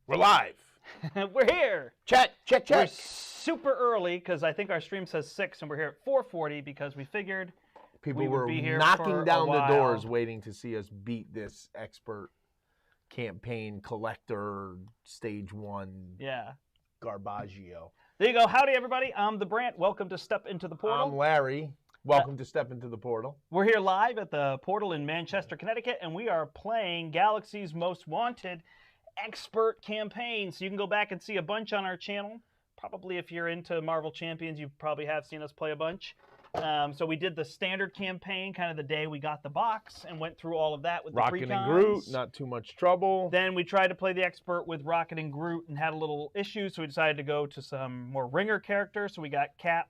We're live. We're here. Check. We're super early because I think our stream says 6, and we're here at 4:40 because we figured People we would were be here knocking for down a the while. doors waiting to see us beat this expert campaign collector stage 1 Yeah. Garbaggio. There you go. Howdy, everybody. I'm the Brandt. Welcome to Step Into the Portal. I'm Larry. Welcome to Step Into the Portal. We're here live at the Portal in Manchester, Connecticut, and we are playing Galaxy's Most Wanted Expert Campaign. So you can go back and see a bunch on our channel. Probably if you're into Marvel Champions, you probably have seen us play a bunch. So we did the standard campaign kind of the day we got the box and went through all of that with Rocket the precons. and Groot, not too much trouble. Then we tried to play the expert with Rocket and Groot and had a little issue, so we decided to go to some more ringer characters. So we got Cap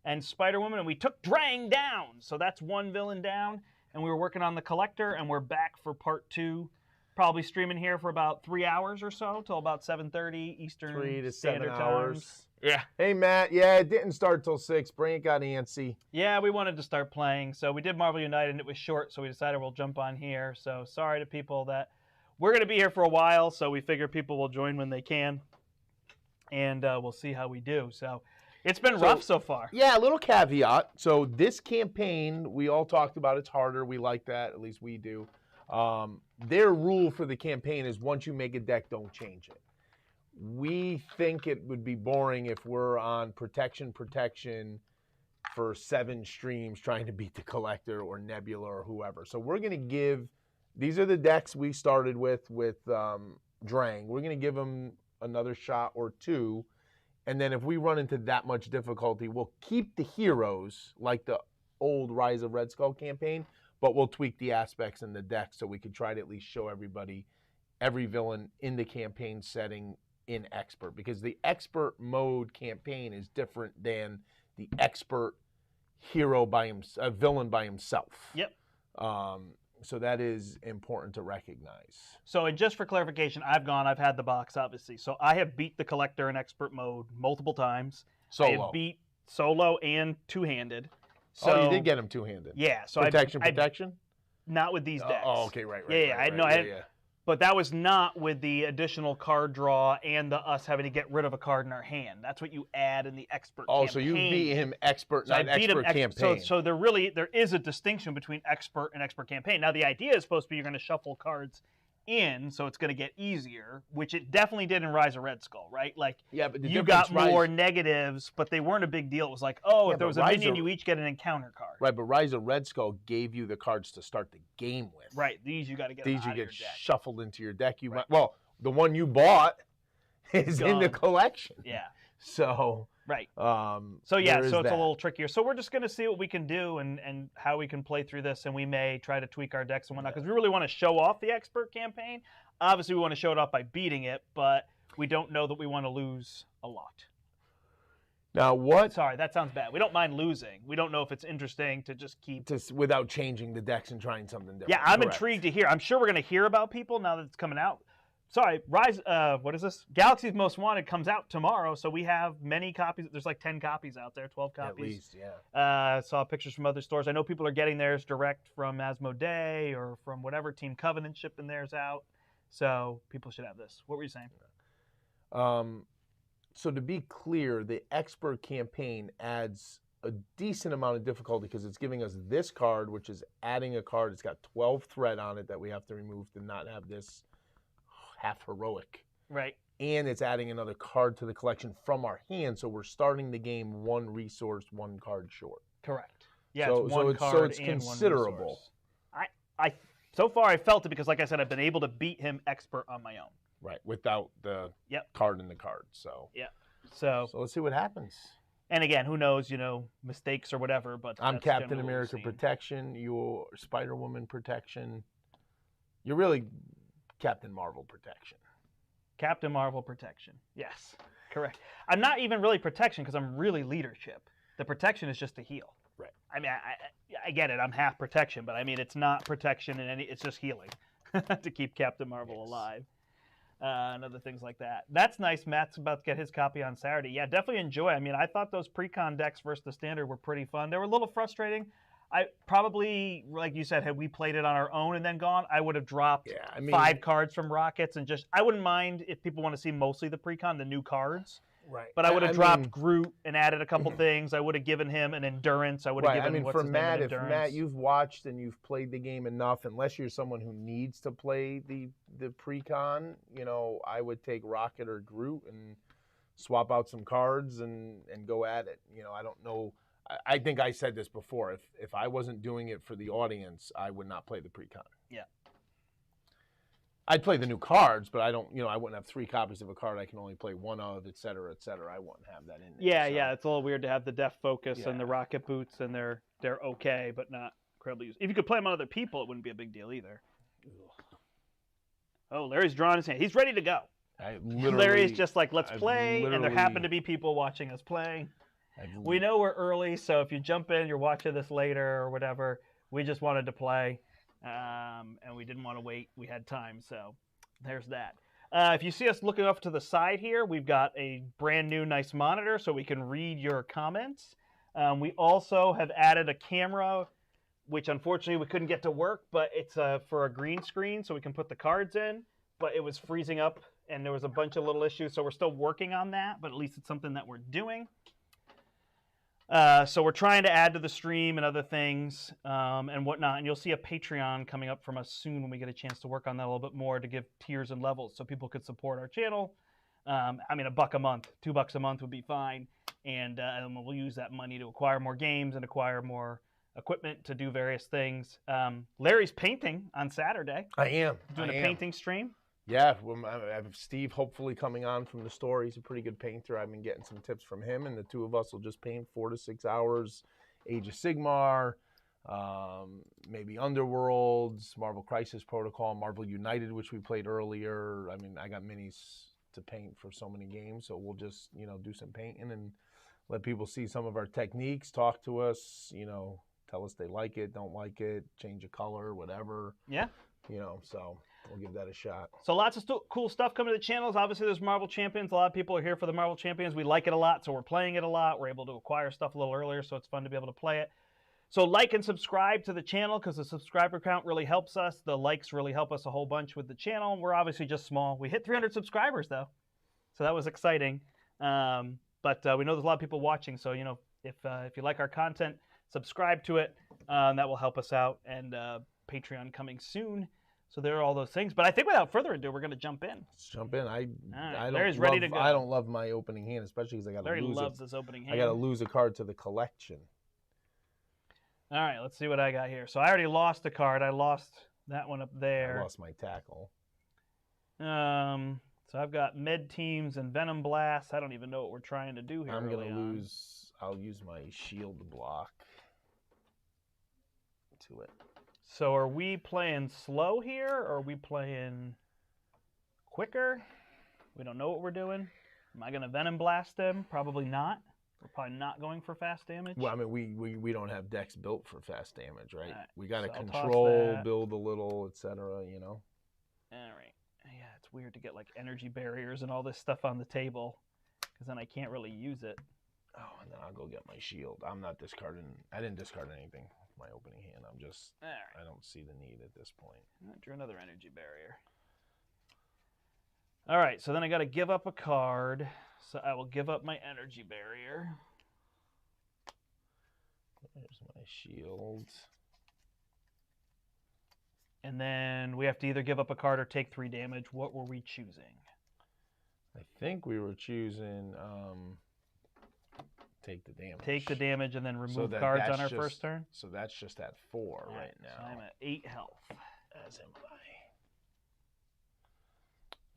and SpiderWoman, and we took Drang down. So that's one villain down, and we were working on the Collector, and we're back for part 2. Probably streaming here for about 3 hours or so, till about 7:30 Eastern 3 to 7 Standard hours. Times. Yeah. Hey, Matt. Yeah, it didn't start till 6. Brant got antsy. Yeah, we wanted to start playing, so we did Marvel United, and it was short, so we decided we'll jump on here. So sorry to people that we're going to be here for a while, so we figure people will join when they can, and we'll see how we do. So it's been rough so far. Yeah, a little caveat. So this campaign, we all talked about it's harder. We like that. At least we do. Their rule for the campaign is once you make a deck, don't change it. We think it would be boring if we're on protection for 7 streams trying to beat the Collector or Nebula or whoever. So we're going to give, these are the decks we started with Drang. We're going to give them another shot or 2. And then if we run into that much difficulty, we'll keep the heroes like the old Rise of Red Skull campaign, but we'll tweak the aspects in the deck so we can try to at least show everybody every villain in the campaign setting in Expert, because the Expert mode campaign is different than the Expert hero villain by himself. Yep. So that is important to recognize. So, and just for clarification, I've had the box, obviously. So I have beat the Collector in Expert mode multiple times. I have beat solo and two-handed. So, you did get him two-handed. Yeah. So protection? Not with these decks. Oh, okay, right. Yeah. But that was not with the additional card draw and us having to get rid of a card in our hand. That's what you add in the Expert campaign. So you beat him Expert, not Expert campaign. So there is a distinction between Expert and Expert campaign. Now the idea is supposed to be you're going to shuffle cards in, so it's going to get easier, which it definitely did in Rise of Red Skull, right? Like, yeah, but you got more negatives, but they weren't a big deal. It was like, if there was a minion, you each get an encounter card. Right, but Rise of Red Skull gave you the cards to start the game with. Right, these you got to get out of your deck. Shuffled into your deck. The one you bought is in the collection. Yeah. So... Right. So it's a little trickier. So we're just going to see what we can do and how we can play through this, and we may try to tweak our decks and whatnot, because we really want to show off the Expert campaign. Obviously, we want to show it off by beating it, but we don't know that we want to lose a lot. Now what? Sorry, that sounds bad. We don't mind losing. We don't know if it's interesting to just keep... without changing the decks and trying something different. Yeah, I'm intrigued to hear. I'm sure we're going to hear about people now that it's coming out. Sorry, what is this? Galaxy's Most Wanted comes out tomorrow, so we have many copies. There's like 10 copies out there, 12 copies. At least, yeah. Saw pictures from other stores. I know people are getting theirs direct from Asmodee or from whatever Team Covenant shipping theirs out. So people should have this. What were you saying? So to be clear, the Expert campaign adds a decent amount of difficulty because it's giving us this card, which is adding a card. It's got 12 threat on it that we have to remove to not have this half heroic. Right. And it's adding another card to the collection from our hand, so we're starting the game 1 resource, 1 card short. Correct. Yeah, so it's considerable. So far I felt it because, like I said, I've been able to beat him Expert on my own. Right, without the card in the card. So So let's see what happens. And again, who knows, mistakes or whatever. But I'm Captain America Protection. You're Spider-Woman Protection. You're really Captain Marvel Protection. Captain Marvel Protection. Yes, correct. I'm not even really Protection because I'm really Leadership. The Protection is just to heal. Right. I mean, I get it. I'm half Protection, but I mean, it's not Protection it's just healing to keep Captain Marvel alive. And other things like that. That's nice. Matt's about to get his copy on Saturday. Yeah, definitely enjoy. I mean, I thought those pre-con decks versus the standard were pretty fun. They were a little frustrating. I probably, like you said, had we played it on our own and then gone, I would have dropped Yeah, I mean, 5 cards from Rockets and just, I wouldn't mind if people want to see mostly the pre-con, the new cards. right. But I would have dropped mean, Groot and added a couple things. I would have given him an endurance. I would have right. given I mean, what's for his name, Matt, an if endurance. Matt, you've watched and you've played the game enough, unless you're someone who needs to play the pre-con, you know, I would take Rocket or Groot and swap out some cards and go at it. You know, I don't know. I think I said this before. If I wasn't doing it for the audience, I would not play the pre-con. Yeah. I'd play the new cards, but I don't, you know, I wouldn't have 3 copies of a card I can only play 1 of, et cetera, et cetera. I wouldn't have that in there. Yeah, so. yeah. It's a little weird to have the Def Focus Yeah. and the Rocket Boots, and they're okay, but not incredibly used. If you could play them on other people, it wouldn't be a big deal either. Oh, Larry's drawing his hand. He's ready to go. Larry's just like, let's play, and there happen to be people watching us play. We know we're early, so if you jump in, you're watching this later or whatever. We just wanted to play, and we didn't want to wait. We had time, so there's that. If you see us looking off to the side here, we've got a brand new nice monitor so we can read your comments. We also have added a camera, which unfortunately we couldn't get to work, but it's for a green screen so we can put the cards in, but it was freezing up and there was a bunch of little issues, so we're still working on that, but at least it's something that we're doing. So we're trying to add to the stream and other things and whatnot. And you'll see a Patreon coming up from us soon when we get a chance to work on that a little bit more to give tiers and levels so people could support our channel. I mean, $1 a month, $2 a month would be fine. And we'll use that money to acquire more games and acquire more equipment to do various things. Larry's painting on Saturday. I am. Doing a painting stream. Yeah, well, I have Steve hopefully coming on from the store. He's a pretty good painter. I've been getting some tips from him, and the two of us will just paint 4 to 6 hours. Age of Sigmar, maybe Underworlds, Marvel Crisis Protocol, Marvel United, which we played earlier. I mean, I got minis to paint for so many games, so we'll just, you know, do some painting and let people see some of our techniques, talk to us, you know, tell us they like it, don't like it, change a color, whatever. Yeah. You know, so we'll give that a shot. So lots of cool stuff coming to the channels. Obviously, there's Marvel Champions. A lot of people are here for the Marvel Champions. We like it a lot, so we're playing it a lot. We're able to acquire stuff a little earlier, so it's fun to be able to play it. So like and subscribe to the channel because the subscriber count really helps us. The likes really help us a whole bunch with the channel. We're obviously just small. We hit 300 subscribers, though, so that was exciting. But we know there's a lot of people watching, so, you know, if you like our content, subscribe to it. That will help us out. And Patreon coming soon. So there are all those things. But I think without further ado, we're going to jump in. Let's jump in. I Larry's ready to go. I don't love my opening hand, especially because I got to lose. Larry loves his opening hand. I got to lose a card to the collection. All right, let's see what I got here. So I already lost a card. I lost that one up there. I lost my tackle. So I've got Med Teams and Venom Blast. I don't even know what we're trying to do here. I'm going to lose. I'll use my shield block to it. So are we playing slow here, or are we playing quicker? We don't know what we're doing. Am I going to Venom Blast him? Probably not. We're probably not going for fast damage. Well, I mean, we don't have decks built for fast damage, right? We got to so control, build a little, etc. You know. All right. Yeah, it's weird to get like energy barriers and all this stuff on the table, because then I can't really use it. Oh, and then I'll go get my shield. I'm not discarding. I didn't discard anything. My opening hand. I'm just. All right. I don't see the need at this point. I drew another energy barrier. All right, so then I got to give up a card. So I will give up my energy barrier. There's my shield. And then we have to either give up a card or take 3 damage. What were we choosing? I think we were choosing take the damage. Take the damage and then remove cards on our first turn? So that's just at 4 right now. So I'm at 8 health. As am I.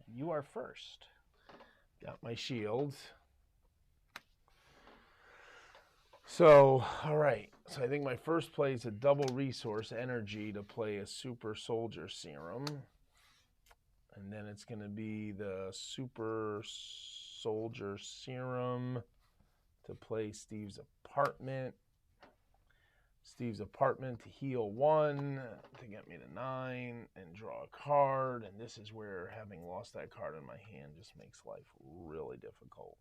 And you are first. Got my shield. So, all right. So I think my first play is a double resource energy to play a super soldier serum. And then it's going to be the super soldier serum to play Steve's apartment. Steve's apartment to heal 1 to get me to 9 and draw a card. And this is where having lost that card in my hand just makes life really difficult.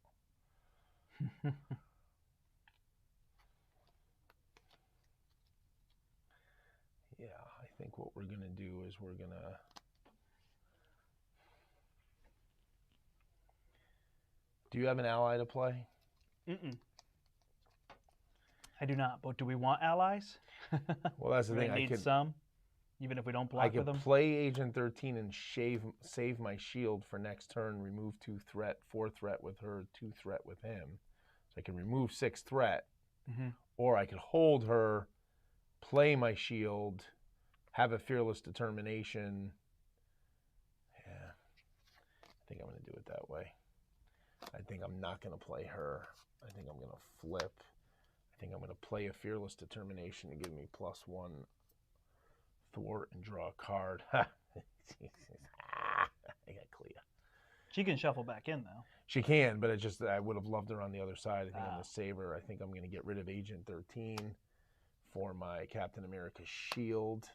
Yeah, I think what we're going to do is we're going to... Do you have an ally to play? Mm-mm. I do not, but do we want allies? Well, that's the thing. I need some, even if we don't block with them. I could play Agent 13 and save my shield for next turn, remove 2 threat, 4 threat with her, 2 threat with him. So I can remove 6 threat, or I could hold her, play my shield, have a fearless determination. Yeah, I think I'm going to do it that way. I think I'm not going to play her. I think I'm going to flip. I think I'm going to play a fearless determination to give me +1 thwart and draw a card. I got Clea. She can shuffle back in, though. She can, but I would have loved her on the other side. I think I'm going to save her. I think I'm going to get rid of Agent 13 for my Captain America shield.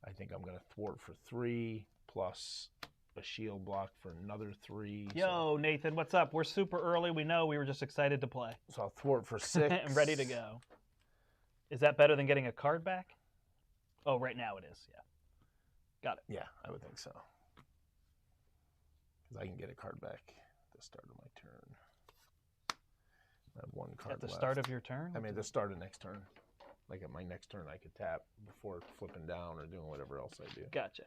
I think I'm going to thwart for 3 plus a shield block for another 3. Yo, Nathan, what's up? We're super early. We know. We were just excited to play. So I'll thwart for 6. I'm ready to go. Is that better than getting a card back? Oh, right now it is. Yeah. Got it. Yeah, I would think so. Because I can get a card back at the start of my turn. I have 1 card At the left. Start of your turn? I mean, at the start of next turn. Like at my next turn, I could tap before flipping down or doing whatever else I do. Gotcha.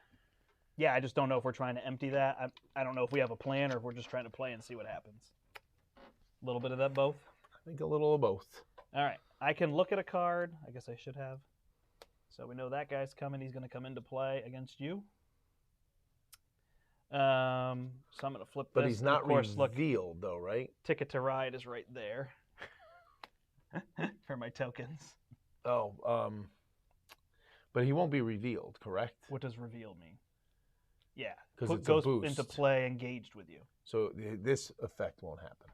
Yeah, I just don't know if we're trying to empty that. I don't know if we have a plan or if we're just trying to play and see what happens. A little bit of that both? I think a little of both. All right. I can look at a card. I guess I should have. So we know that guy's coming. He's going to come into play against you. So I'm going to flip this. But he's not of course, revealed, though, right? Ticket to Ride is right there for my tokens. Oh, but he won't be revealed, correct? What does reveal mean? Yeah, because it goes into play engaged with you. So this effect won't happen.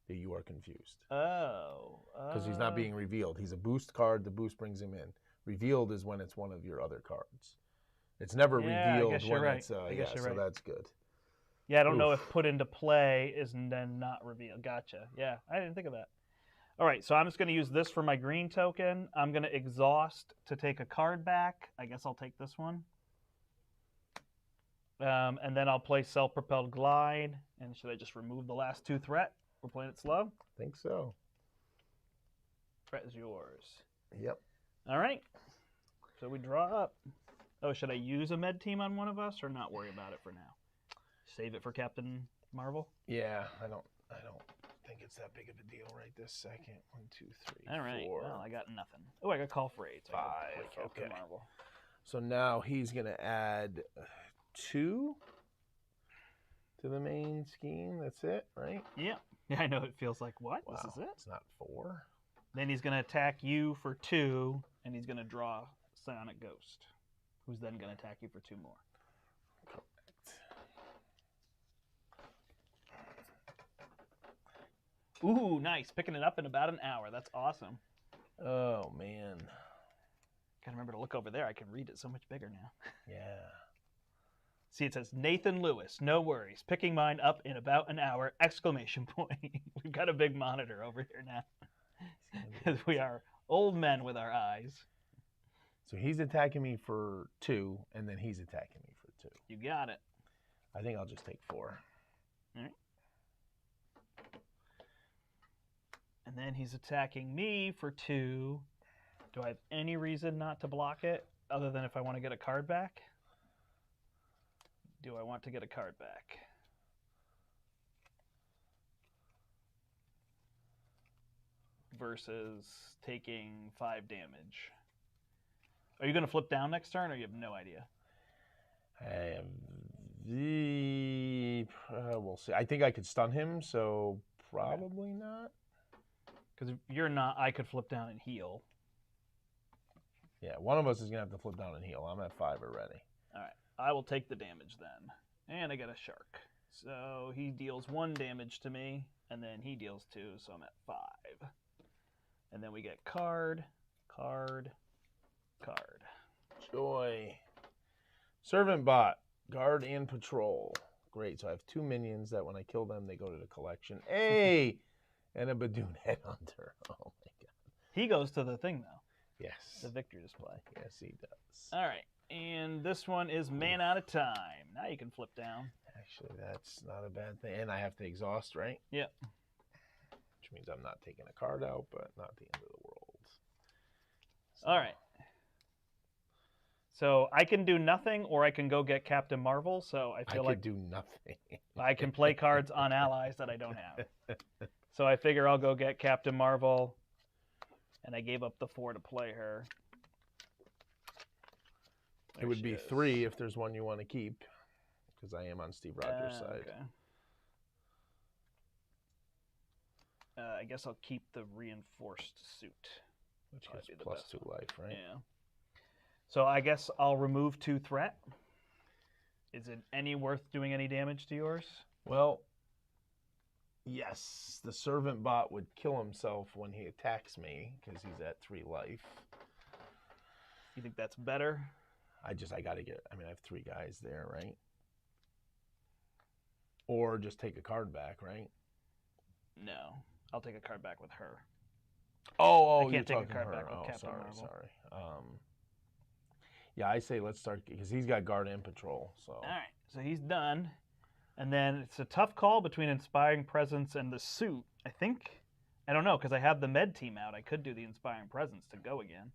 That you are confused. Oh. Because he's not being revealed. He's a boost card. The boost brings him in. Revealed is when it's one of your other cards. It's never revealed I guess you're when right. it's I guess you're so right. that's good. Yeah, I don't know if put into play is then not revealed. Gotcha. Yeah, I didn't think of that. All right, so I'm just going to use this for my green token. I'm going to exhaust to take a card back. I guess I'll take this one. And then I'll play Self-Propelled Glide. And should I just remove the last 2 threat? We're playing it slow? I think so. Threat is yours. Yep. All right. So we draw up. Oh, should I use a med team on one of us or not worry about it for now? Save it for Captain Marvel? Yeah, I don't think it's that big of a deal right this second. 1, 2, 3, All right. 4. Well, I got nothing. Oh, I got Call for 8. So 5. I can play Captain Okay. Marvel. So now he's going to add 2 to the main scheme. That's it, right? Yeah. Yeah, I know it feels like, what? Wow, This is it? It's not 4. Then he's going to attack you for 2, and he's going to draw Psionic Ghost, who's then going to attack you for 2 more. Correct. Ooh, nice. Picking it up in about an hour. That's awesome. Oh, man. Gotta remember to look over there. I can read it so much bigger now. Yeah. See, it says, Nathan Lewis, no worries. Picking mine up in about an hour, exclamation point. We've got a big monitor over here now. Because we are old men with our eyes. So he's attacking me for 2, and then he's attacking me for 2. You got it. I think I'll just take 4. All right. And then he's attacking me for 2. Do I have any reason not to block it other than if I want to get a card back? Do I want to get a card back? Versus taking 5 damage. Are you going to flip down next turn, or you have no idea? I have we'll see. I think I could stun him, so probably not. Because if you're not, I could flip down and heal. Yeah, one of us is going to have to flip down and heal. I'm at 5 already. All right. I will take the damage then. And I got a shark. So he deals 1 damage to me, and then he deals 2, so I'm at 5. And then we get card, card, card. Joy. Servant bot, guard and patrol. Great, so I have 2 minions that when I kill them, they go to the collection. Hey! And a Badoon Headhunter. Oh my god. He goes to the thing, though. Yes. The victory display. Yes, he does. All right. And this one is man out of time. Now you can flip down. Actually, that's not a bad thing. And I have to exhaust, right? Yep. Which means I'm not taking a card out, but not the end of the world. So, All right. So I can do nothing, or I can go get Captain Marvel. So I feel like do nothing. I can play cards on allies that I don't have. So I figure I'll go get Captain Marvel, and I gave up the 4 to play her. It would be 3 if there's one you want to keep, because I am on Steve Rogers' side. Okay. I guess I'll keep the reinforced suit. Which gives +2 life, right? Yeah. So I guess I'll remove 2 threat. Is it any worth doing any damage to yours? Well, yes. The servant bot would kill himself when he attacks me because he's at 3 life. You think that's better? I got to get, I have 3 guys there, right? Or just take a card back, right? No. I'll take a card back with her. Oh, I can't take a card her. back with Captain sorry, Marvel. sorry. Yeah, I say let's start because he's got guard and patrol. So. All right, so he's done, and then it's a tough call between Inspiring Presence and the suit. I don't know because I have the med team out. I could do the Inspiring Presence to go again.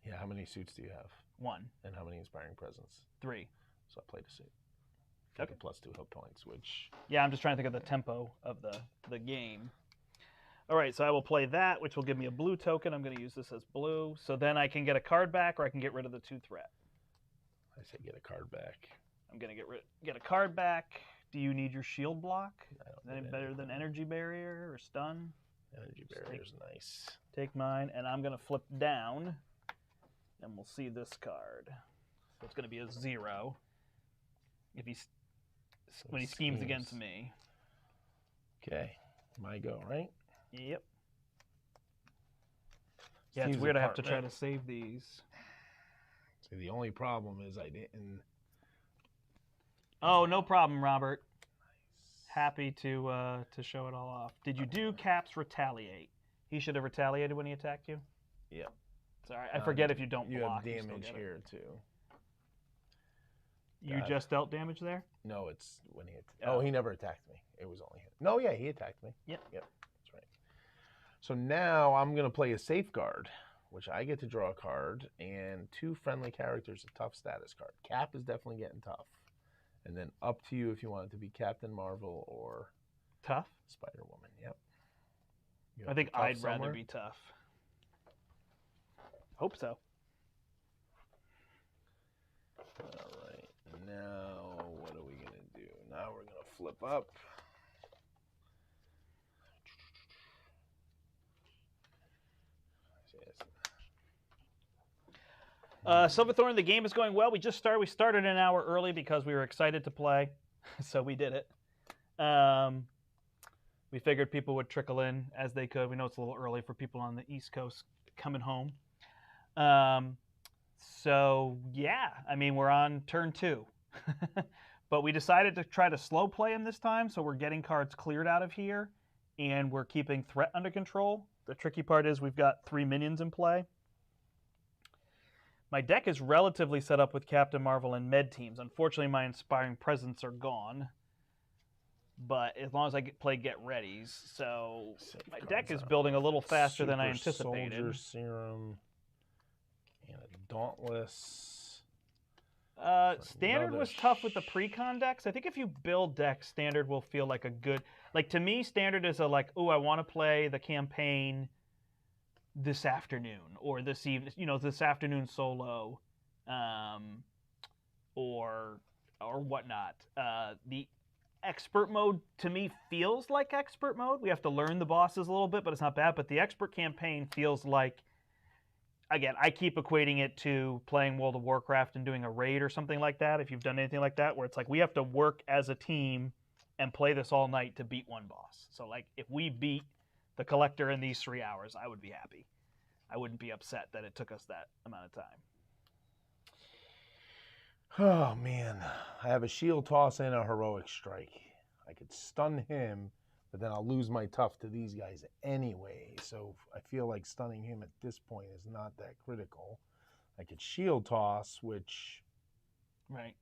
Yeah, how many suits do you have? 1. And how many Inspiring Presence? 3. So I played a suit. Okay. +2 hit points, which. Yeah, I'm just trying to think of the tempo of the game. All right, so I will play that, which will give me a blue token. I'm going to use this as blue. So then I can get a card back, or I can get rid of the 2 threat. I say get a card back. I'm going to get a card back. Do you need your shield block? I don't Is that any need better anything. than energy barrier or stun? Energy barrier's nice. Take mine, and I'm going to flip down, and we'll see this card. So it's going to be a 0 if when he schemes against me. Okay, my go, right? Yep. Yeah, it's weird I have to try to save these. See, the only problem is I didn't. Oh, no problem, Robert. Happy to show it all off. Did you do Cap's retaliate? He should have retaliated when he attacked you? Yep. Sorry, I forget if you don't block. You have damage here, too. You just dealt damage there? No, it's when he he never attacked me. It was only him. No, yeah, he attacked me. Yep. That's right. So now I'm going to play a safeguard, which I get to draw a card, and 2 friendly characters, a tough status card. Cap is definitely getting tough. And then up to you if you want it to be Captain Marvel or Tough? SpiderWoman. Yep. I think I'd rather be tough. Hope so. All right. Now, what are we going to do? Now we're going to flip up. Silverthorn, the game is going well. We started an hour early because we were excited to play, so we did it. We figured people would trickle in as they could. We know it's a little early for people on the East Coast coming home. So, yeah, we're on turn 2. But we decided to try to slow play him this time, so we're getting cards cleared out of here, and we're keeping threat under control. The tricky part is we've got 3 minions in play. My deck is relatively set up with Captain Marvel and med teams. Unfortunately, my Inspiring Presence are gone. But as long as I play Get Readies, so my deck is building a little faster than I anticipated. Soldier Serum and a Dauntless. Standard was tough with the pre-con decks. I think if you build decks, Standard will feel like a good... Like, to me, Standard is I want to play the campaign this afternoon or this evening, this afternoon solo, or whatnot. The expert mode to me feels like expert mode. We have to learn the bosses a little bit, but it's not bad. But the expert campaign feels like, again, I keep equating it to playing World of Warcraft and doing a raid or something like that. If you've done anything like that, where it's like we have to work as a team and play this all night to beat one boss. So like if we beat the Collector in these 3 hours, I would be happy. I wouldn't be upset that it took us that amount of time. Oh, man. I have a shield toss and a heroic strike. I could stun him, But then I'll lose my tough to these guys anyway. So I feel like stunning him at this point is not that critical. I could shield toss, which Right.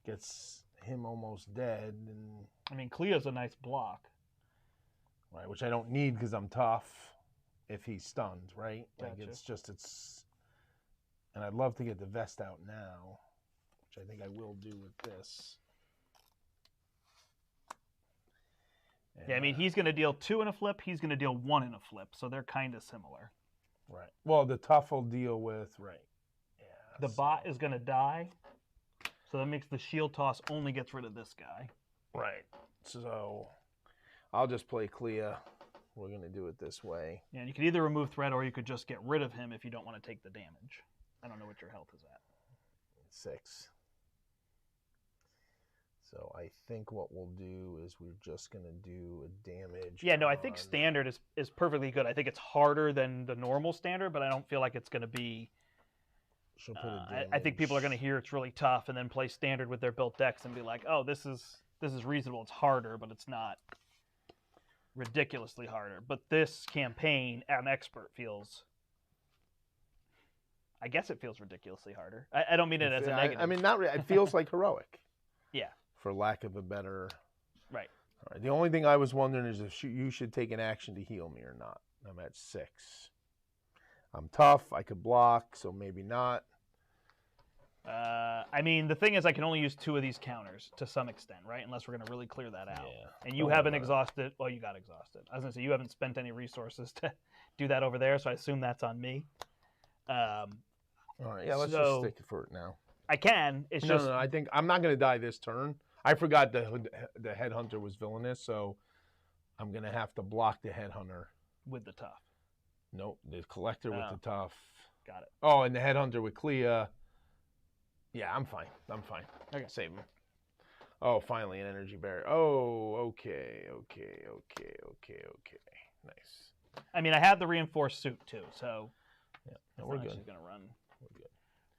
gets him almost dead. And I mean, Cleo's a nice block. right, which I don't need because I'm tough if he's stunned, right? Like Gotcha. it's and I'd love to get the vest out now, which I think I will do with this. And, Yeah, I mean, he's going to deal 2 in a flip. He's going to deal 1 in a flip. So they're kind of similar. right. Well, the tough will deal with right. Yeah. The bot is going to die. So that makes the shield toss only gets rid of this guy. Right. So I'll just play Clea. We're going to do it this way. Yeah, and you could either remove threat or you could just get rid of him if you don't want to take the damage. I don't know what your health is at. 6. So I think what we'll do is we're just going to do a damage. Yeah, no, I think standard is perfectly good. I think it's harder than the normal standard, but I don't feel like it's going to be... She'll put a damage. I think people are going to hear it's really tough and then play standard with their built decks and be like, oh, this is reasonable. It's harder, but it's not ridiculously harder. But this campaign, an expert feels... I guess it feels ridiculously harder. I don't mean it as a negative. I mean, not really. It feels like heroic. Yeah. For lack of a better... Right. All right. The only thing I was wondering is if you should take an action to heal me or not. I'm at 6. I'm tough. I could block, so maybe not. I mean, the thing is, I can only use 2 of these counters to some extent, right? Unless we're going to really clear that out. Yeah. And you haven't exhausted... Well, you got exhausted. I was going to say, you haven't spent any resources to do that over there, so I assume that's on me. All right. Yeah, let's just stick for it now. I can. It's just... No, I think I'm not going to die this turn. I forgot the headhunter was villainous, so I'm going to have to block the headhunter. With the tough. Nope, the collector with the tough. Got it. Oh, and the headhunter with Clea. Yeah, I'm fine. Okay. Save him. Oh, finally an energy barrier. Oh, okay. Nice. I mean, I have the reinforced suit too, so yeah, no, we're good. She's gonna run. We're good.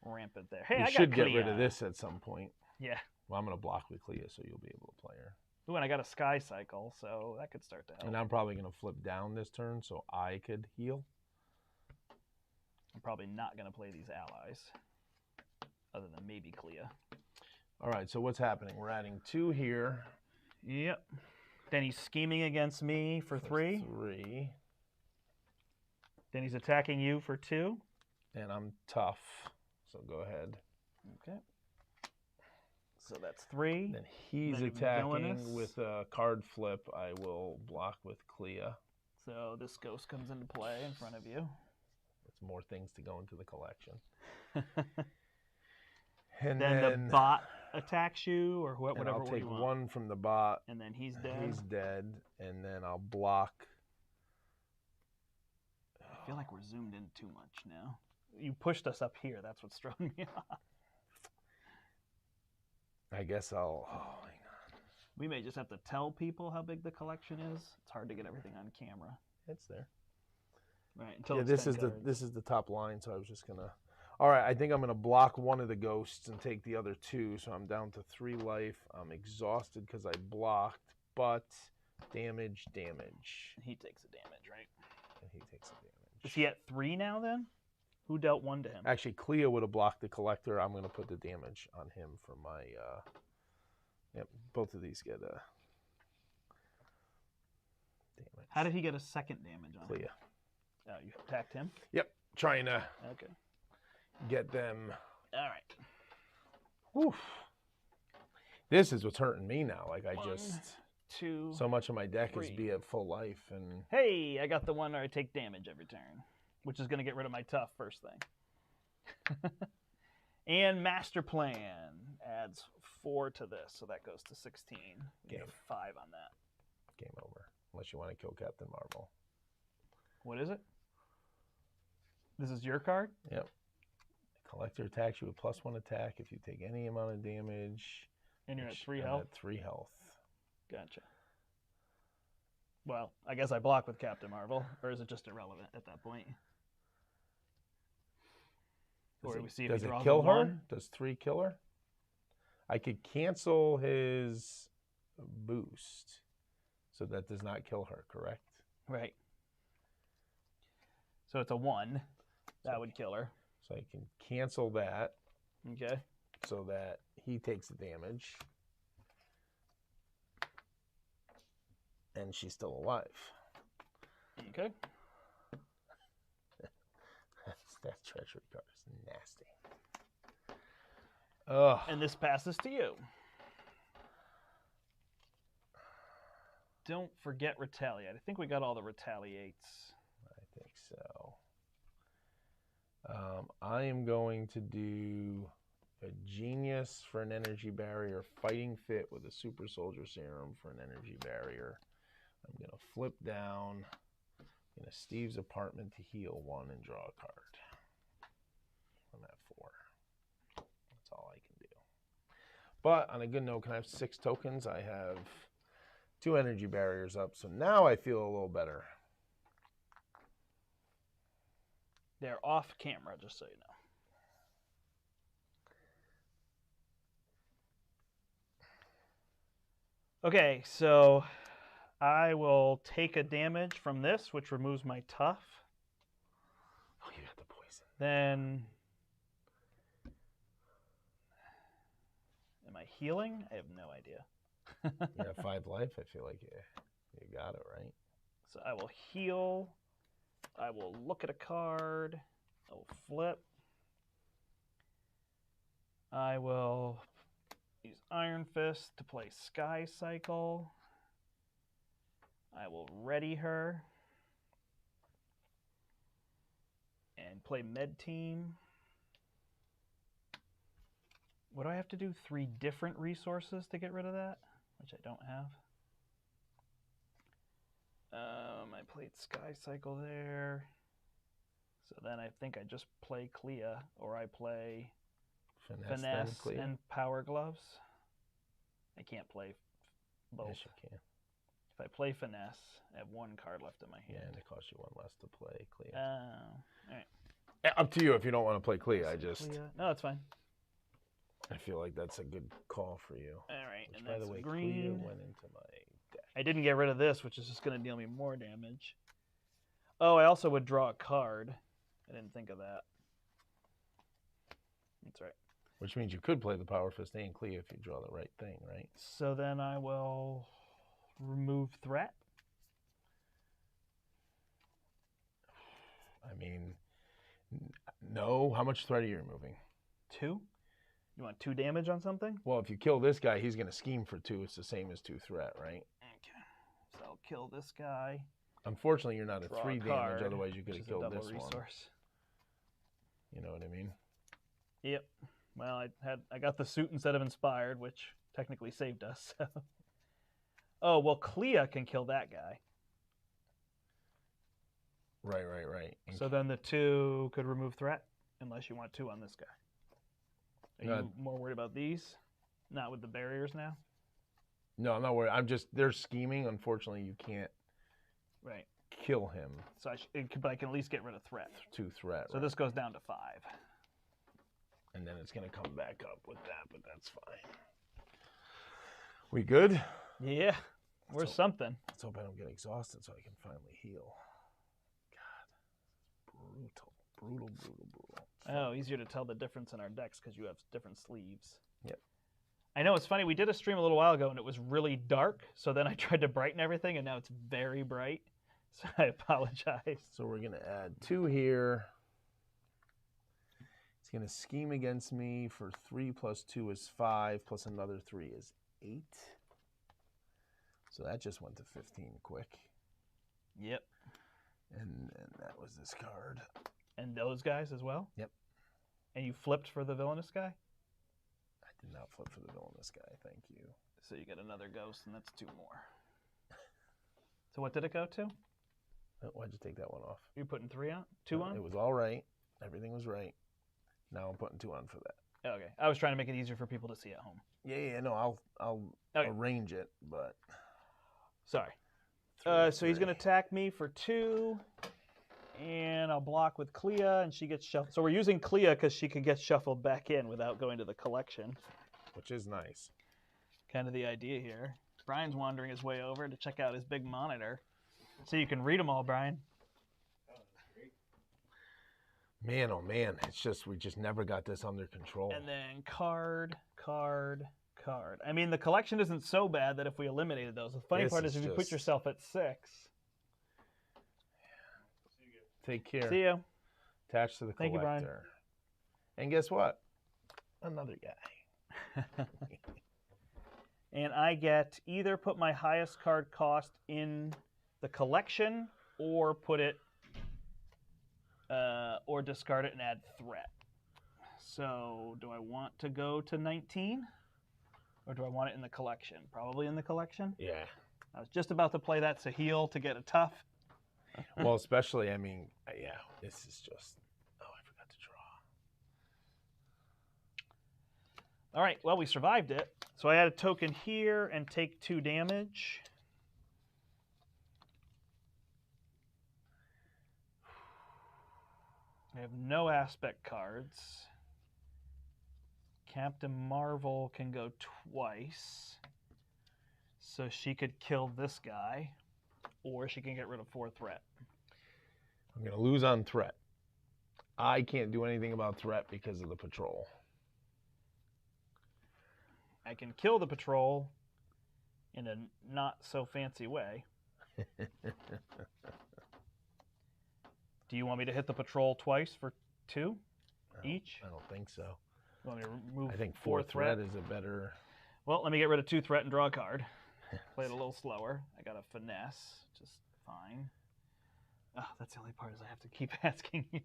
Rampant there. Hey, we I should got get Clea. rid of this at some point. Yeah. Well, I'm gonna block with Clea, so you'll be able to play her. Ooh, and I got a sky cycle, so that could start to help. And I'm probably gonna flip down this turn, so I could heal. I'm probably not gonna play these allies, other than maybe Clea. All right, so what's happening? We're adding 2 here. Yep. Then he's scheming against me for 3. 3. Then he's attacking you for 2. And I'm tough, so go ahead. Okay. So that's 3. Then he's attacking with a card flip. I will block with Clea. So this ghost comes into play in front of you. It's more things to go into the collection. And then the bot attacks you, or whatever. I'll take 1 from the bot. And then he's dead. He's dead. And then I'll block. I feel like we're zoomed in too much now. You pushed us up here. That's what's throwing me off. I guess I'll... Oh, hang on. We may just have to tell people how big the collection is. It's hard to get everything on camera. It's there. Right. Until yeah, this is the top line, so I was just going to... All right, I think I'm going to block 1 of the ghosts and take the other 2, so I'm down to 3 life. I'm exhausted because I blocked, but damage. He takes the damage, right? And he takes the damage. Is he at 3 now, then? Who dealt 1 to him? Actually, Clea would have blocked the collector. I'm going to put the damage on him for my... Yep, both of these get damage. How did he get a second damage on Clea. him? Oh, you attacked him? Yep, trying to get them... All right. Whew. This is what's hurting me now. Like, I 1, just... 2, so much of my deck 3. is be at full life, and... Hey, I got the one where I take damage every turn, which is going to get rid of my tough first thing. And Master Plan adds 4 to this, so that goes to 16. We have 5 on that. Game over. Unless you want to kill Captain Marvel. What is it? This is your card? Yep. Collector attacks you with +1 attack if you take any amount of damage. And you're at 3 health? At 3 health. Gotcha. Well, I guess I block with Captain Marvel, or is it just irrelevant at that point? Or we see if does he it draws kill her? 1? Does 3 kill her? I could cancel his boost. So that does not kill her, correct? Right. So it's a 1. That would kill her. So I can cancel that. Okay. So that he takes the damage. And she's still alive. Okay. That treachery card is nasty. Ugh. And this passes to you. Don't forget retaliate. I think we got all the retaliates. I think so. I am going to do a genius for an energy barrier, fighting fit with a super soldier serum for an energy barrier. I'm going to flip down in a Steve's apartment to heal 1 and draw a card. I'm at 4. That's all I can do. But on a good note, can I have 6 tokens? I have 2 energy barriers up, so now I feel a little better. They're off camera, just so you know. Okay, so I will take a damage from this, which removes my tough. Oh, you got the poison. Then, am I healing? I have no idea. You have 5 life. I feel like you got it, right? So I will heal. I will look at a card. I will flip. I will use Iron Fist to play Sky Cycle. I will ready her and play Med Team. What do I have to do? 3 different resources to get rid of that, which I don't have. I played Sky Cycle there. So then I think I just play Clea, or I play Finesse and Power Gloves. I can't play both. Yes, you can. If I play Finesse, I have 1 card left in my hand. Yeah, and it costs you 1 less to play Clea. All right. Up to you if you don't want to play Clea. No, that's fine. I feel like that's a good call for you. All right, Which, and by that's the way, green. Clea went into my deck. I didn't get rid of this, which is just going to deal me more damage. Oh, I also would draw a card. I didn't think of that. That's right. Which means you could play the Power Fist and Clea if you draw the right thing, right? So then I will remove threat. I mean, no. How much threat are you removing? 2? You want 2 damage on something? Well, if you kill this guy, he's going to scheme for 2. It's the same as 2 threat, right? Okay. So I'll kill this guy. Unfortunately, you're not at Draw 3 a card, damage. Otherwise, you could have killed this resource. one. You know what I mean? Yep. Well, I got the suit instead of inspired, which technically saved us. So. Oh, well, Clea can kill that guy. Right. So then the 2 could remove threat, unless you want 2 on this guy. Are you more worried about these? Not with the barriers now? No, I'm not worried. They're scheming. Unfortunately, you can't kill him. So but I can at least get rid of threat. 2 threat. So this goes down to 5. And then it's going to come back up with that, but that's fine. We good? Yeah. We're something. Let's hope I don't get exhausted so I can finally heal. God, brutal. Oh, easier to tell the difference in our decks because you have different sleeves. Yep. I know, it's funny. We did a stream a little while ago, and it was really dark, so then I tried to brighten everything, and now it's very bright. So I apologize. So we're going to add 2 here. It's going to scheme against me for 3 plus 2 is 5, plus another 3 is 8. So that just went to 15 quick. Yep. And that was this card. And those guys as well? Yep. And you flipped for the villainous guy? I did not flip for the villainous guy, thank you. So you get another ghost, and that's 2 more. So what did it go to? Why'd you take that one off? You're putting 3 on? 2 on? It was all right. Everything was right. Now I'm putting 2 on for that. Okay. I was trying to make it easier for people to see at home. Yeah, no, I'll arrange it, but... Sorry. So he's going to attack me for 2, and I'll block with Clea, and she gets shuffled. So we're using Clea because she can get shuffled back in without going to the collection. Which is nice. Kind of the idea here. Brian's wandering his way over to check out his big monitor. So you can read them all, Brian. Man, oh man, it's just we just never got this under control. And then card, card, card. I mean, the collection isn't so bad that if we eliminated those. The funny part is if you put yourself at 6. Take care. See you. Attached to the Thank collector. you, Brian. And guess what? Another guy. And I get either put my highest card cost in the collection or put it or discard it and add threat. So do I want to go to 19 or do I want it in the collection? Probably in the collection. Yeah. I was just about to play that Sahil to get a tough. Well, especially, I mean, yeah, this is just, oh, I forgot to draw. All right, well, we survived it. So I add a token here and take 2 damage. I have no aspect cards. Captain Marvel can go twice. So she could kill this guy, or she can get rid of 4 threat. I'm going to lose on threat. I can't do anything about threat because of the patrol. I can kill the patrol in a not so fancy way. Do you want me to hit the patrol twice for 2 each? I don't think so. You want me to remove I think 4 4 threat is a better... Well, let me get rid of 2 threat and draw a card. Play it a little slower. I got a finesse, just fine. Oh, that's the only part is I have to keep asking you.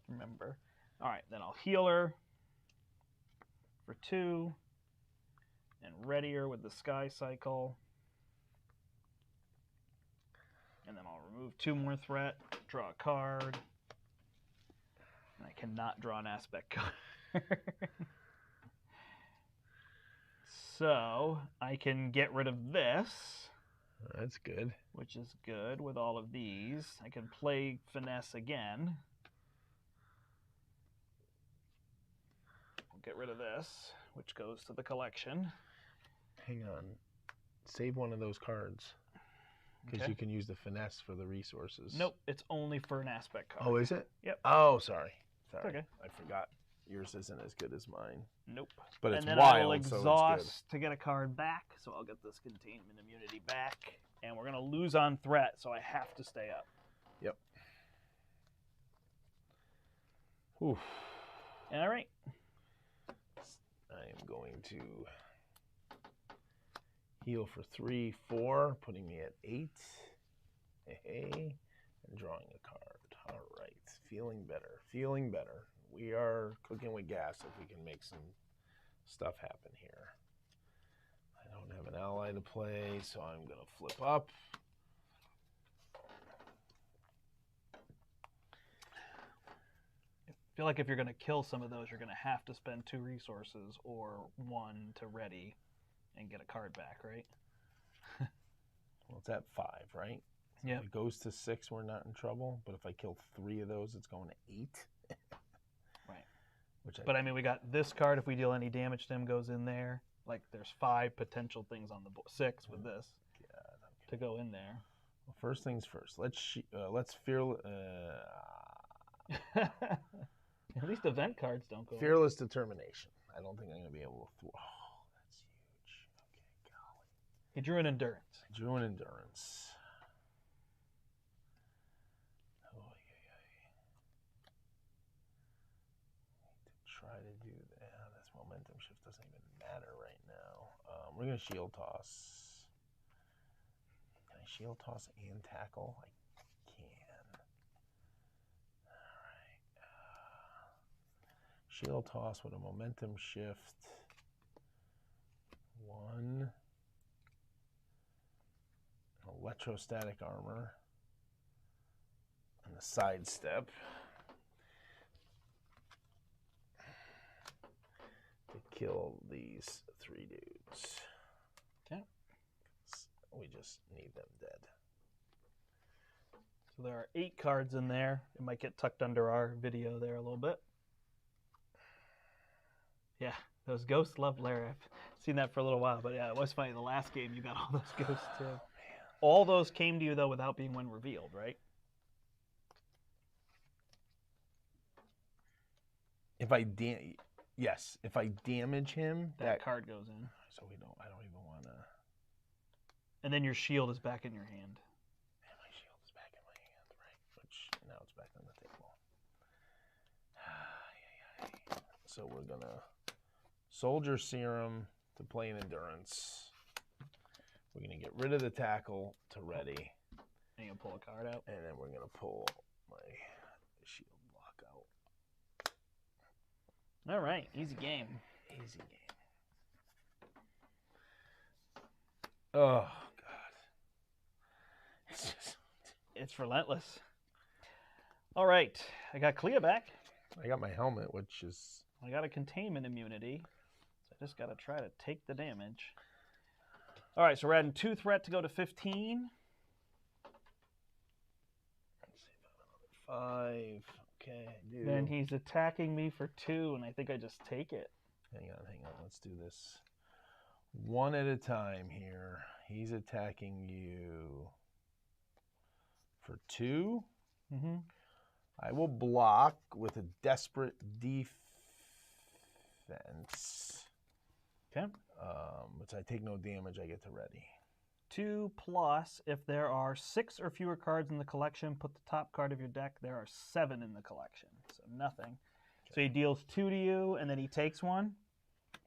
Remember. All right, then I'll heal her for 2 and ready her with the Sky Cycle. And then I'll remove 2 more threat, draw a card. And I cannot draw an aspect card. So I can get rid of this. That's good. Which is good with all of these. I can play finesse again. I'll get rid of this, which goes to the collection. Hang on. Save one of those cards. Because Okay. you can use the finesse for the resources. Nope, it's only for an aspect card. Oh, is it? Yep. Oh, sorry. Sorry. Okay. I forgot. Yours isn't as good as mine. Nope. But it's and then wild, I will so it's exhaust to get a card back, so I'll get this containment immunity back. And we're going to lose on threat, so I have to stay up. Yep. Oof. All right. I am going to heal for 3, 4, putting me at 8. Hey, and drawing a card. All right. Feeling better. Feeling better. We are cooking with gas if we can make some stuff happen here. I don't have an ally to play, so I'm going to flip up. I feel like if you're going to kill some of those, you're going to have to spend 2 resources or 1 to ready and get a card back, right? Well, it's at 5, right? So Yep. if it goes to 6, we're not in trouble. But if I kill 3 of those, it's going to 8. Right. Which But I mean, we got this card. If we deal any damage to him, goes in there. Like there's 5 potential things on the board. 6 with this to go in there. Well, first things first. Let's fearless. At least event cards don't go. Fearless determination. I don't think I'm going to be able to. Oh, that's huge. Okay, golly. He drew an endurance. I drew an endurance. Oh, yeah. Need to try to do that. This momentum shift doesn't even matter right now. We're going to shield toss. Can I shield toss and tackle? I can. All right. Shield toss with a momentum shift. 1. Electrostatic armor. And the sidestep. To kill these 3 dudes. Okay. We just need them dead. So there are 8 cards in there. It might get tucked under our video there a little bit. Yeah, Those ghosts love Larry. I've seen that for a little while, but yeah, it was funny. The last game, you got all those ghosts too. Man. All those came to you though without being when revealed, right? If I yes, if I damage him, That card goes in, so I don't even want to. and then your shield is back in your hand. And my shield is back in my hand, right? Which now it's back on the table. So we're gonna soldier serum to play an endurance. We're gonna get rid of the tackle to ready. And you pull a card out. And then we're gonna pull my shield block out. All right, easy game. Easy game. Oh God. It's relentless. All right, I got Clea back. I got my helmet, which is. I got a containment immunity, so I just got to try to take the damage. All right, so we're adding 2 threat to go to 15. Let's see if I'm on 5. Okay, I do. Then he's attacking me for 2, and I think I just take it. Hang on. Let's do this one at a time here. He's attacking you for 2. Mm-hmm. I will block with a desperate defense. Okay. Which I take no damage, I get to ready. 2 plus, if there are 6 or fewer cards in the collection, put the top card of your deck. There are 7 in the collection, so nothing. Okay. So he deals 2 to you, and then he takes 1,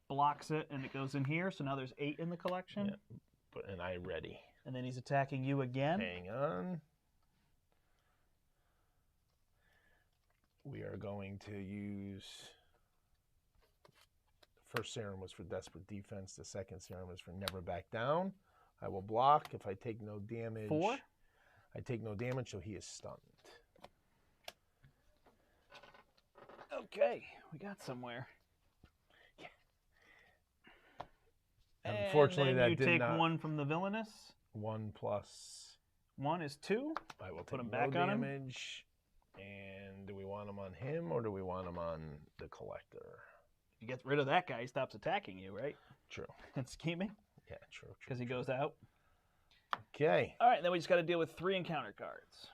blocks it, and it goes in here. So now there's 8 in the collection. Yeah, and I ready. And then he's attacking you again. Hang on. We are going to use. The first serum was for desperate defense. The second serum is for never back down. I will block if I take no damage. 4? I take no damage, so he is stunned. Okay, we got somewhere. Yeah. Unfortunately, that did not. You take 1 from the villainous. 1 plus. 1 is 2. I will put take him back no on him. damage. And do we want him on him or do we want him on the collector? If you get rid of that guy, he stops attacking you, right? True. And scheming. Yeah, true. Because he goes out. Okay. All right, then we just got to deal with 3 encounter cards.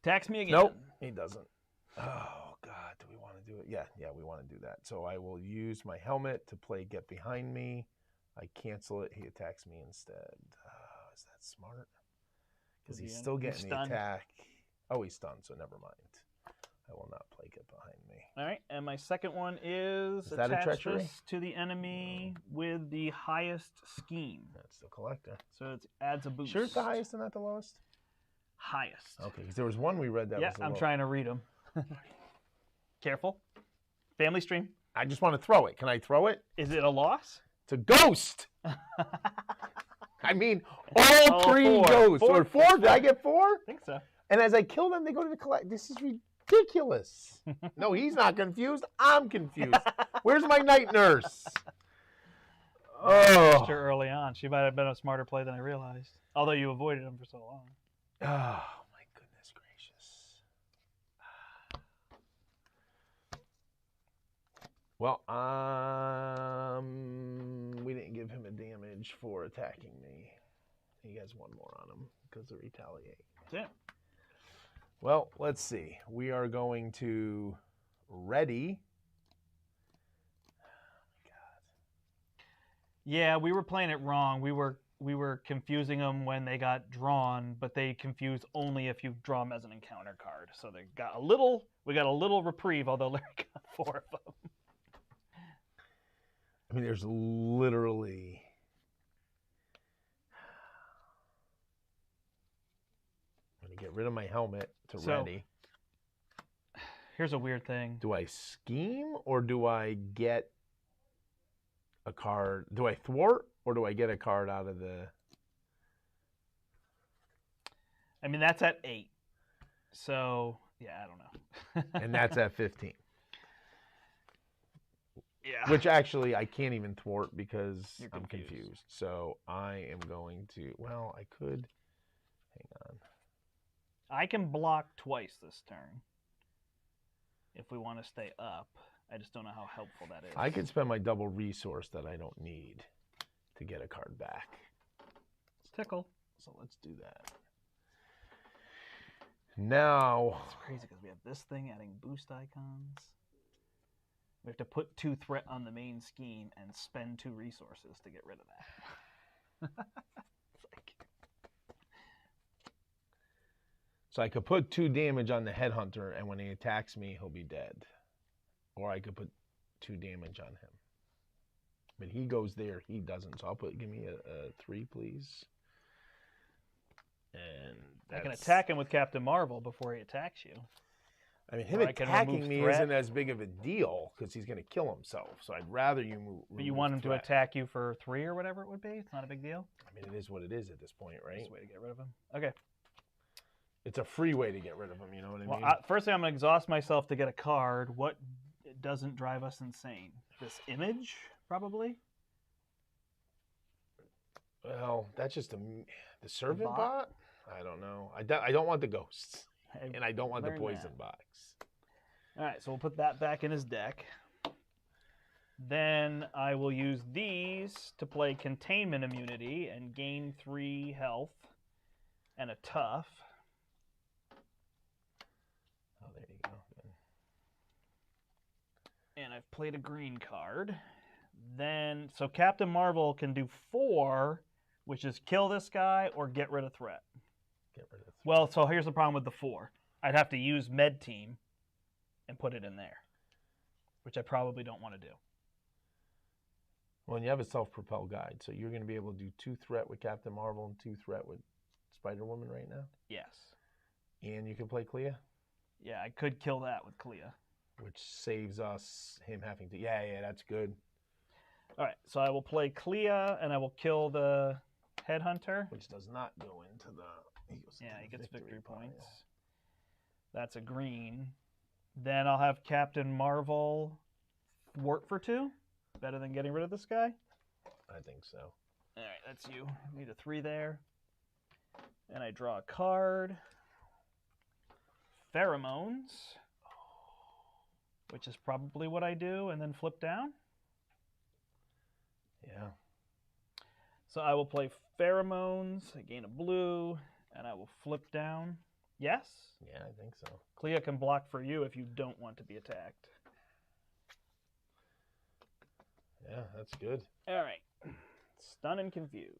Attacks me again. Nope, he doesn't. Oh, God, do we want to do it? Yeah, we want to do that. So I will use my helmet to play Get Behind Me. I cancel it. He attacks me instead. Is that smart? Because he's still getting the attack. Oh, he's stunned, so never mind. I will not play Get Behind Me. All right, and my second one is that a treachery? This to the enemy with the highest scheme. That's the collector. So it adds a boost. Sure it's the highest and not the lowest? Highest. Okay, because there was one we read that was the I'm lowest. trying to read them. Careful. Family stream. I just want to throw it. Can I throw it? Is it a loss? It's a ghost. I mean, all 3 ghosts. Or 4? Did I get 4? I think so. And as I kill them, they go to the collect. This is ridiculous. No, he's not confused. I'm confused. Where's my night nurse? Oh. Her early on. She might have been a smarter play than I realized. Although you avoided him for so long. Oh, my goodness gracious. Well, we didn't give him a damage for attacking me. He has 1 more on him because of retaliate. That's it. Well, let's see. We are going to ready. Oh my God. Yeah, we were playing it wrong. We were confusing them when they got drawn, but they confuse only if you draw them as an encounter card. So we got a little reprieve, although Larry got 4 of them. I mean, there's literally. I'm going to get rid of my helmet to ready. Here's a weird thing. Do I scheme or do I get a card? Do I thwart or do I get a card out of the. I mean, that's at 8. So, yeah, I don't know. And that's at 15. Yeah. Which actually I can't even thwart because I'm confused. So I am going to. Well, I could. Hang on. I can block twice this turn if we want to stay up. I just don't know how helpful that is. I could spend my double resource that I don't need to get a card back. It's tickle. So let's do that. Now... It's crazy because we have this thing adding boost icons. We have to put 2 threat on the main scheme and spend 2 resources to get rid of that. It's like... So I could put 2 damage on the headhunter, and when he attacks me, he'll be dead. Or I could put 2 damage on him. But he goes there, he doesn't. So I'll put, give me a 3, please. And I can attack him with Captain Marvel before he attacks you. I mean, him Or I can attacking remove me threat. isn't as big of a deal because he's going to kill himself. So I'd rather you move. But you want him to attack you for 3 or whatever it would be? It's not a big deal? I mean, it is what it is at this point, right? Just a way to get rid of him. Okay. It's a free way to get rid of him, you know what I mean? Well, first thing, I'm going to exhaust myself to get a card. What doesn't drive us insane? This image, probably? Well, that's just the servant bot? bot? I don't know. I don't want the ghosts. And I don't want the learned poison that. box. All right, so we'll put that back in his deck. Then I will use these to play Containment Immunity and gain 3 health and a tough. Oh, there you go. Good. And I've played a green card. Then, so Captain Marvel can do 4, which is kill this guy or get rid of threat. Get rid of 3. Well, so here's the problem with the 4. I'd have to use Med Team and put it in there, which I probably don't want to do. Well, and you have a self-propelled guide, so you're going to be able to do 2 threat with Captain Marvel and 2 threat with SpiderWoman right now? Yes. And you can play Clea? Yeah, I could kill that with Clea. Which saves us him having to... Yeah, that's good. All right, so I will play Clea, and I will kill the Headhunter. Which does not go into the... He gets victory points. That's a green. Then I'll have Captain Marvel thwart for 2. Better than getting rid of this guy? I think so. All right, that's you. Need a 3 there. And I draw a card. Pheromones. Which is probably what I do, and then flip down. Yeah. So I will play Pheromones. I gain a blue, and I will flip down. Yes? Yeah, I think so. Clea can block for you if you don't want to be attacked. Yeah, that's good. All right. Stun and confuse.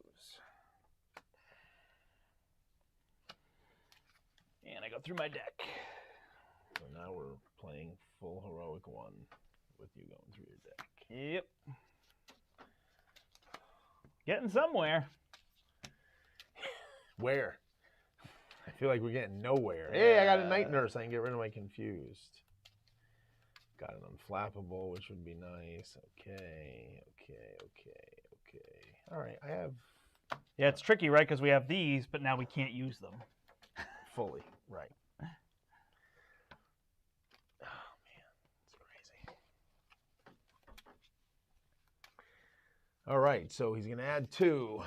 And I go through my deck. So now we're playing full heroic 1 with you going through your deck. Yep. Getting somewhere. Where? I feel like we're getting nowhere. Hey, I got a Night Nurse. I can get rid of my confused. Got an unflappable, which would be nice. Okay. All right, I have... Yeah, it's tricky, right? Because we have these, but now we can't use them. Fully, right. Oh, man, it's crazy. All right, so he's going to add 2.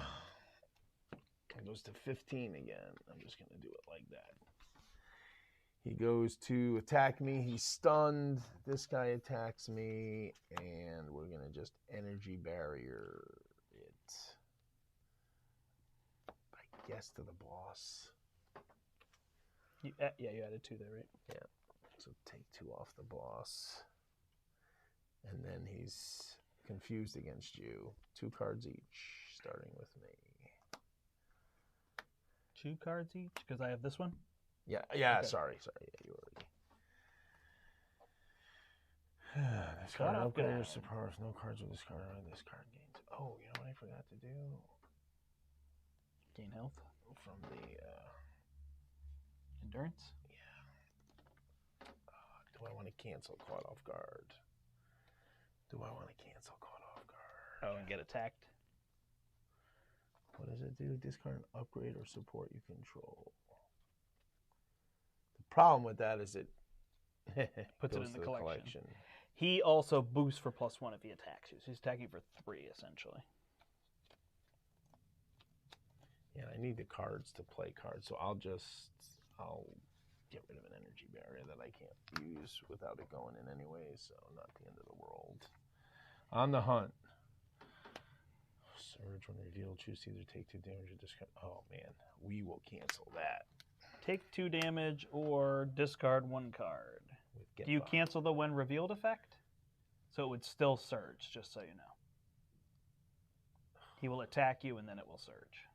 It goes to 15 again. I'm just going to do it like that. He goes to attack me. He's stunned. This guy attacks me, and we're going to just energy barrier it. I guess to the boss. You added 2 there, right? Yeah. So take 2 off the boss. And then he's confused against you. 2 cards each, starting with me. 2 cards each? Because I have this one? Yeah, Okay. sorry. Yeah, you already. This card Shut up, upgrade guys. supports no cards with this card or this card gains. Oh, you know what I forgot to do? Gain health. From the Endurance? yeah. Do I want to cancel caught off guard? Oh, and get attacked. What does it do? Discard an upgrade or support you control. The problem with that is it Puts it goes in to the collection. He also boosts for +1 if he attacks you. So he's attacking for 3, essentially. Yeah, I need the cards to play cards, so I'll get rid of an energy barrier that I can't use without it going in anyway, so not the end of the world. On the hunt. Surge when revealed, choose to either take 2 damage or discard. Oh man, we will cancel that. Take 2 damage or discard 1 card. Do you cancel the when revealed effect? So it would still surge, just so you know. He will attack you and then it will surge.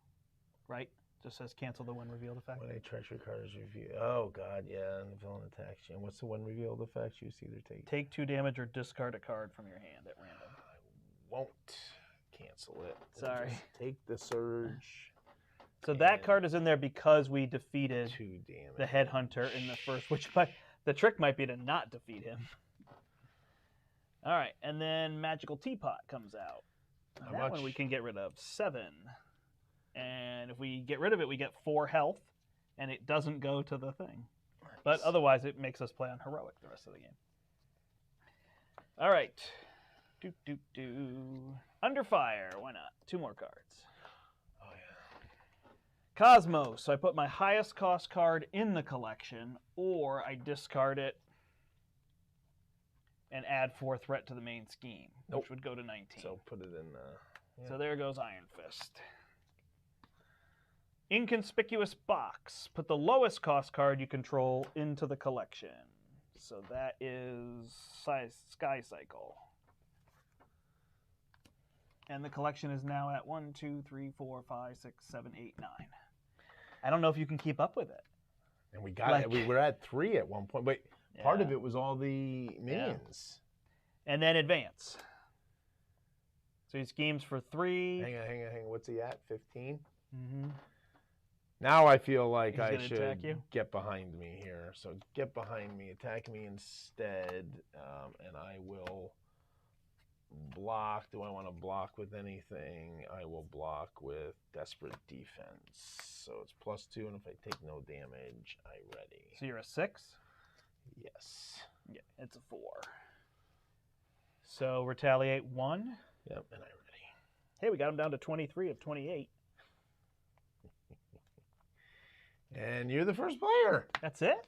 Right? Just says cancel the when revealed effect. When a treachery card is revealed. Oh god, yeah, and the villain attacks you. And what's the when revealed effect? Choose to either take 2 damage or discard a card from your hand at random. I won't cancel it. Sorry. Just take the surge. So that card is in there because we defeated 2 damage. the headhunter in the first, which the trick might be to not defeat him. All right, and then Magical Teapot comes out. How that much? one we can get rid of 7. And if we get rid of it, we get 4 health, and it doesn't go to the thing. Nice. But otherwise, it makes us play on heroic the rest of the game. All right. Under Fire. Why not? 2 more cards. Oh, yeah. Cosmos. So I put my highest cost card in the collection, or I discard it and add 4 threat to the main scheme, which would go to 19. So put it in Yeah. So there goes Iron Fist. Inconspicuous Box. Put the lowest cost card you control into the collection. So that is Sky Cycle. And the collection is now at 1, 2, 3, 4, 5, 6, 7, 8, 9. I don't know if you can keep up with it. And we got it. We were at 3 at one point. But part of it was all the minions. Yeah. And then Advance. So he schemes for 3. Hang on. What's he at? 15? Mm-hmm. Now I feel like I attack should you? get behind me here. So get behind me, attack me instead, and I will block. Do I want to block with anything? I will block with Desperate Defense. So it's +2, and if I take no damage, I ready. So you're a 6? Yes. Yeah, it's a 4. So retaliate 1. Yep, and I ready. Hey, we got him down to 23 of 28. And you're the first player. That's it?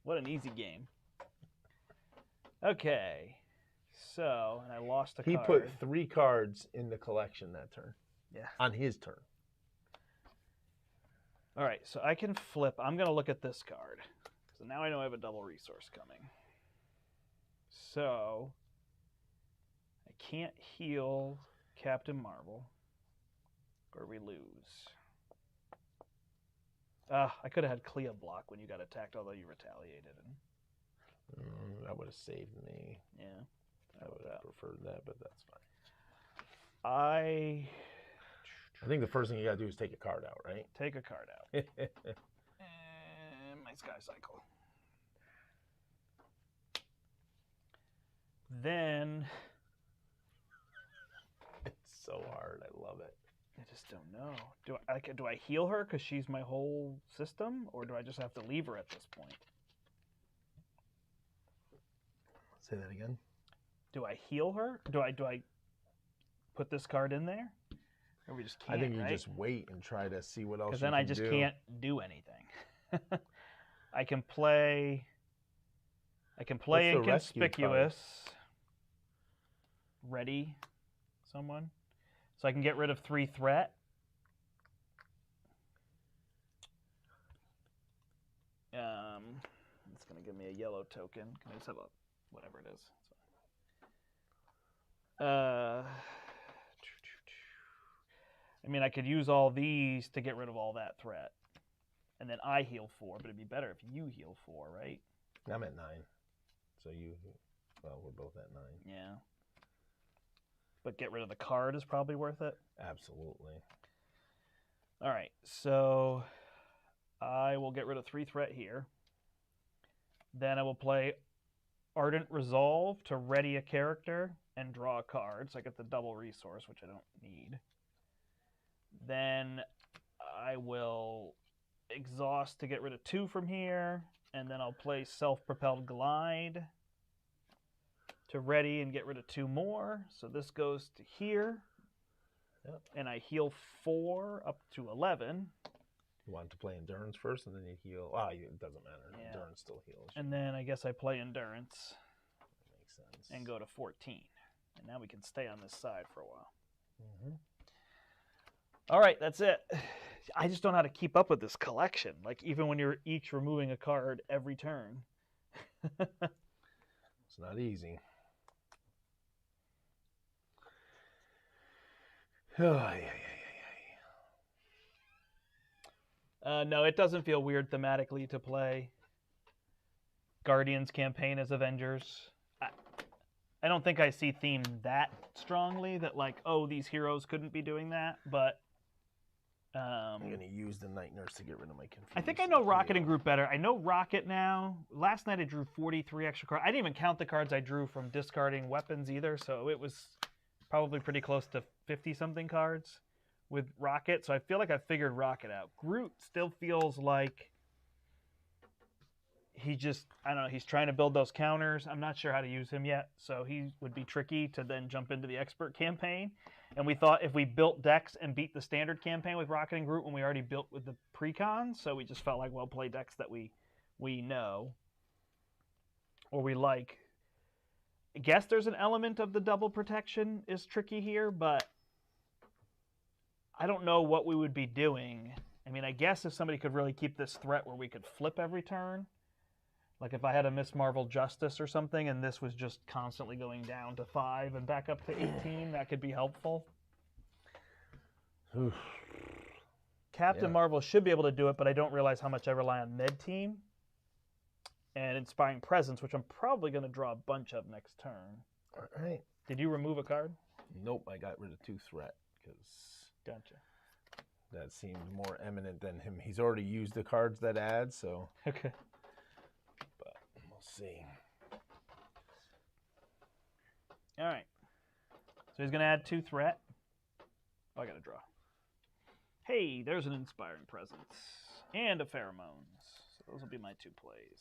What an easy game. Okay. So, and I lost a card. He put 3 cards in the collection that turn. Yeah. On his turn. All right, so I can flip. I'm going to look at this card. So now I know I have a double resource coming. So, I can't heal Captain Marvel, or we lose. I could have had Clea block when you got attacked, although you retaliated. That would have saved me. Yeah. I would have preferred that, but that's fine. I think the first thing you got to do is take a card out, right? Take a card out. And my Sky Cycle. Then... It's so hard. I love it. I just don't know. Do I heal her because she's my whole system, or do I just have to leave her at this point? Say that again. Do I heal her? Do I put this card in there, or we just can't? I think you right? just wait and try to see what else. Because then I just can't do anything. I can play. Inconspicuous. Ready, someone. So I can get rid of 3 threat. It's going to give me a yellow token. Can I just have a whatever it is? I mean, I could use all these to get rid of all that threat. And then I heal 4, but it'd be better if you heal 4, right? I'm at 9. So we're both at 9. Yeah. But get rid of the card is probably worth it? Absolutely. All right, so I will get rid of 3 threat here. Then I will play Ardent Resolve to ready a character and draw a card, so I get the double resource, which I don't need. Then I will Exhaust to get rid of 2 from here, and then I'll play Self-Propelled Glide to ready and get rid of 2 more. So this goes to here, and I heal 4 up to 11. You want to play endurance first, and then you heal. Ah, it doesn't matter. Yeah. Endurance still heals. And then I guess I play endurance. That makes sense. And go to 14. And now we can stay on this side for a while. Mm-hmm. All right, that's it. I just don't know how to keep up with this collection. Like, even when you're each removing a card every turn. It's not easy. No, it doesn't feel weird thematically to play Guardians campaign as Avengers. I don't think I see theme that strongly that, like, oh, these heroes couldn't be doing that, but I'm going to use the Night Nurse to get rid of my confusion. I think I know Rocket and Groot better. I know Rocket now. Last night I drew 43 extra cards. I didn't even count the cards I drew from discarding weapons either, so it was probably pretty close to 50-something cards with Rocket, so I feel like I figured Rocket out. Groot still feels like he just, I don't know, he's trying to build those counters. I'm not sure how to use him yet, so he would be tricky to then jump into the expert campaign. And we thought if we built decks and beat the standard campaign with Rocket and Groot when we already built with the precons, so we just felt like, well, play decks that we know or we like. I guess there's an element of the double protection is tricky here, but I don't know what we would be doing. I mean, I guess if somebody could really keep this threat where we could flip every turn, like if I had a Miss Marvel Justice or something and this was just constantly going down to 5 and back up to 18, that could be helpful. Captain Marvel should be able to do it, but I don't realize how much I rely on Med Team and Inspiring Presence, which I'm probably going to draw a bunch of next turn. All right. Did you remove a card? Nope, I got rid of 2 threat because Gotcha. that seemed more eminent than him. He's already used the cards that add, so. Okay. But we'll see. All right. So he's going to add 2 threat. Oh, I got to draw. Hey, there's an Inspiring Presence and a Pheromones. So those will be my 2 plays.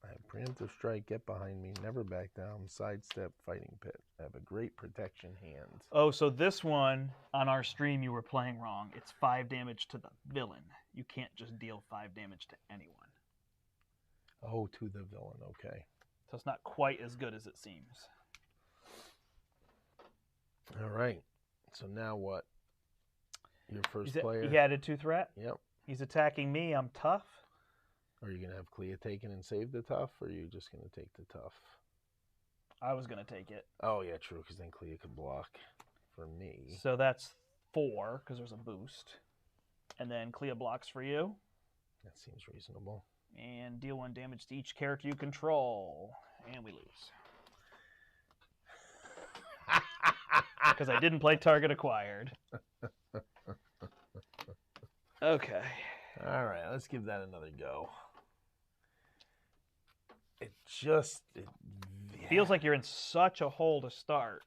I have preemptive strike, get behind me, never back down, sidestep, fighting pit. I have a great protection hand. Oh, so this one on our stream you were playing wrong. It's 5 damage to the villain. You can't just deal 5 damage to anyone. Oh, to the villain, okay. So it's not quite as good as it seems. All right. So now what? Your first player? He added 2 threat? Yep. He's attacking me. I'm tough. Are you going to have Clea taken and save the tough, or are you just going to take the tough? I was going to take it. Oh, yeah, true, because then Clea could block for me. So that's 4, because there's a boost. And then Clea blocks for you. That seems reasonable. And deal 1 damage to each character you control. And we lose. Because I didn't play target acquired. Okay. All right, let's give that another go. It just... feels like you're in such a hole to start.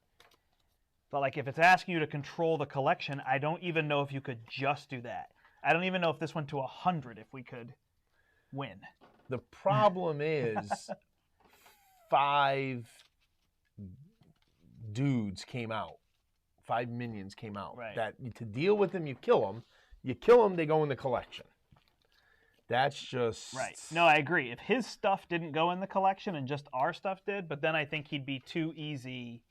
But like if it's asking you to control the collection, I don't even know if you could just do that. I don't even know if this went to 100 if we could win. The problem is 5 dudes came out. 5 minions came out. Right. That to deal with them, you kill them. You kill them, they go in the collection. That's just... Right. No, I agree. If his stuff didn't go in the collection and just our stuff did, but then I think he'd be too easy,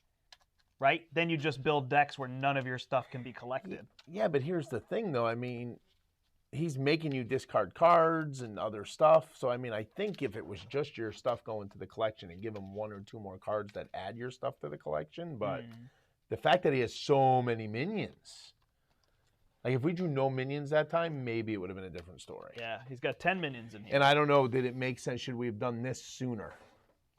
right? Then you just build decks where none of your stuff can be collected. Yeah, but here's the thing, though. I mean, he's making you discard cards and other stuff. So, I mean, I think if it was just your stuff going to the collection and give him 1 or 2 more cards that add your stuff to the collection, but the fact that he has so many minions... Like, if we drew no minions that time, maybe it would have been a different story. Yeah, he's got 10 minions in here. And I don't know, did it make sense? Should we have done this sooner?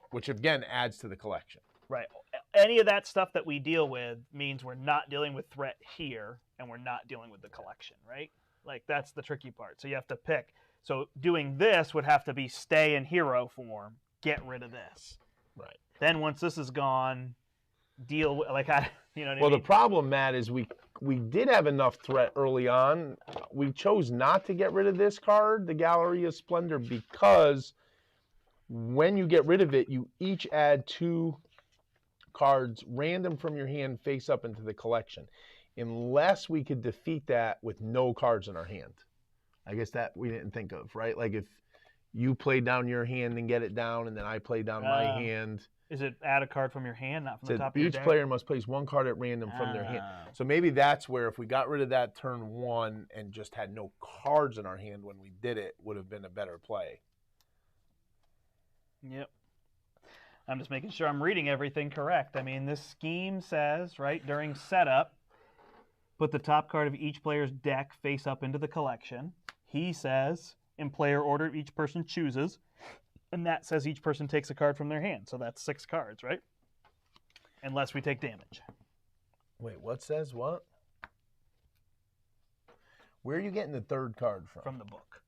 Which, again, adds to the collection. Right. Any of that stuff that we deal with means we're not dealing with threat here, and we're not dealing with the collection, right? Like, that's the tricky part. So you have to pick. So doing this would have to be stay in hero form, get rid of this. Right. Then once this is gone, deal with, like, you know what I mean? Well, the problem, Matt, is we did have enough threat early on. We chose not to get rid of this card, the Gallery of Splendor, because when you get rid of it, you each add 2 cards random from your hand face up into the collection. unless we could defeat that with no cards in our hand. I guess that we didn't think of, right? Like if you play down your hand and get it down, and then I play down my hand. Is it add a card from your hand, not from the top of your Each deck? player must place one card at random from their hand. So maybe that's where if we got rid of that turn 1 and just had no cards in our hand when we did it, would have been a better play. Yep. I'm just making sure I'm reading everything correct. I mean, this scheme says, right, during setup, put the top card of each player's deck face up into the collection. He says, in player order, each person chooses. And that says each person takes a card from their hand. So that's 6 cards, right? Unless we take damage. Wait, what says what? Where are you getting the third card from? From the book.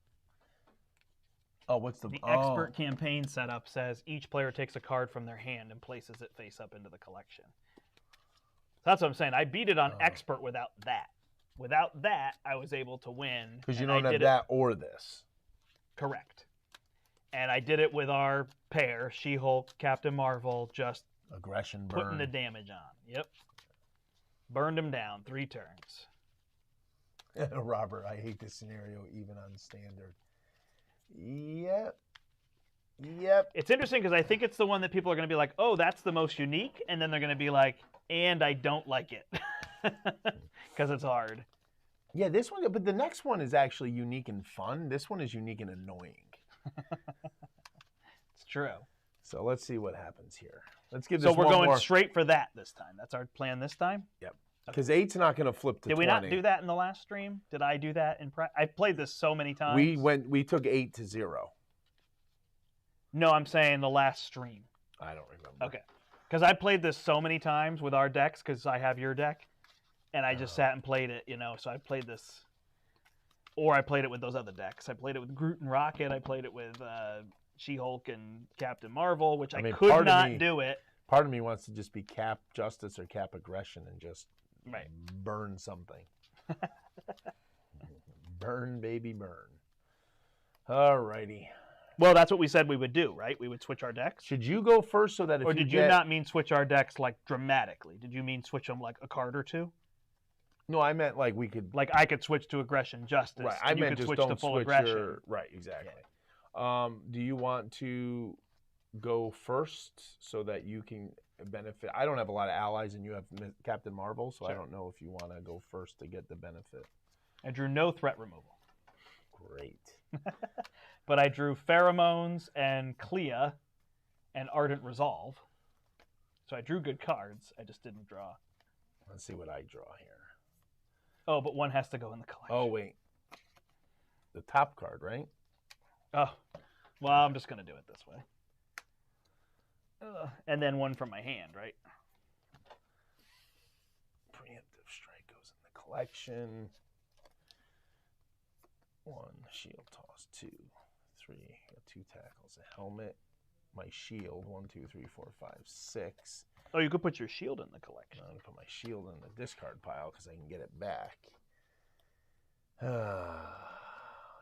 Oh, what's the... The expert campaign setup says each player takes a card from their hand and places it face up into the collection. That's what I'm saying. I beat it on expert without that. Without that, I was able to win. Because you don't have that or this. Correct. And I did it with our pair, She-Hulk, Captain Marvel, just aggression burn. Putting the damage on. Yep. Burned him down 3 turns. Robert, I hate this scenario even on standard. Yep. Yep. It's interesting because I think it's the one that people are going to be like, oh, that's the most unique. And then they're going to be like, and I don't like it. Because it's hard. Yeah, this one, but the next one is actually unique and fun. This one is unique and annoying. It's true. So let's see what happens here. Let's give this So we're one going more. straight for that this time. That's our plan this time? Yep. Because 8's not going to flip to 20. Did we not do that in the last stream? Did I do that in practice? I played this so many times. We took 8 to 0. No, I'm saying the last stream. I don't remember. Okay. Because I played this so many times with our decks because I have your deck. And I just sat and played it, you know. So I played this. Or I played it with those other decks. I played it with Groot and Rocket. I played it with She-Hulk and Captain Marvel, which I could not do it. Part of me wants to just be Cap Justice or Cap Aggression and just burn something. Burn, baby, burn. All righty. Well, that's what we said we would do, right? We would switch our decks. Should you go first so that if or did you not mean switch our decks like dramatically? Did you mean switch them like a card or two? No, I meant like we could... Like I could switch to Aggression Justice. Right, I meant just switch don't to full switch aggression. your... Right, exactly. Yeah. Do you want to go first so that you can benefit? I don't have a lot of allies and you have Captain Marvel, so I don't know if you want to go first to get the benefit. I drew no threat removal. Great. But I drew Pheromones and Clea and Ardent Resolve. So I drew good cards. I just didn't draw. Let's see what I draw here. Oh, but one has to go in the collection. Oh, wait. The top card, right? Oh, well, I'm just going to do it this way. And then one from my hand, right? Preemptive strike goes in the collection. 1, shield toss, 2, 3, got 2 tackles, a helmet, my shield, 1, 2, 3, 4, 5, 6. Oh, you could put your shield in the collection. I'm going to put my shield in the discard pile because I can get it back. I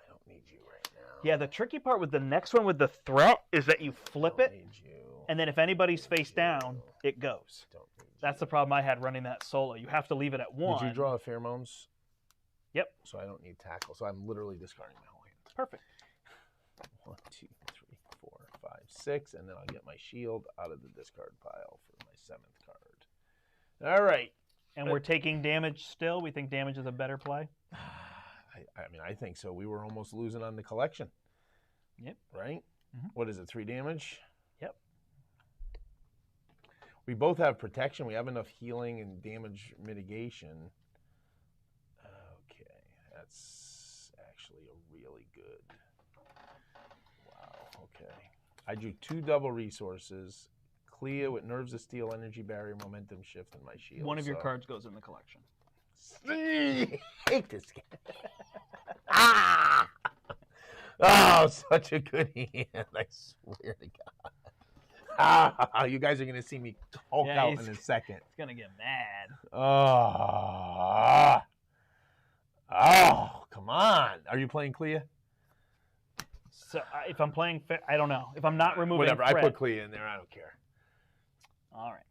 don't need you right now. Yeah, the tricky part with the next one with the threat is that you flip it, and then if anybody's face down, it goes. That's the problem I had running that solo. You have to leave it at 1. Did you draw a Pheromones? Yep. So I don't need tackle. So I'm literally discarding my whole hand. Perfect. 1, 2, 3, 4, 5, 6, and then I'll get my shield out of the discard pile for my 7th card. All right. And we're taking damage still? We think damage is a better play? I mean, I think so. We were almost losing on the collection. Yep. Right? Mm-hmm. What is it, 3 damage? Yep. We both have protection. We have enough healing and damage mitigation. Okay. That's actually a really good... Wow. Okay. I drew 2 double resources. Clea with Nerves of Steel, Energy Barrier, Momentum Shift, and my shield. One of your cards goes in the collection. I hate this game. Ah! Oh, such a good hand. I swear to God. Ah, you guys are going to see me Hulk out in a second. He's going to get mad. Oh, come on. Are you playing Clea? So if I'm playing, I don't know. If I'm not removing whatever, threat, I put Clea in there. I don't care. All right.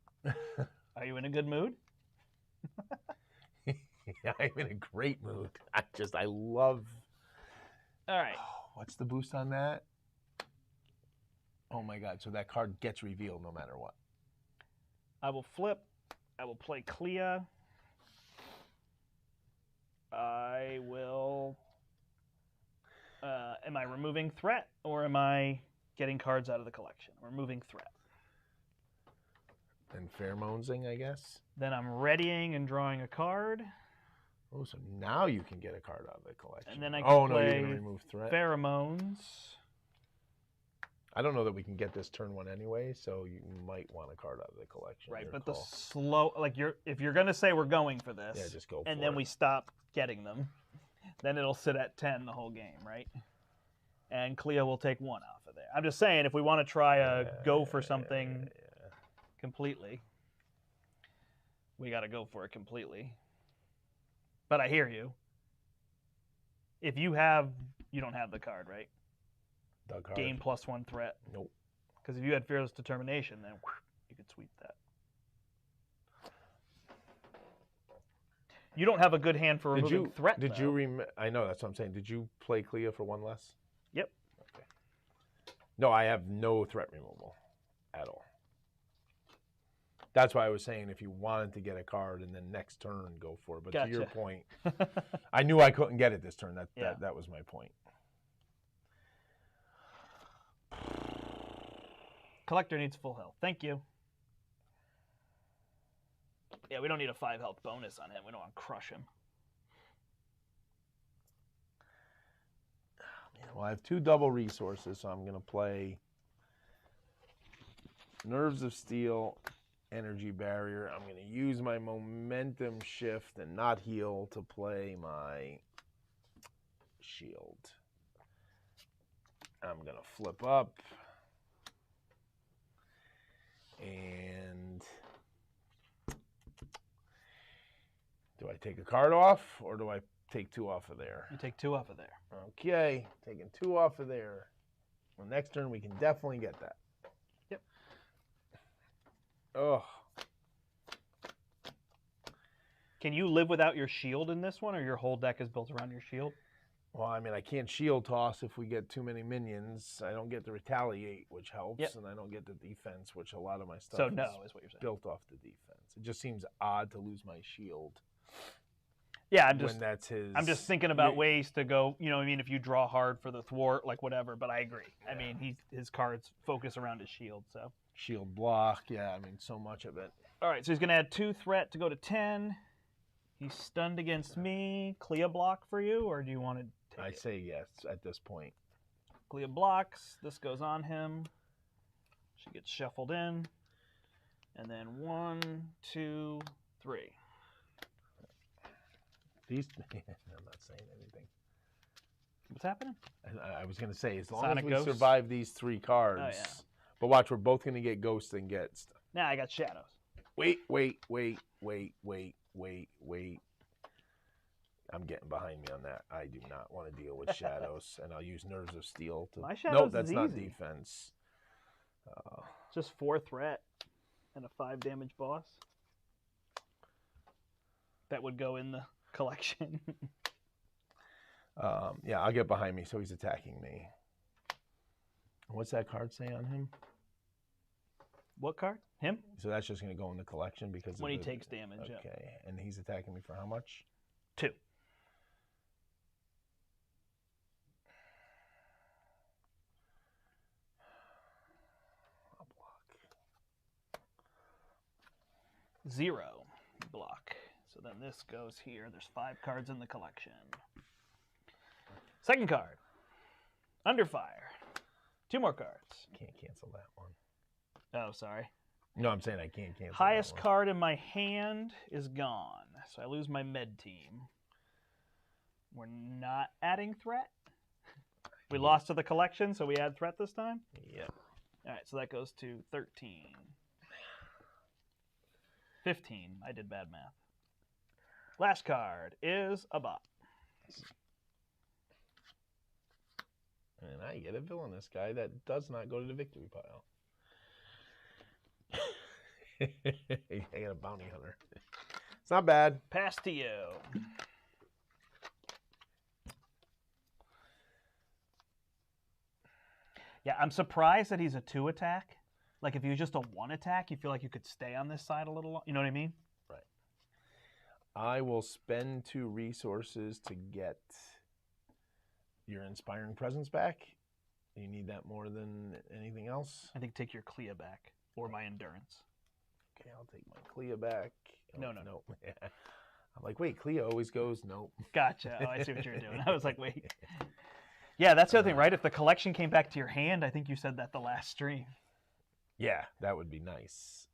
Are you in a good mood? I'm in a great mood. I love. All right. What's the boost on that? Oh my God! So that card gets revealed no matter what. I will flip. I will play Clea. I will. Am I removing threat or am I getting cards out of the collection? Removing threat. And pheromonesing, I guess. Then I'm readying and drawing a card. Oh, so now you can get a card out of the collection. And then I can no, play you're gonna remove threat. Pheromones. I don't know that we can get this turn one anyway, so you might want a card out of the collection. Right, Your but call. the slow, like if you're gonna say we're going for this, Yeah, just go. and then we stop getting them, then it'll sit at 10 the whole game, right? And Clea will take 1 off of there. I'm just saying, if we want to try go for something completely, we got to go for it completely. But I hear you. If you don't have the card, right? The card. Game +1 threat. Nope. Because if you had Fearless Determination, then you could sweep that. You don't have a good hand for removing threat. Did you I know, that's what I'm saying. Did you play Clea for 1 less? Yep. Okay. No, I have no threat removal at all. That's why I was saying if you wanted to get a card and then next turn go for it. But Gotcha. to your point, I knew I couldn't get it this turn. That was my point. Collector needs full health. Thank you. Yeah, we don't need a 5 health bonus on him. We don't want to crush him. Well, I have 2 double resources, so I'm going to play Nerves of Steel, Energy Barrier. I'm going to use my Momentum Shift and not heal to play my Shield. I'm going to flip up. And do I take a card off or do I take 2 off of there? You take 2 off of there. Okay, taking 2 off of there. Well, next turn we can definitely get that. Yep. Oh. Can you live without your shield in this one, or your whole deck is built around your shield? Well, I mean, I can't shield toss if we get too many minions. I don't get to retaliate, which helps, and I don't get the defense, which a lot of my stuff is what you're saying. Built off the defense. It just seems odd to lose my shield. Yeah, I'm just thinking about ways to go. You know, what I mean, if you draw hard for the thwart, like whatever. But I agree. Yeah. I mean, his cards focus around his shield, so shield block. Yeah, I mean, so much of it. All right, so he's gonna add 2 threat to go to 10. He's stunned against me. Clea block for you, or do you want to? I say yes at this point. Clea blocks. This goes on him. She gets shuffled in. And then 1, 2, 3. I'm not saying anything. What's happening? I was going to say, as long Sonic as we Ghosts? survive these 3 cards. Oh, yeah. But watch, we're both going to get ghosts and get stuff. Nah, I got shadows. Wait. I'm getting behind me on that. I do not want to deal with shadows, and I'll use Nerves of Steel to. My shadows Nope, that's is not easy. defense. Just 4 threat and a 5 damage boss. That would go in the collection. Yeah, I'll get behind me, so he's attacking me. What's that card say on him? What card? Him? So that's just going to go in the collection because when he takes damage. Okay, yeah. And he's attacking me for how much? 2. I'll block. 0 block. So then this goes here. There's 5 cards in the collection. Second card. Under fire. 2 more cards. Can't cancel that one. Oh, sorry. No, I'm saying I can't cancel Highest that one. card in my hand is gone. So I lose my med team. We're not adding threat. We lost to the collection, so we add threat this time? Yep. All right, so that goes to 13. 15. I did bad math. Last card is a bot. And I get a villainous guy that does not go to the victory pile. I got a bounty hunter. It's not bad. Pass to you. Yeah, I'm surprised that he's a 2 attack. Like, if he was just a 1 attack, you feel like you could stay on this side a little long. You know what I mean? Right. I will spend 2 resources to get your Inspiring Presence back. You need that more than anything else? I think take your Clea back, or my Endurance. Okay, I'll take my Clea back. No. I'm like, wait, Clea always goes, nope. Gotcha. Oh, I see what you're doing. I was like, wait. Yeah, that's the other thing, right? If the collection came back to your hand, I think you said that the last stream. Yeah, that would be nice.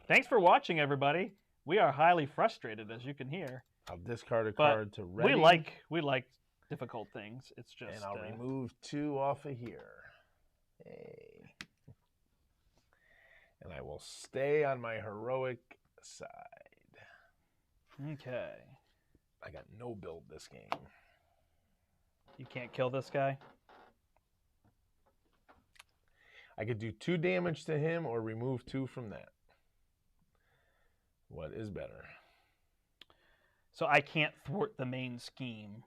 Thanks for watching, everybody. We are highly frustrated, as you can hear. I'll discard a card to ready. We like difficult things. It's just. And I'll remove 2 off of here. Hey. And I will stay on my heroic side. Okay. I got no build this game. You can't kill this guy? I could do 2 damage to him or remove 2 from that. What is better? So I can't thwart the main scheme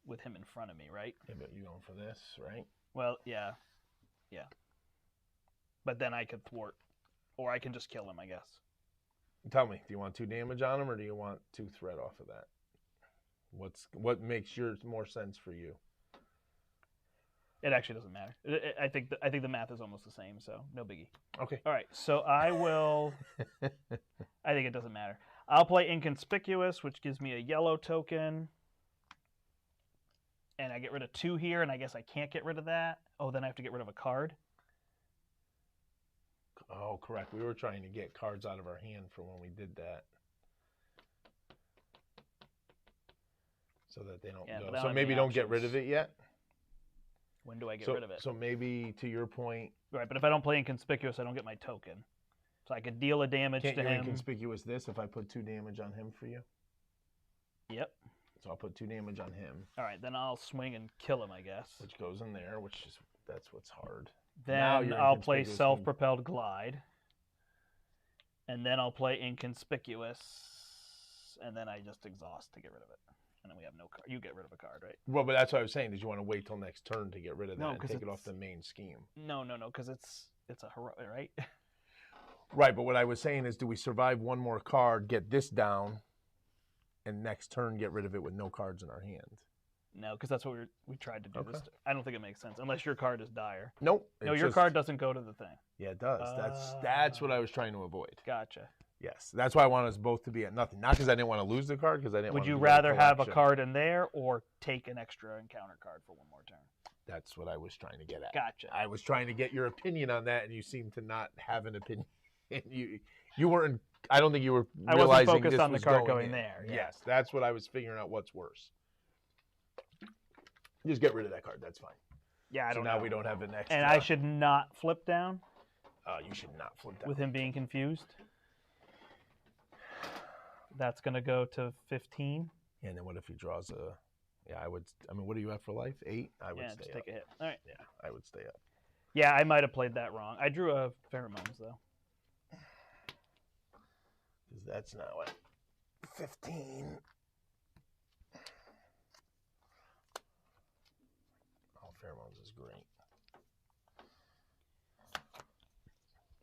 with him in front of me, right? Yeah, but you're going for this, right? Well, yeah. Yeah. But then I could thwart. Or I can just kill him, I guess. Tell me, do you want 2 damage on him or do you want 2 threat off of that? What makes yours more sense for you? It actually doesn't matter. I think the math is almost the same, so no biggie. Okay. All right, so I will. I think it doesn't matter. I'll play Inconspicuous, which gives me a yellow token, and I get rid of 2 here, and I guess I can't get rid of that. Oh, then I have to get rid of a card. Oh, correct. We were trying to get cards out of our hand for when we did that. So that they don't go. So maybe don't get rid of it yet? When do I get rid of it? So maybe, to your point... Right, but if I don't play Inconspicuous, I don't get my token. So I could deal a damage to him. Can't you Inconspicuous this if I put 2 damage on him for you? Yep. So I'll put 2 damage on him. All right, then I'll swing and kill him, I guess. Which goes in there, that's what's hard. Then I'll play Self-Propelled Glide. And then I'll play Inconspicuous. And then I just exhaust to get rid of it. And then we have no card. You get rid of a card, right? Well, but that's what I was saying. Did you want to wait till next turn to get rid of that and take it off the main scheme? No, because it's a heroic, right? Right, but what I was saying is, do we survive 1 more card, get this down, and next turn get rid of it with no cards in our hand? No, because that's what we tried to do. Okay. I don't think it makes sense unless your card is dire. Nope. No, your card doesn't go to the thing. Yeah, it does. That's what I was trying to avoid. Gotcha. Yes, that's why I wanted us both to be at nothing. Not because I didn't want to lose the card, because I didn't. Would you rather have a card in there or take an extra encounter card for 1 more turn? That's what I was trying to get at. Gotcha. I was trying to get your opinion on that, and you seem to not have an opinion. You weren't. I don't think you were realizing I wasn't focused this on the was card going there. Yeah. Yes, that's what I was figuring out. What's worse? Just get rid of that card. That's fine. Yeah, I don't know. So now we don't have an extra. And I should not flip down? You should not flip down. With him being confused? That's going to go to 15. Yeah, and then what if he draws a... Yeah, I would... I mean, what do you have for life? 8? I would stay just up. take a hit. All right. Yeah, I would stay up. Yeah, I might have played that wrong. I drew a Pheromones, though. Because that's now at 15. Oh, Pheromones is great.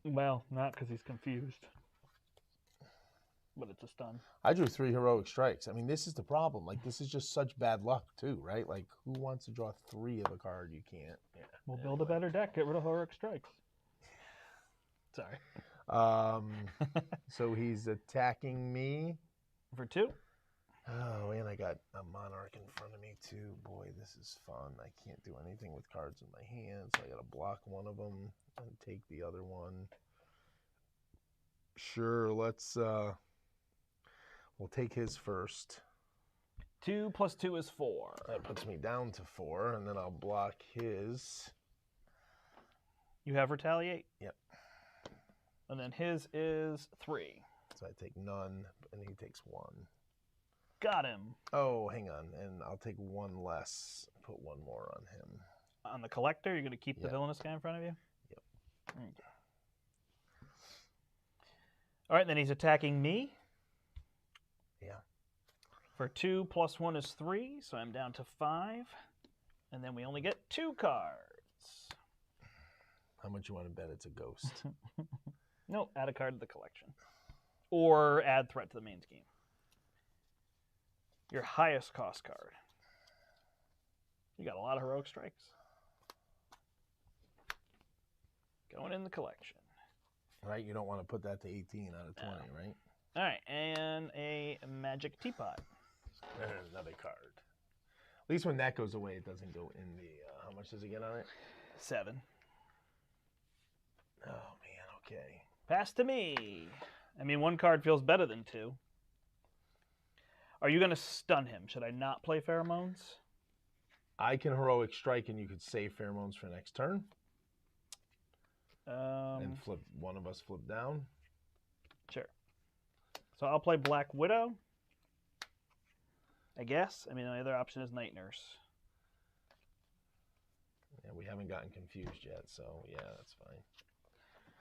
Well, not because he's confused. But it's a stun. I drew 3 heroic strikes. I mean, this is the problem. Like, this is just such bad luck, too, right? Like, who wants to draw 3 of a card you can't? Yeah. We'll build a better deck. Get rid of heroic strikes. Sorry. So he's attacking me. For 2? Oh, and I got a Monarch in front of me, too. Boy, this is fun. I can't do anything with cards in my hand, so I got to block one of them and take the other one. Sure, let's... We'll take his first. 2 + 2 is 4. That puts me down to 4, and then I'll block his. You have Retaliate? Yep. And then his is 3. So I take none, and he takes 1. Got him. Oh, hang on, and I'll take 1 less. Put 1 more on him. On the Collector, you're going to keep the villainous guy in front of you? Yep. All right, then he's attacking me. Yeah. For 2 plus 1 is 3, so I'm down to 5. And then we only get 2 cards. How much you want to bet it's a ghost? No, add a card to the collection. Or add threat to the main scheme. Your highest cost card. You got a lot of heroic strikes. Going in the collection. Right, you don't want to put that to 18 out of 20, right? All right, and a magic teapot. And another card. At least when that goes away, it doesn't go in the... how much does it get on it? 7. Oh, man, okay. Pass to me. I mean, 1 card feels better than 2. Are you going to stun him? Should I not play Pheromones? I can heroic strike, and you could save Pheromones for next turn. And flip one of us flip down. Sure. So I'll play Black Widow. I guess. I mean, the other option is Night Nurse. Yeah, we haven't gotten confused yet, so yeah, that's fine.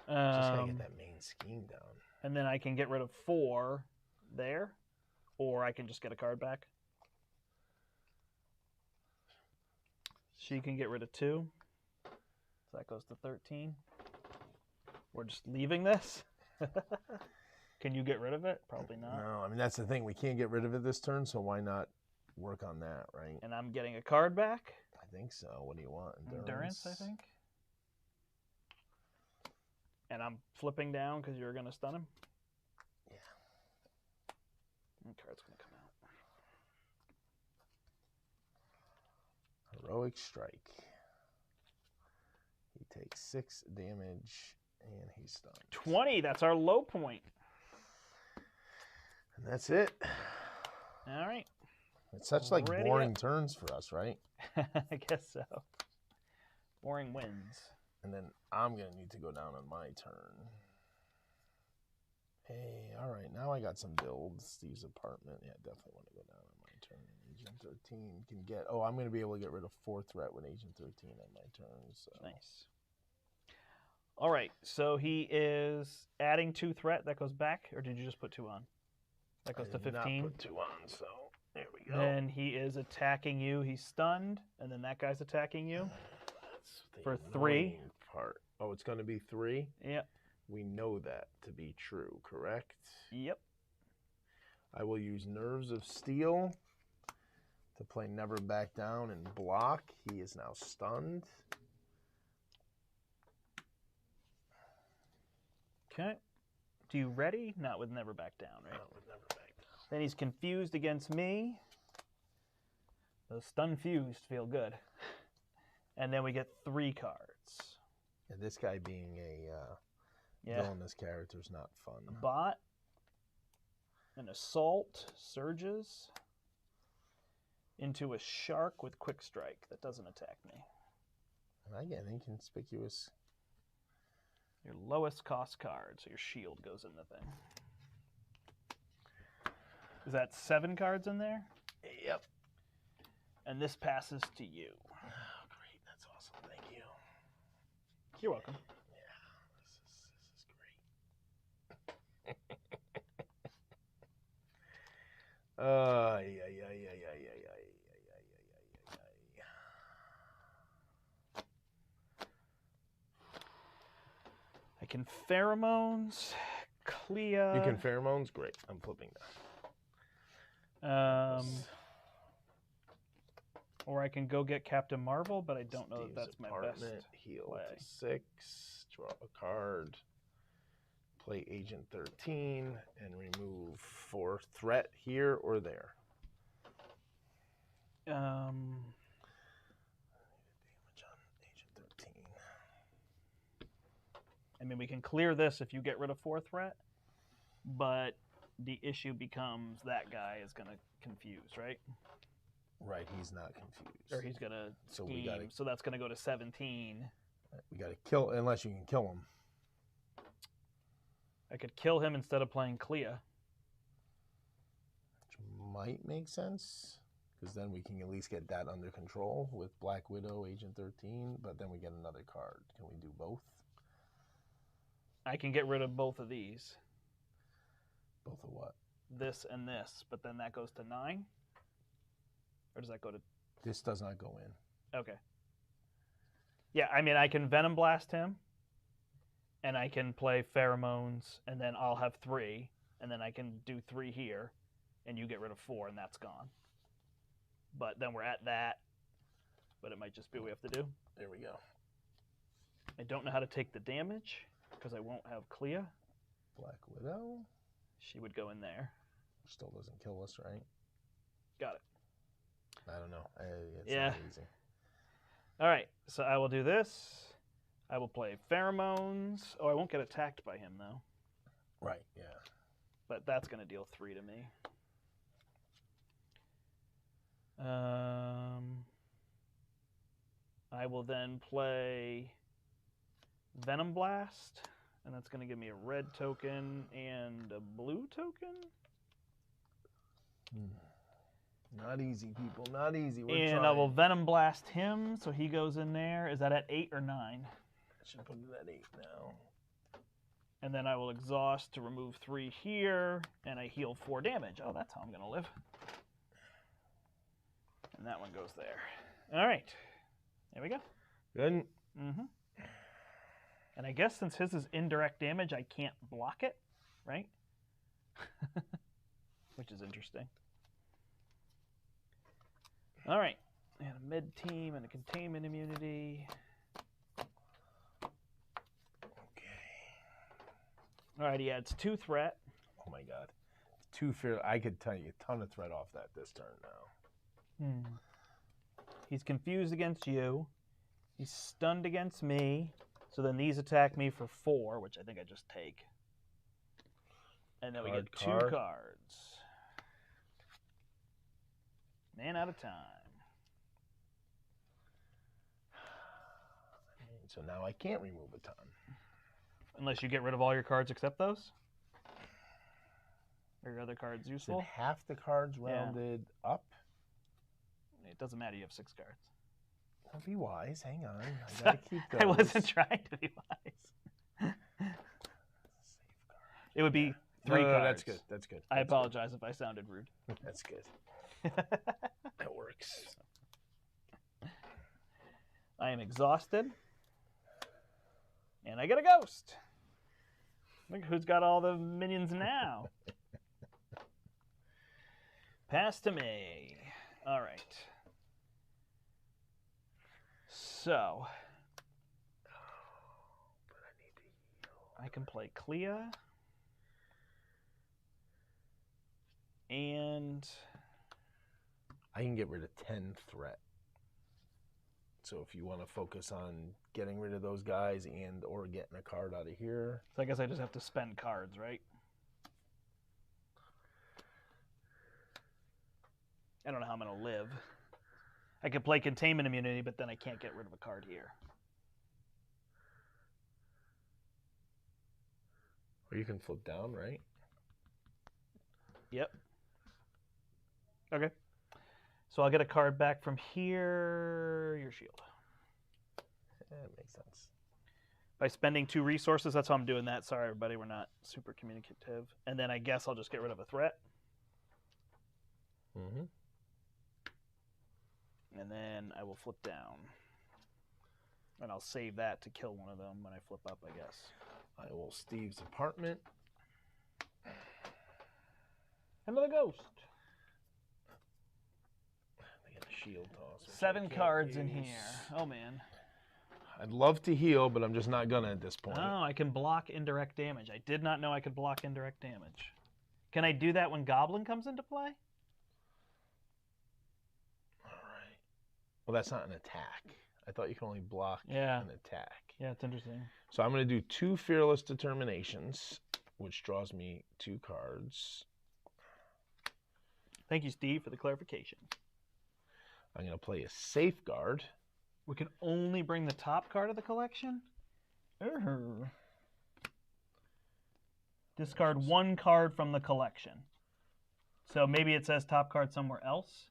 Just gotta get that main scheme down. And then I can get rid of 4 there, or I can just get a card back. She can get rid of 2. So that goes to 13. We're just leaving this. Can you get rid of it? Probably not. No, I mean, that's the thing. We can't get rid of it this turn, so why not work on that, right? And I'm getting a card back? I think so. What do you want? Endurance, I think. And I'm flipping down because you're going to stun him? Yeah. And card's going to come out. Heroic strike. He takes 6 damage, and he's stunned. 20, that's our low point. And that's it. All right. It's such like boring turns for us, right? I guess so. Boring wins. And then I'm going to need to go down on my turn. Hey, all right. Now I got some builds. Steve's apartment. Yeah, definitely want to go down on my turn. Agent 13 can get... Oh, I'm going to be able to get rid of 4 threat with Agent 13 on my turn. So. Nice. All right. So he is adding 2 threat. That goes back? Or did you just put 2 on? That goes to 15. Not put 2 on, so there we go. Then he is attacking you. He's stunned. And then that guy's attacking you. For 3. Part. Oh, it's going to be 3? Yep. We know that to be true, correct? Yep. I will use Nerves of Steel to play Never Back Down and block. He is now stunned. Okay. Do you ready? Not with Never Back Down, right? Not with Never Back Down. Then he's confused against me. Those stun fused feel good. And then we get 3 cards. And this guy being a villainous character is not fun. A bot. An assault surges into a shark with quick strike that doesn't attack me. And I get inconspicuous. Your lowest cost card, so your shield goes in the thing. Is that 7 cards in there? Yep. And this passes to you. Oh, great. That's awesome. Thank you. You're welcome. Yeah, this is great. I can pheromones, Clea. You can pheromones? Great. I'm flipping that. Or I can go get Captain Marvel, but I don't know if that's my best heal play. To 6, draw a card, play Agent 13, and remove 4 threat here or there. Damage on Agent 13. I mean, we can clear this if you get rid of 4 threat, but the issue becomes that guy is going to confuse, right? Right, he's not confused. Or he's going to scheme, so that's going to go to 17. We got to kill, unless you can kill him. I could kill him instead of playing Clea. Which might make sense, because then we can at least get that under control with Black Widow, Agent 13, but then we get another card. Can we do both? I can get rid of both of these. Both of what? This and this, but then that goes to 9? Or does that go to... This does not go in. Okay. Yeah, I mean, I can Venom Blast him, and I can play Pheromones, and then I'll have 3, and then I can do 3 here, and you get rid of 4, and that's gone. But then we're at that, but it might just be what we have to do. There we go. I don't know how to take the damage, because I won't have Clea. Black Widow. She would go in there. Still doesn't kill us, right? Got it. I don't know. It's Yeah. not easy. All right, so I will do this. I will play Pheromones. Oh, I won't get attacked by him, though. Right, yeah. But that's going to deal 3 to me. I will then play Venom Blast, and that's going to give me a red token and a blue token. Not easy, people. Not easy. We're and trying. I will Venom Blast him, so he goes in there. Is that at 8 or 9? I should put it at 8 now. And then I will exhaust to remove 3 here, and I heal 4 damage. Oh, that's how I'm going to live. And that one goes there. All right. There we go. Good. Mm-hmm. And I guess since his is indirect damage, I can't block it, right? Which is interesting. All right. And a mid team and a containment immunity. All right, he adds 2 threat. Oh my God. 2 fear. I could tell you a ton of threat off that this turn now. He's confused against you. He's stunned against me. So then these attack me for 4, which I think I just take. And then we get 2 cards. Man out of time. So now I can't remove a ton. Unless you get rid of all your cards except those? Are your other cards Is useful? it half the cards rounded up? It doesn't matter, you have 6 cards. Don't be wise. Hang on. I gotta keep those. I wasn't trying to be wise. It would be 3 cards. That's good. That's good. I apologize if I sounded rude. That's good. That works. I am exhausted. And I get a ghost. Look who's got all the minions now. Pass to me. All right. So. But I need to heal. I can play Clea. And I can get rid of 10 threat. So if you want to focus on getting rid of those guys and or getting a card out of here. so I guess I just have to spend cards, right? I don't know how I'm going to live. I could play containment immunity, but then I can't get rid of a card here. Or you can flip down, right? Yep. Okay. So I'll get a card back from here. Your shield. That makes sense. By spending 2 resources, that's how I'm doing that. Sorry, everybody, we're not super communicative. And then I guess I'll just get rid of a threat. Mm-hmm. And then I will flip down. And I'll save that to kill one of them when I flip up, I guess. I will Steve's apartment. Another ghost. I got a shield toss. 7 cards in here. Oh, man. I'd love to heal, but I'm just not gonna at this point. Oh, I can block indirect damage. I did not know I could block indirect damage. Can I do that when Goblin comes into play? All right. Well, that's not an attack. I thought you could only block an attack. Yeah, it's interesting. So I'm going to do 2 Fearless Determinations, which draws me 2 cards. Thank you, Steve, for the clarification. I'm going to play a Safeguard. We can only bring the top card of the collection? Discard 1 card from the collection. So maybe it says top card somewhere else.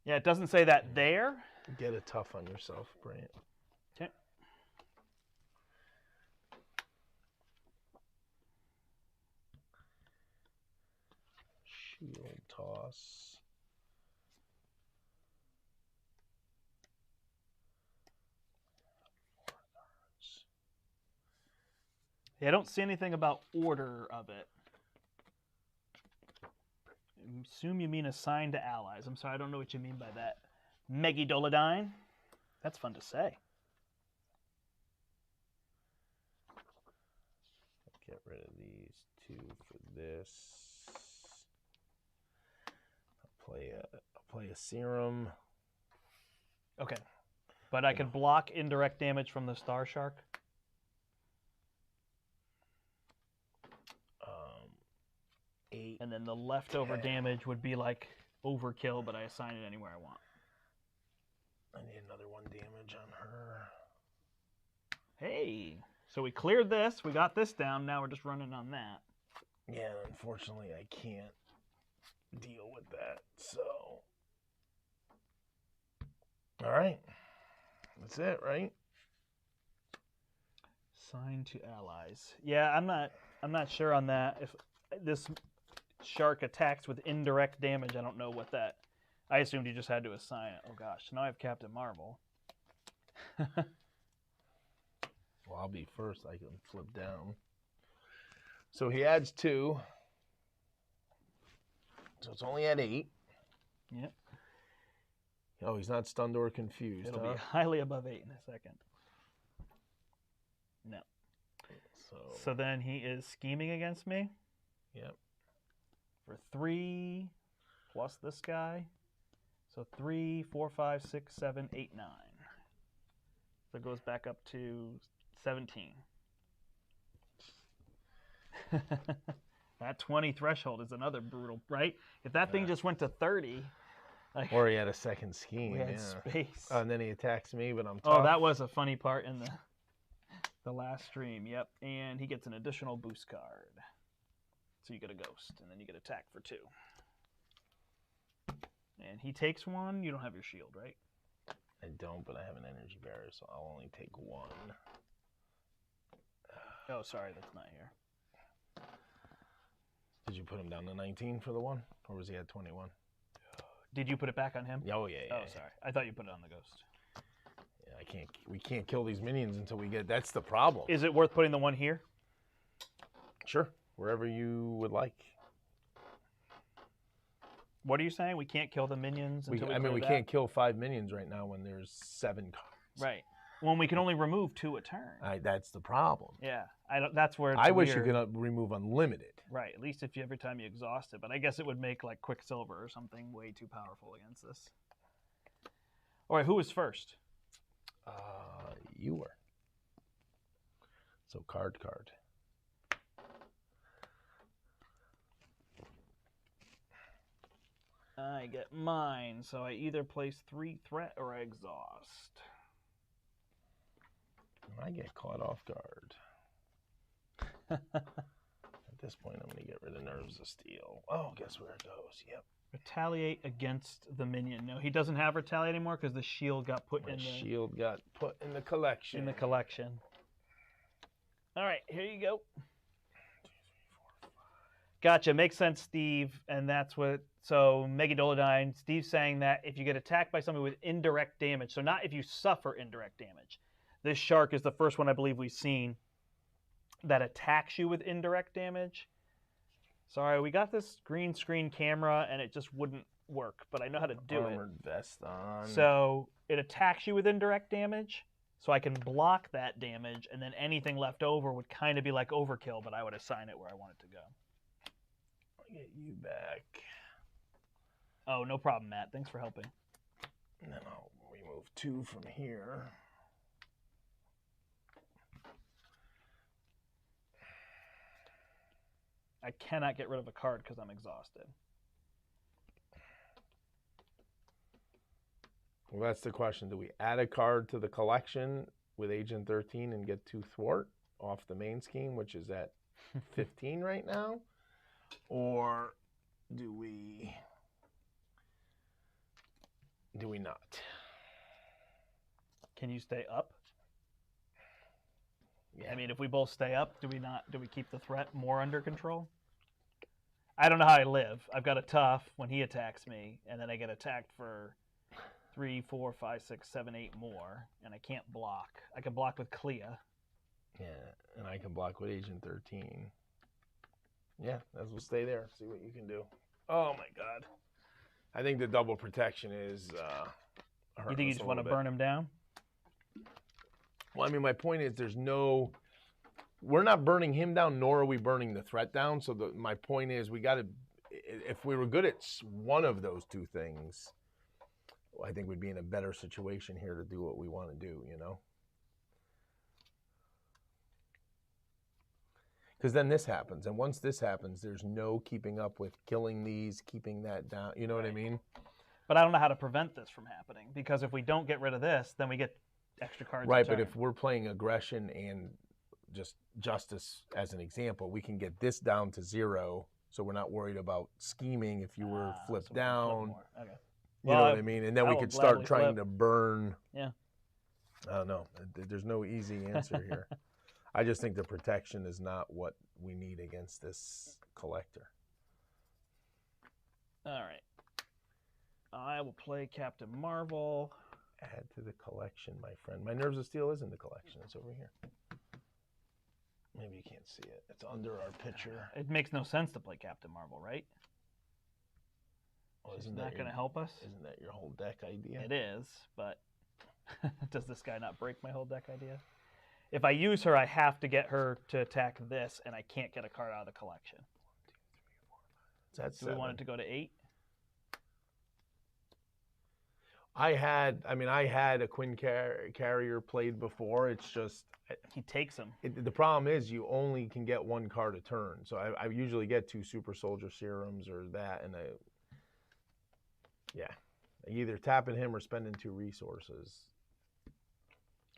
Yeah, it doesn't say that there. Get a tough on yourself, Brandt. Shield toss. Yeah, I don't see anything about order of it. I assume you mean assigned to allies. I'm sorry, I don't know what you mean by that. Megidolodine? That's fun to say. Get rid of these two for this. I'll play a serum. Okay. But I could block indirect damage from the Star Shark? 8. And then the leftover damage would be like overkill, but I assign it anywhere I want. I need another 1 damage on her. Hey, so we cleared this. We got this down. Now we're just running on that. Yeah, unfortunately, I can't deal with that. So, all right, that's it, right? Assign to allies. Yeah, I'm not sure on that. If this shark attacks with indirect damage, I don't know what that. I assumed you just had to assign it. Oh gosh, now I have Captain Marvel. Well, I'll be first. I can flip down. So he adds 2. So it's only at 8. Yep. Oh, he's not stunned or confused. It'll be highly above 8 in a second. No. So then he is scheming against me. Yep. For 3 plus this guy. So 3, 4, 5, 6, 7, 8, 9. So it goes back up to 17. That 20 threshold is another brutal, right? If that thing just went to 30, like, or he had a second scheme. we had space. And then he attacks me, but I'm tough. Oh, that was a funny part in the last stream. Yep, and he gets an additional boost card. So you get a ghost, and then you get attack for 2. And he takes 1. You don't have your shield, right? I don't, but I have an energy barrier, so I'll only take 1. Oh, sorry, that's not here. Did you put him down to 19 for the 1? Or was he at 21? Did you put it back on him? Oh, yeah. Oh, sorry. I thought you put it on the ghost. Yeah, we can't kill these minions until we get, that's the problem. Is it worth putting the 1 here? Sure, wherever you would like. What are you saying? We can't kill the minions until we can't kill 5 minions right now when there's 7 cards. Right. Well, we can only remove 2 a turn. That's the problem. Yeah, that's where it's I weird. wish you could remove unlimited. Right, at least if every time you exhaust it. But I guess it would make like Quicksilver or something way too powerful against this. All right, who was first? You were. So card. I get mine, so I either place 3 threat or I exhaust. I get caught off guard. At this point, I'm going to get rid of Nerves of Steel. Oh, guess where it goes. Yep. Retaliate against the minion. No, he doesn't have retaliate anymore because the shield got put in the shield got put in the collection. All right, here you go. 2, 3, 4, 5. Gotcha. Makes sense, Steve. And that's what. So Megidolodine. Steve's saying that if you get attacked by somebody with indirect damage, so not if you suffer indirect damage. This shark is the first one I believe we've seen that attacks you with indirect damage. Sorry, we got this green screen camera and it just wouldn't work, but I know how to do it. Armored vest on. So it attacks you with indirect damage, so I can block that damage, and then anything left over would kind of be like overkill, but I would assign it where I want it to go. I'll get you back. Oh, no problem, Matt. Thanks for helping. And then I'll remove 2 from here. I cannot get rid of a card because I'm exhausted. Well, that's the question. Do we add a card to the collection with Agent 13 and get 2 thwart off the main scheme, which is at 15 right now? Or do we not? Can you stay up? Yeah. I mean, if we both stay up, do we keep the threat more under control? I don't know how I live. I've got a tough when he attacks me, and then I get attacked for 3, 4, 5, 6, 7, 8 more, and I can't block. I can block with Clea. Yeah, and I can block with Agent 13. Yeah, we'll stay there. See what you can do. Oh my God. I think the double protection is. You think you just want to burn him down? Well, I mean, my point is, we're not burning him down, nor are we burning the threat down. So my point is, we got to. If we were good at one of those two things, I think we'd be in a better situation here to do what we want to do. You know. Because then this happens, and once this happens, there's no keeping up with killing these, keeping that down. You know what I mean? But I don't know how to prevent this from happening, because if we don't get rid of this, then we get extra cards. Right, but if we're playing aggression and just justice as an example, we can get this down to 0, so we're not worried about scheming if you were flipped down. Okay. You know what I mean? And then we could start trying to burn. Yeah. I don't know. There's no easy answer here. I just think the protection is not what we need against this collector. All right. I will play Captain Marvel. Add to the collection, my friend. My Nerves of Steel is in the collection. It's over here. Maybe you can't see it. It's under our picture. It makes no sense to play Captain Marvel, right? Well, isn't that going to help us? Isn't that your whole deck idea? It is, but does this guy not break my whole deck idea? If I use her, I have to get her to attack this, and I can't get a card out of the collection. 1, 2, 3, 4, 5. That's Do we want it to go to 8? I had a Quinn Carrier played before. It's just he takes them. The problem is you only can get 1 card a turn. So I usually get 2 Super Soldier Serums or that, and I either tapping him or spending 2 resources.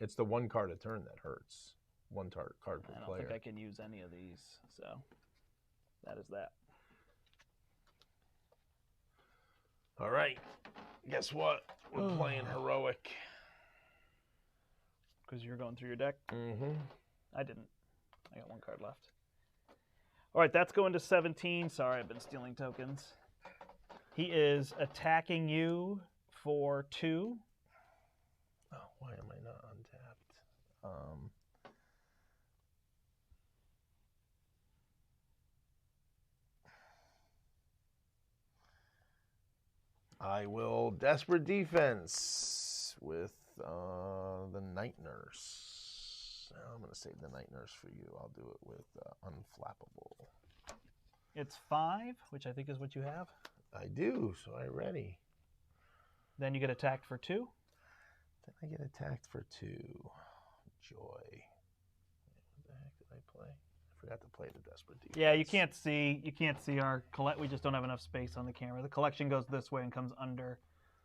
It's the 1 card a turn that hurts. 1 card per player. I don't think I can use any of these, so that is that. All right. Guess what? We're playing heroic. Because you're going through your deck? Mm-hmm. I didn't. I got 1 card left. All right, that's going to 17. Sorry, I've been stealing tokens. He is attacking you for 2. Oh, why am I not untapped? I will Desperate Defense with the Night Nurse. I'm going to save the Night Nurse for you. I'll do it with Unflappable. It's 5, which I think is what you have. I do, so I'm ready. Then you get attacked for 2. Then I get attacked for 2. Joy. What the heck did I play? I forgot to play the Desperate Defense. Yeah, you can't see our collect. We just don't have enough space on the camera. The collection goes this way and comes under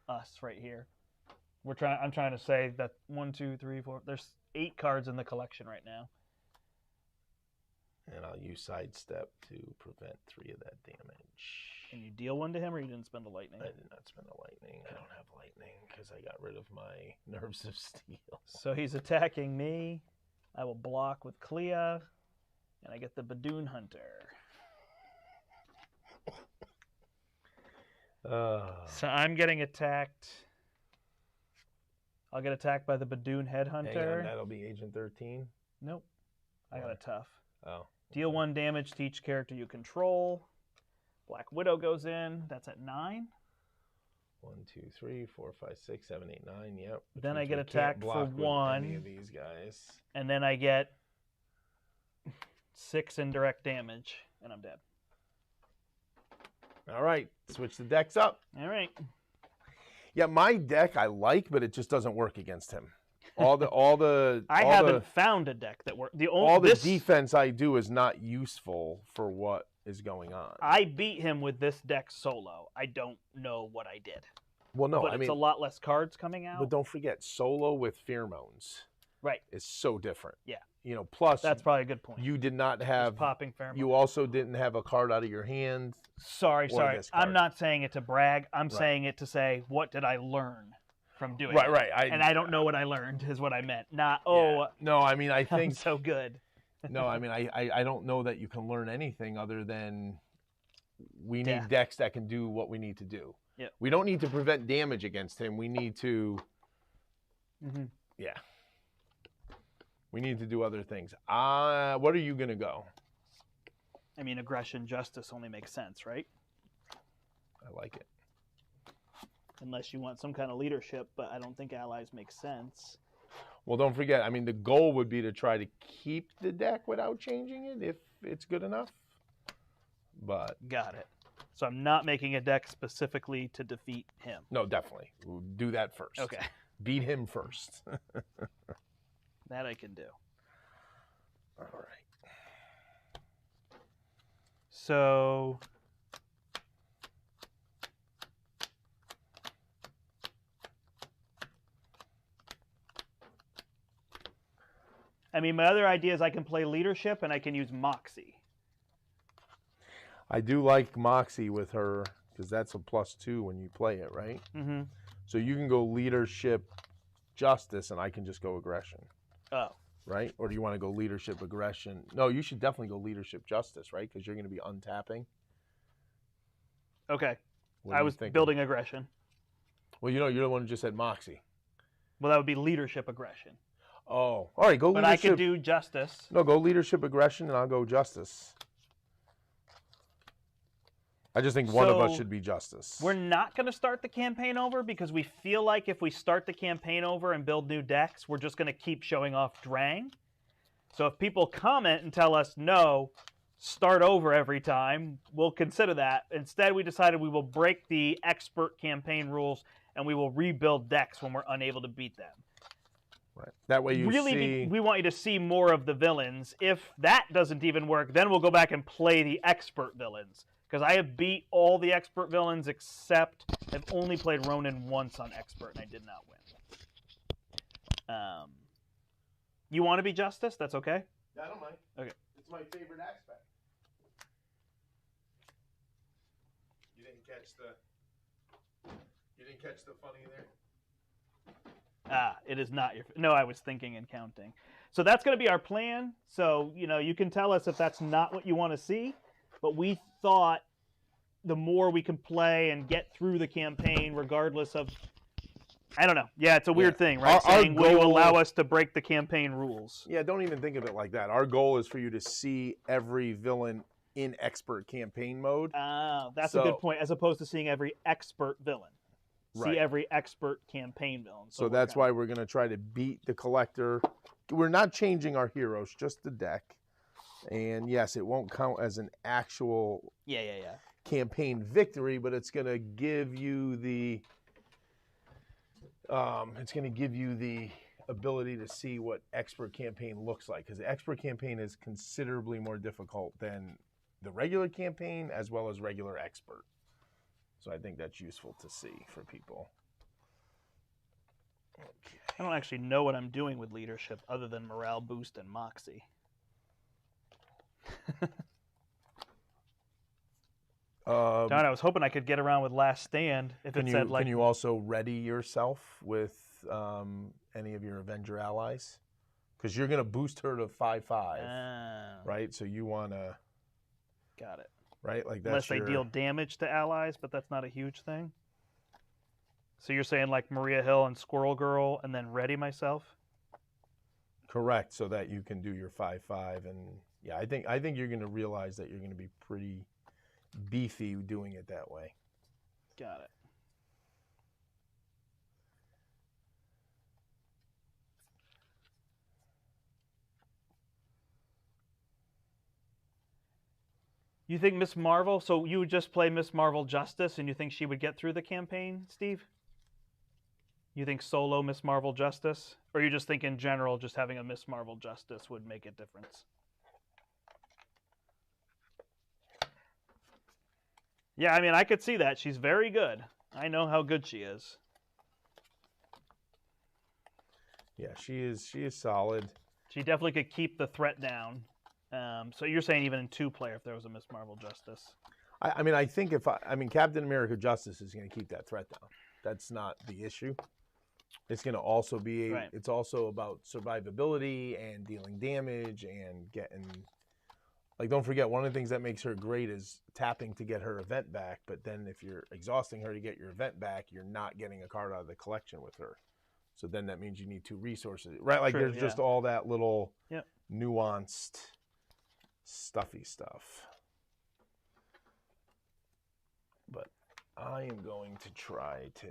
us right here. I'm trying to say that 1, 2, 3, 4. There's 8 cards in the collection right now. And I'll use Sidestep to prevent 3 of that damage. Can you deal 1 to him, or you didn't spend a lightning? I did not spend a lightning. I don't have lightning because I got rid of my Nerves of Steel. So he's attacking me. I will block with Clea, and I get the Badoon Hunter. So I'm getting attacked. I'll get attacked by the Badoon Headhunter. Hang on, that'll be Agent 13? Nope. I got a tough. Oh. Deal 1 damage to each character you control. Black Widow goes in. That's at 9. 1, 2, 3, 4, 5, 6, 7, 8, 9. Yep. Then I get attacked for 1. Any of these guys. And then I get 6 indirect damage, and I'm dead. All right. Switch the decks up. All right. Yeah, my deck I like, but it just doesn't work against him. I haven't found a deck that works. The defense I do is not useful for what is going on. I beat him with this deck solo. I don't know what I did. Well, no, but it's a lot less cards coming out. But don't forget, solo with Pheromones, right, is so different. Yeah. Plus that's probably a good point. You did not have popping Pheromones. You also didn't have a card out of your hand. Sorry. I'm not saying it to brag. I'm saying it to say, what did I learn from doing it? Right. I don't know what I learned is what I meant. Not, No, I mean, I think... I'm so good. No, I mean, I don't know that you can learn anything other than we need decks that can do what we need to do. Yep. We don't need to prevent damage against him. We need to, yeah. We need to do other things. What are you going to go? I mean, aggression, justice only makes sense, right? I like it. Unless you want some kind of leadership, but I don't think allies make sense. Well, don't forget, I mean, the goal would be to try to keep the deck without changing it if it's good enough. But got it. So I'm not making a deck specifically to defeat him. No, definitely. We'll do that first. Okay. Beat him first. That I can do. All right. So I mean, my other idea is I can play leadership and I can use Moxie. I do like Moxie with her because that's a +2 when you play it, right? Mm-hmm. So you can go leadership, justice, and I can just go aggression. Oh. Right? Or do you want to go leadership, aggression? No, you should definitely go leadership, justice, right? Because you're going to be untapping. Okay. I was building aggression. Well, you know, you're the one who just said Moxie. Well, that would be leadership, aggression. Oh. All right, go but leadership. But I could do justice. No, go leadership, aggression, and I'll go justice. I just think one of us should be justice. We're not going to start the campaign over because we feel like if we start the campaign over and build new decks, we're just going to keep showing off Drang. So if people comment and tell us, no, start over every time, we'll consider that. Instead, we decided we will break the expert campaign rules and we will rebuild decks when we're unable to beat them. Right. That way you see... we want you to see more of the villains. If that doesn't even work, then we'll go back and play the expert villains. Because I have beat all the expert villains except I've only played Ronin once on expert and I did not win. You want to be justice? That's okay? Yeah, I don't mind. Okay. It's my favorite aspect. You didn't catch the funny there? It is not your... No, I was thinking and counting. So that's going to be our plan. So, you know, you can tell us if that's not what you want to see. But we thought the more we can play and get through the campaign, regardless of... I don't know. Yeah, it's a weird thing, right? Saying, will you allow us to break the campaign rules? Yeah, don't even think of it like that. Our goal is for you to see every villain in expert campaign mode. That's a good point, as opposed to seeing every expert villain. Right. See every expert campaign villain. So that's why we're going to try to beat the collector. We're not changing our heroes, just the deck. And yes, it won't count as an actual campaign victory, but it's going to give you the ability to see what expert campaign looks like, because the expert campaign is considerably more difficult than the regular campaign as well as regular expert. So I think that's useful to see for people. Okay. I don't actually know what I'm doing with leadership other than morale boost and moxie. Darn, I was hoping I could get around with Last Stand. If it said like, can you also ready yourself with any of your Avenger allies? Because you're going to boost her to 5/5, right? So you want to. Got it. Right, like unless they deal damage to allies, but that's not a huge thing. So you're saying like Maria Hill and Squirrel Girl, and then ready myself. Correct, so that you can do your 5/5, and yeah, I think you're going to realize that you're going to be pretty beefy doing it that way. Got it. You think Miss Marvel, so you would just play Miss Marvel Justice and you think she would get through the campaign, Steve? You think solo Miss Marvel Justice? Or you just think in general just having a Miss Marvel Justice would make a difference? Yeah, I mean, I could see that. She's very good. I know how good she is. Yeah, she is solid. She definitely could keep the threat down. So you're saying even in 2-player if there was a Miss Marvel Justice? I mean, I think Captain America Justice is going to keep that threat down. That's not the issue. It's going to also be it's also about survivability and dealing damage and getting Like, don't forget, one of the things that makes her great is tapping to get her event back. But then if you're exhausting her to get your event back, you're not getting a card out of the collection with her. So then that means you need 2 resources, right? Like, there's just all that little nuanced, stuffy stuff. But I am going to try to...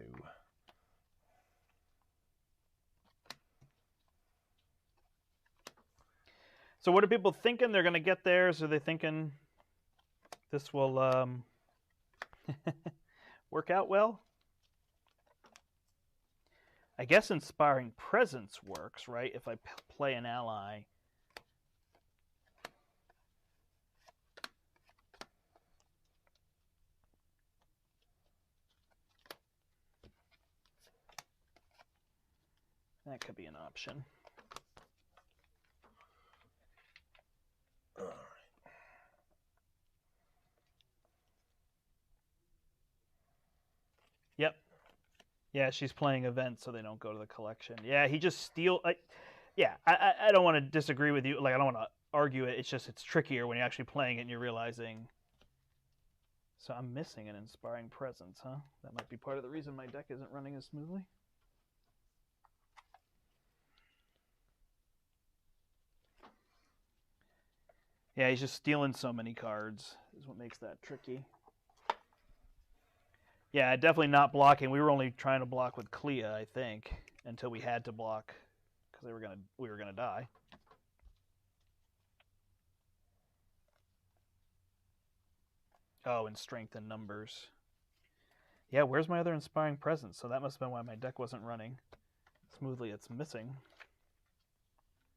So what are people thinking they're going to get theirs? Are they thinking this will work out well? I guess Inspiring Presence works, right? If I play an ally. That could be an option. All right. Yep. Yeah, she's playing events so they don't go to the collection. Yeah, he just steal. I don't want to disagree with you. Like, I don't want to argue it. It's just it's trickier when you're actually playing it and you're realizing. So I'm missing an Inspiring Presence, huh? That might be part of the reason my deck isn't running as smoothly. Yeah, he's just stealing so many cards is what makes that tricky. Yeah, definitely not blocking. We were only trying to block with Clea, I think, until we had to block because we were gonna die. Oh, and strength in numbers. Yeah, where's my other Inspiring Presence? So that must have been why my deck wasn't running smoothly. It's missing.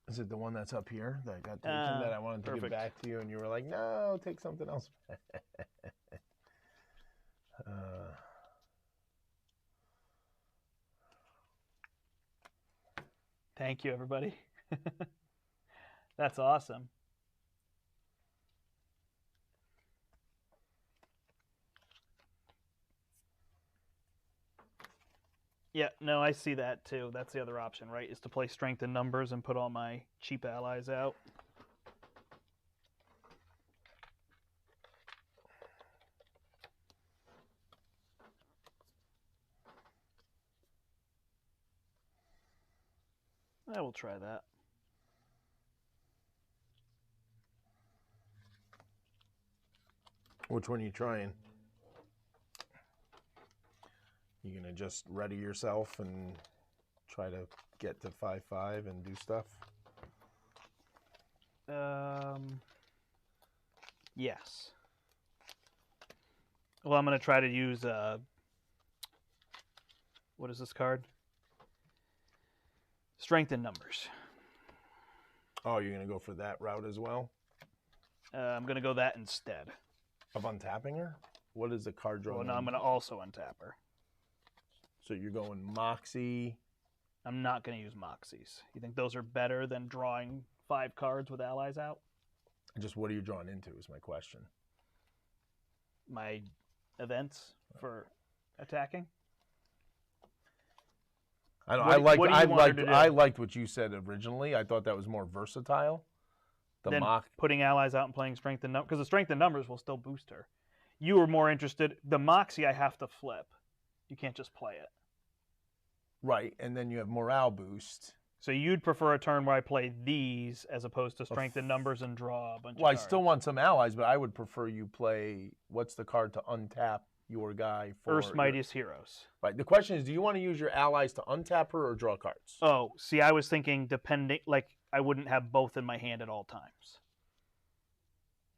Is it the one that's up here that got taken that I wanted to give back to you, and you were like, no, take something else back? Thank you, everybody. That's awesome. Yeah, no, I see that too. That's the other option, right? Is to play strength in numbers and put all my cheap allies out. I will try that. Which one are you trying? You gonna just ready yourself and try to get to 5/5 and do stuff? Yes. Well, I'm gonna try to use what is this card? Strength in numbers. Oh, you're gonna go for that route as well? I'm gonna go that instead. Of untapping her? What is the card draw? Well, no, I'm gonna also untap her. So you're going Moxie. I'm not going to use Moxies. You think those are better than drawing 5 cards with allies out? Just what are you drawing into is my question. My events for attacking? I liked what you said originally. I thought that was more versatile. Putting allies out and playing strength in numbers, because the strength in numbers will still boost her. You were more interested. The Moxie I have to flip. You can't just play it. Right, and then you have morale boost. So you'd prefer a turn where I play these as opposed to strength in numbers and draw a bunch of cards. I still want some allies, but I would prefer you play, what's the card to untap your guy for? Earth's Mightiest Heroes. Right, the question is, do you want to use your allies to untap her or draw cards? Oh, see, I was thinking I wouldn't have both in my hand at all times.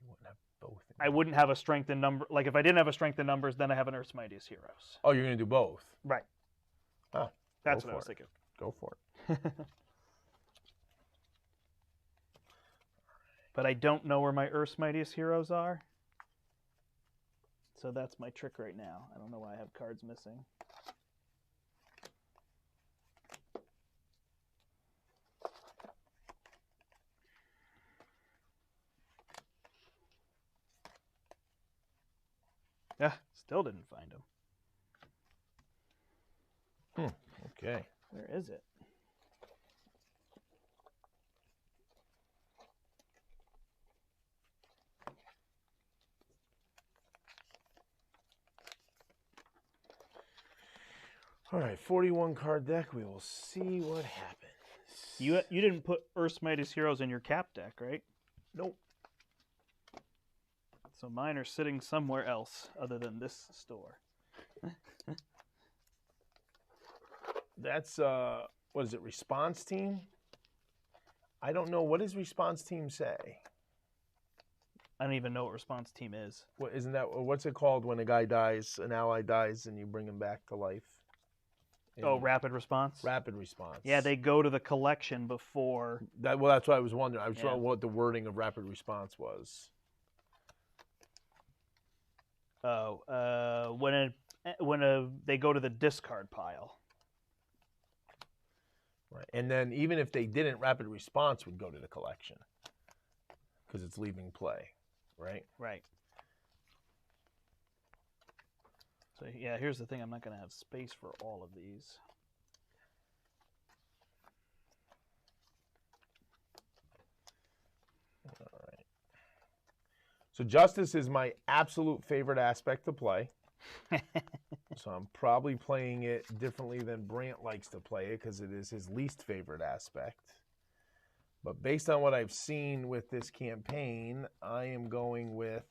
You wouldn't have both. I wouldn't have a strength in number. Like, if I didn't have a strength in numbers, then I have an Earth's Mightiest Heroes. Oh, you're going to do both? Right. Oh, that's what I was thinking. Go for it. But I don't know where my Earth's Mightiest Heroes are. So that's my trick right now. I don't know why I have cards missing. Yeah, still didn't find him. Okay. Where is it? All right, 41 card deck. We will see what happens. You didn't put Earth's Mightiest Heroes in your cap deck, right? Nope. So mine are sitting somewhere else other than this store. That's what is it? Response team. I don't know. What does response team say? I don't even know what response team is. What isn't that? What's it called when a guy dies, an ally dies, and you bring him back to life? Oh, rapid response? Rapid response. Yeah, they go to the collection before. Well, that's what I was wondering. I was wondering what the wording of rapid response was. Oh, when they go to the discard pile. Right, and then even if they didn't, rapid response would go to the collection because it's leaving play, right? Right. So yeah, here's the thing. I'm not going to have space for all of these. All right. So justice is my absolute favorite aspect to play. So I'm probably playing it differently than Brandt likes to play it because it is his least favorite aspect. But based on what I've seen with this campaign, I am going with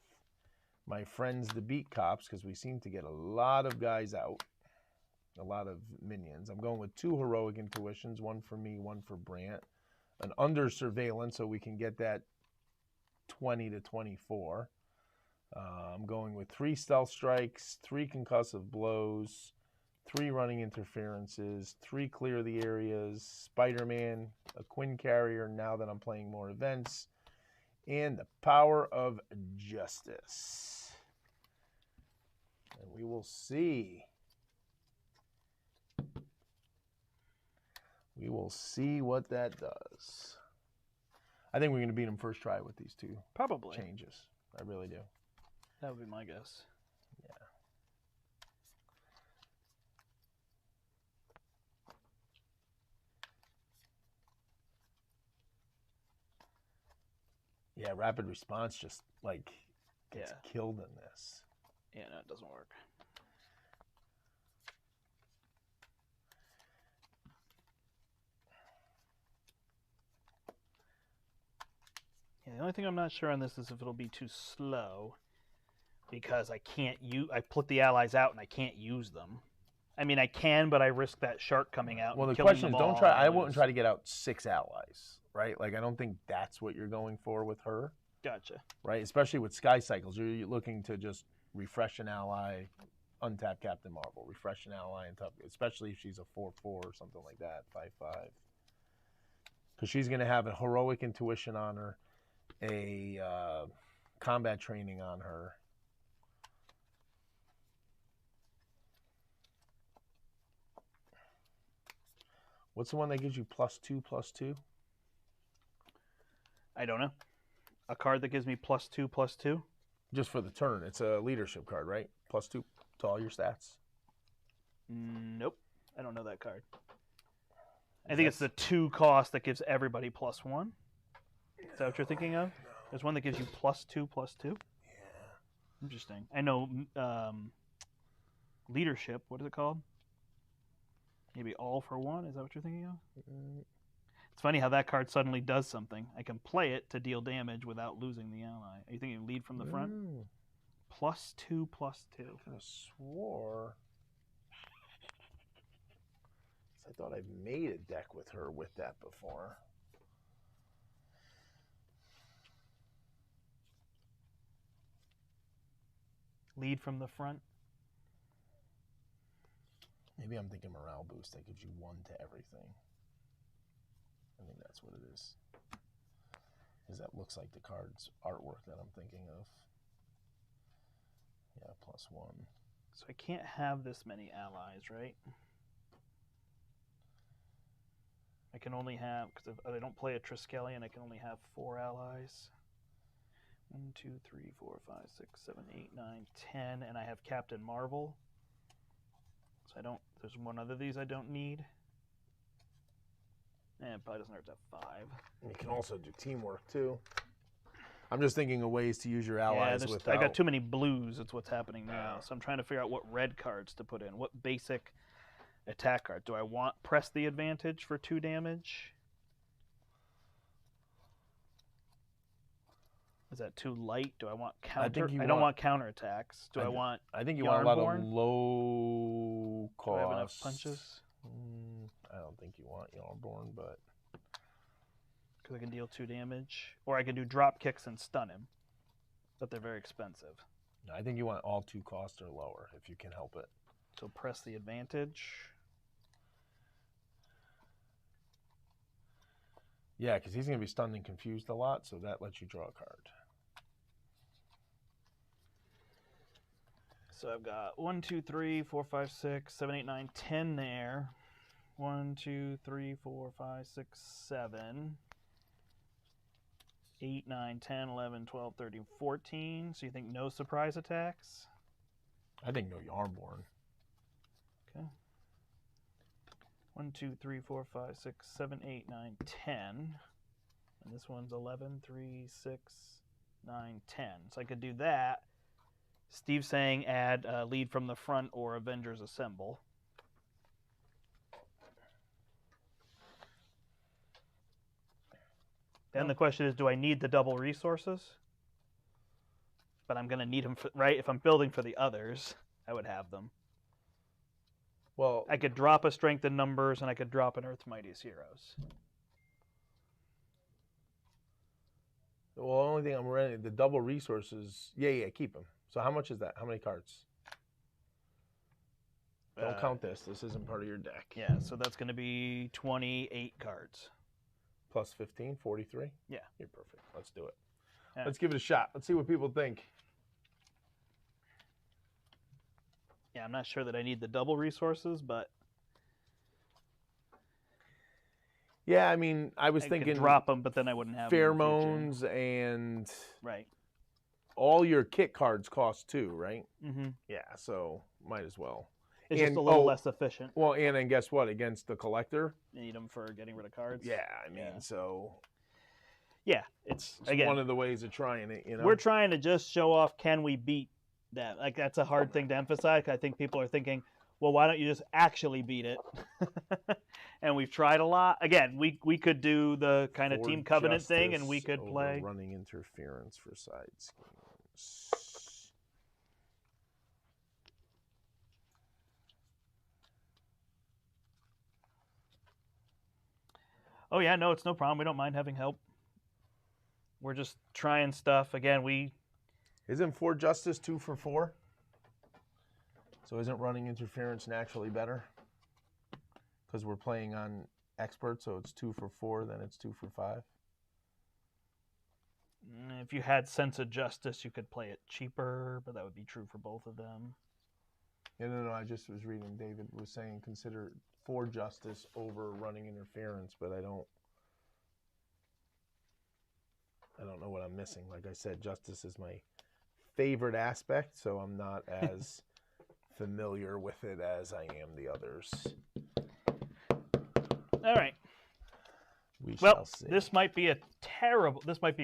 my friends, the Beat Cops, because we seem to get a lot of guys out, a lot of minions. I'm going with 2 Heroic Intuitions, 1 for me, 1 for Brandt. An under surveillance so we can get that 20 to 24. I'm going with 3 stealth strikes, 3 concussive blows, 3 running interferences, 3 clear the areas, Spider-Man, a Quinn carrier now that I'm playing more events, and the power of justice. And we will see. We will see what that does. I think we're going to beat him first try with these 2 Probably changes. I really do. That would be my guess. Yeah, rapid response just like gets killed in this. Yeah, no, it doesn't work. Yeah, the only thing I'm not sure on this is if it'll be too slow, because I put the allies out and I can't use them. I mean, I can, but I risk that shark coming out. Well, and the killing question them is, all. I wouldn't try to get out 6 allies, right? Like, I don't think that's what you're going for with her. Gotcha. Right, especially with Sky Cycles, you're looking to just refresh an ally, untap Captain Marvel, refresh an ally, and especially if she's a 4/4 or something like that, 5/5, because she's going to have a Heroic Intuition on her, a combat training on her. What's the one that gives you +2/+2? I don't know. A card that gives me +2/+2? Just for the turn. It's a leadership card, right? +2 to all your stats. Nope. I don't know that card. I think it's the 2 cost that gives everybody +1. Is that what you're thinking of? No. There's one that gives you +2/+2? Yeah. Interesting. I know leadership. What is it called? Maybe all for 1? Is that what you're thinking of? It's funny how that card suddenly does something. I can play it to deal damage without losing the ally. Are you thinking lead from the front? +2/+2. I could have swore. I thought I made a deck with her with that before. Lead from the front? Maybe I'm thinking morale boost that gives you 1 to everything. I think that's what it is. Because that looks like the card's artwork that I'm thinking of. Yeah, +1. So I can't have this many allies, right? I can only have, because if I don't play a Triskelion, I can only have 4 allies. 1, 2, 3, 4, 5, 6, 7, 8, 9, 10, and I have Captain Marvel. So I don't, there's one other of these I don't need. And it probably doesn't hurt to have 5. And you can also do teamwork too. I'm just thinking of ways to use your allies without... I got too many blues, that's what's happening now. So I'm trying to figure out what red cards to put in. What basic attack card. Do I want press the advantage for 2 damage? Is that too light? Do I want counter? I don't want counterattacks. Do I want? I think you want a lot of Yarnborn? low cost. Do I have enough punches? I don't think you want Yarnborn, but Because I can deal 2 damage, or I can do drop kicks and stun him, but they're very expensive. I think you want all 2 costs or lower if you can help it. So press the advantage. Yeah, because he's going to be stunned and confused a lot, so that lets you draw a card. So I've got 1, 2, 3, 4, 5, 6, 7, 8, 9, 10 there. 1, 2, 3, 4, 5, 6, 7. 8, 9, 10, 11, 12, 13, 14. So you think no surprise attacks? I think no Yarnborn. Okay. 1, 2, 3, 4, 5, 6, 7, 8, 9, 10. And this one's 11, 3, 6, 9, 10. So I could do that. Steve's saying add lead from the front or Avengers Assemble. Then the question is, do I need the double resources? But I'm going to need them, right? If I'm building for the others, I would have them. Well, I could drop a Strength in Numbers, and I could drop an Earth's Mightiest Heroes. the only thing I'm renting, the double resources, yeah, keep them. So how much is that? How many cards? Don't count this. This isn't part of your deck. Yeah, so that's going to be 28 cards. Plus 15, 43? Yeah. You're perfect. Let's do it. Yeah. Let's give it a shot. Let's see what people think. Yeah, I'm not sure that I need the double resources, but Yeah, I mean, I was I thinking could drop them, but then I wouldn't have them in the future. pheromones and Right. all your kit cards cost 2, right? Mm-hmm. Yeah, so might as well. It's And- just a little oh, less efficient. Well, and then guess what? Against the collector? You need them for getting rid of cards. Yeah, I mean, Yeah. so Yeah, it's it's again. one of the ways of trying it, you know? We're trying to just show off, can we beat that? Like, that's a hard thing to emphasize. 'Cause I think people are thinking, well, why don't you just actually beat it? And we've tried a lot. Again, we could do the kind of For Team Covenant thing, and we justice could over play. running interference for side schemes. Oh yeah, no, it's no problem. We don't mind having help. We're just trying stuff. Again, Isn't 4 justice 2 for 4? So isn't running interference naturally better? Because we're playing on expert, so it's 2 for 4, then it's 2 for 5. if you had Sense of Justice, you could play it cheaper, but that would be true for both of them. Yeah, no, I just was reading. David was saying consider 4 justice over running interference, but I don't know what I'm missing. Like I said, justice is my favorite aspect, so I'm not as familiar with it as I am the others. All right. We Well, shall see. this might be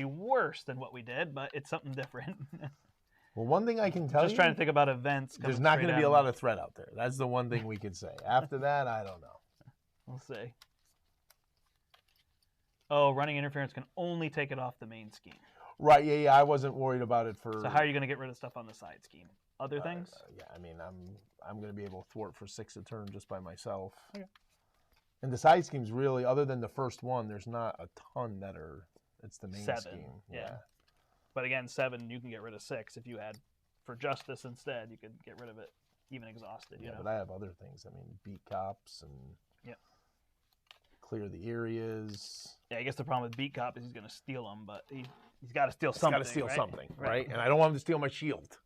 worse than what we did, but it's something different. Well, one thing I can tell Just you, trying to think about events. there's not going to be a lot of threat out there. That's the one thing we can say. After that, I don't know. We'll see. Oh, running interference can only take it off the main scheme. Right, yeah, I wasn't worried about it for... So how are you going to get rid of stuff on the side scheme? Other things? Yeah, I mean, I'm going to be able to thwart for 6 a turn just by myself. Okay. And the side schemes really, other than the first one, there's not a ton that are... It's the main 7, scheme. yeah. But again, 7, you can get rid of 6. If you had for justice instead, you could get rid of it even exhausted. Yeah, You know? but I have other things. I mean, beat cops and Yep. clear the areas. Yeah, I guess the problem with Beat Cop is he's going to steal them, but he's got to steal something. Got to steal right? something, Right. right? And I don't want him to steal my shield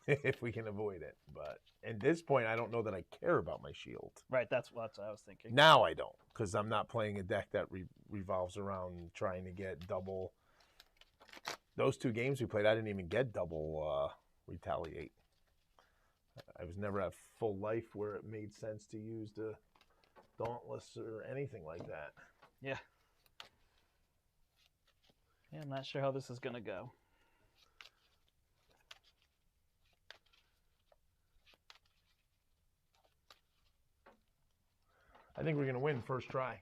if we can avoid it. But at this point, I don't know that I care about my shield. Right, that's what I was thinking. Now I don't, because I'm not playing a deck that revolves around trying to get double. Those 2 games we played, I didn't even get double retaliate. I was never at full life where it made sense to use the Dauntless or anything like that. Yeah. Yeah, I'm not sure how this is going to go. think we're going to win first try.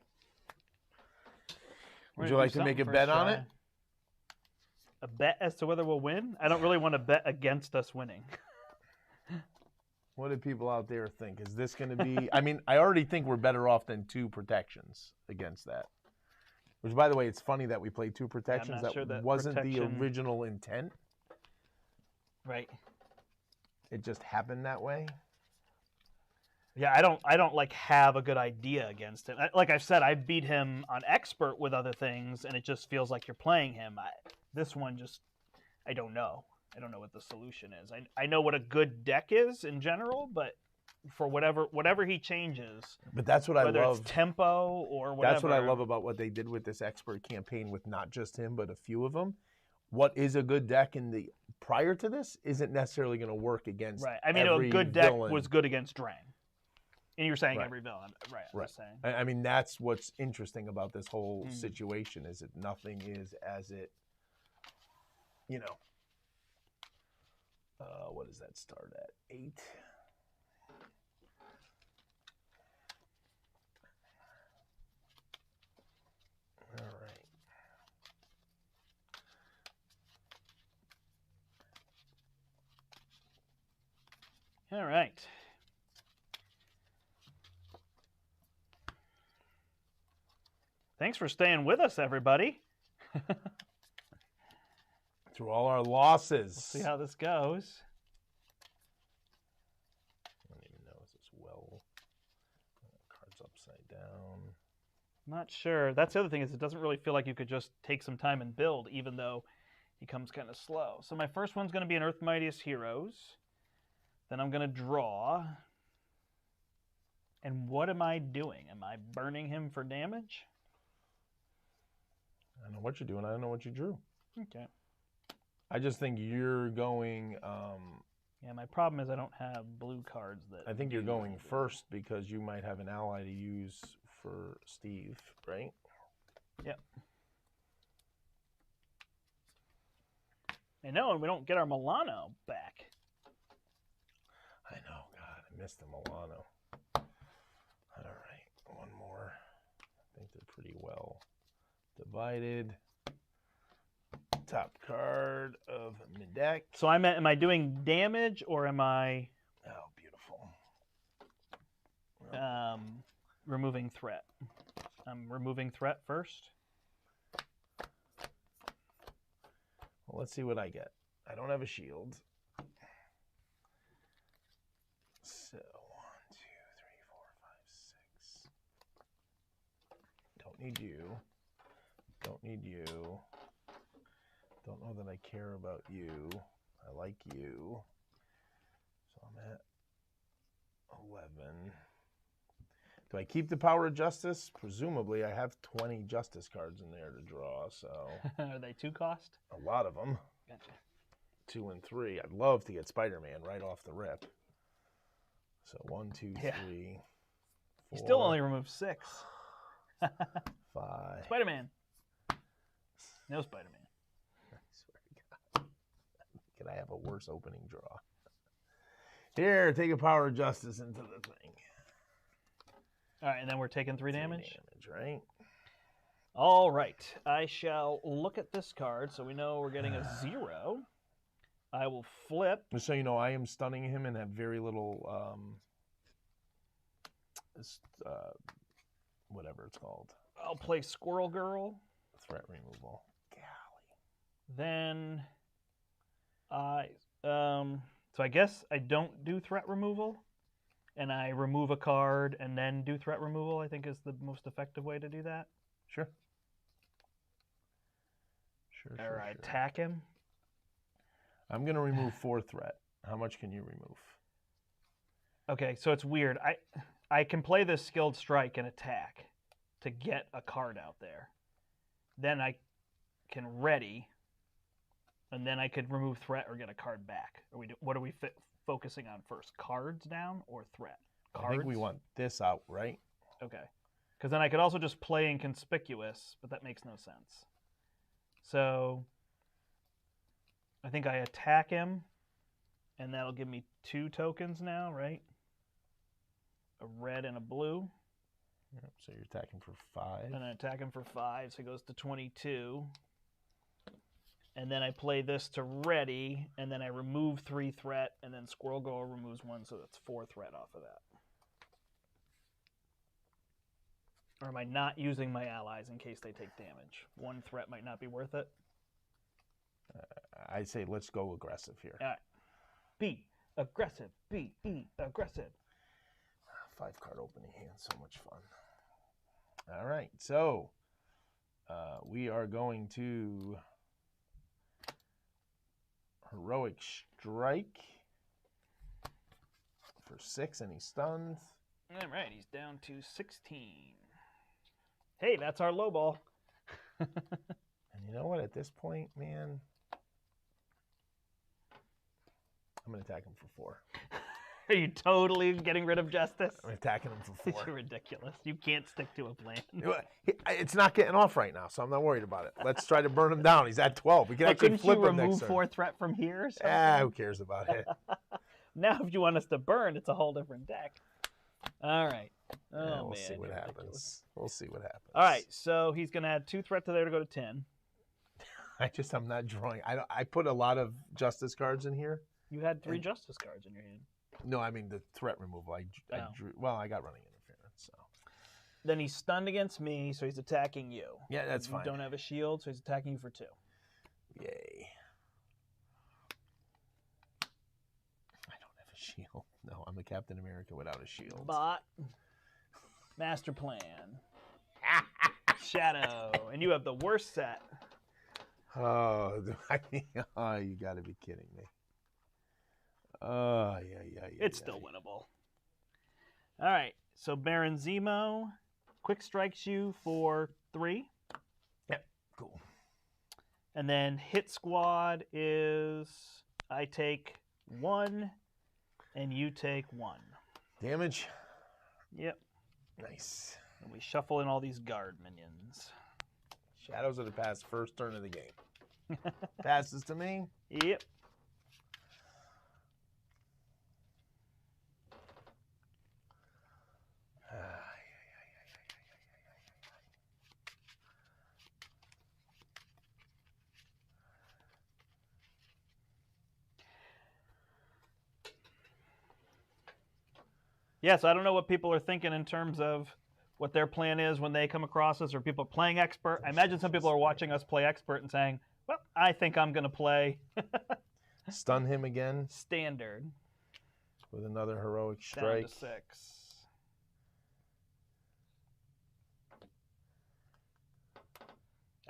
We're Would gonna you do like to make a something bet first on try. it? A bet as to whether we'll win? I don't really want to bet against us winning. What do people out there think? Is this going to be... I mean, I already think we're better off than 2 protections against that. Which, by the way, it's funny that we played 2 protections. not sure that wasn't the protection- original intent. Right. It just happened that way. Yeah, I don't like have a good idea against him. Like I've said, I beat him on expert with other things, and it just feels like you're playing him. This one just, I don't know. I don't know what the solution is. I know what a good deck is in general, but for whatever he changes, But that's what I whether love. it's tempo or whatever. That's what I love about what they did with this expert campaign with not just him, but a few of them. What is a good deck in the prior to this isn't necessarily going to work against. Right. I mean, every a good deck villain. was good against Drang. And you're saying Right. every villain. Right. I'm Right. just saying. I mean, that's what's interesting about this whole situation is that nothing is as it, you know. What does that start at? 8. All right. All right. Thanks for staying with us, everybody. Through all our losses. See how this goes. I don't even know. Is this well? Cards upside down. Not sure. That's the other thing is it doesn't really feel like you could just take some time and build, even though he comes kind of slow. So my first one's going to be an Earth Mightiest Heroes. Then I'm going to draw. And what am I doing? Am I burning him for damage? I don't know what you're doing. I don't know what you drew. Okay. I just think you're going. Yeah, my problem is I don't have blue cards that. I think you're do going anything. first because you might have an ally to use for Steve, right? Yep. I know, and we don't get our Milano back. I know. God, I missed the Milano. All right, one more. I think they're pretty well divided. Top card of the deck. So am I doing damage or am I Oh, beautiful. removing threat? I'm removing threat first. Well, let's see what I get. I don't have a shield. So, 1, 2, 3, 4, 5, 6. Don't need you. Don't need you. Don't know that I care about you. I like you. So I'm at 11. Do I keep the Power of Justice? Presumably, I have 20 Justice cards in there to draw, so Are they 2 cost? a lot of them. Gotcha. 2 and 3. I'd love to get Spider-Man right off the rip. So 1, 2, 3, 4. You still only removed 6. 5. Spider-Man. No Spider-Man. I swear to God. Can I have a worse opening draw? Here, take a Power of Justice into the thing. All right, and then we're taking 3 damage? 3 damage, right? All right. I shall look at this card so we know we're getting a 0. I will flip. Just so you know, I am stunning him and have very little, whatever it's called. I'll play Squirrel Girl. Threat removal. Golly. Then so I guess I don't do threat removal, and I remove a card and then do threat removal, I think is the most effective way to do that. Sure. Sure. Or I attack him. I'm going to remove 4 threat. How much can you remove? Okay, so it's weird. I can play this Skilled Strike and attack to get a card out there. Then I can ready, and then I could remove threat or get a card back. What are we focusing on first? Cards down or threat? Cards? I think we want this out, right? Okay. Because then I could also just play Inconspicuous, but that makes no sense. So I think I attack him, and that'll give me 2 tokens now, right? A red and a blue. Yep, so you're attacking for 5. And I attack him for 5, so he goes to 22. And then I play this to ready, and then I remove 3 threat, and then Squirrel Girl removes 1, so that's 4 threat off of that. Or am I not using my allies in case they take damage? 1 threat might not be worth it. I say let's go aggressive here. All right. Be aggressive. Be aggressive. 5-card opening hand, so much fun. All right, so we are going to Heroic Strike for 6, and he's stunned. All right, he's down to 16. Hey, that's our low ball. And you know what? At this point, man, I'm going to attack him for 4. Are you totally getting rid of Justice? I'm attacking him for 4. You're ridiculous. You can't stick to a plan. It's not getting off right now, so I'm not worried about it. Let's try to burn him down. He's at 12. We can actually flip him next turn. Couldn't you remove 4 threat from here? Who cares about it? Now, if you want us to burn, it's a whole different deck. All right. Oh, we'll see what happens. We'll see what happens. All right, so he's going to add 2 threat to there to go to 10. I'm not drawing. I put a lot of Justice cards in here. You had 3 Justice cards in your hand. No, I mean the threat removal. I drew. Well, I got running interference. So then he's stunned against me, so he's attacking you. Yeah, that's fine. You don't have a shield, so he's attacking you for 2. Yay! I don't have a shield. No, I'm a Captain America without a shield. Bot. Master plan. Shadow, and you have the worst set. Oh, you got to be kidding me. Yeah. It's still winnable. All right, so Baron Zemo quick strikes you for 3. Yep, cool. And then hit squad is I take 1, and you take 1. Damage? Yep. Nice. And we shuffle in all these guard minions. Shadows of the past, first turn of the game. Passes to me? Yep. Yeah, so I don't know what people are thinking in terms of what their plan is when they come across us, or people playing expert. I imagine some people are watching us play expert and saying, well, I think I'm going to play Stun him again. Standard. With another heroic strike. Down to 6.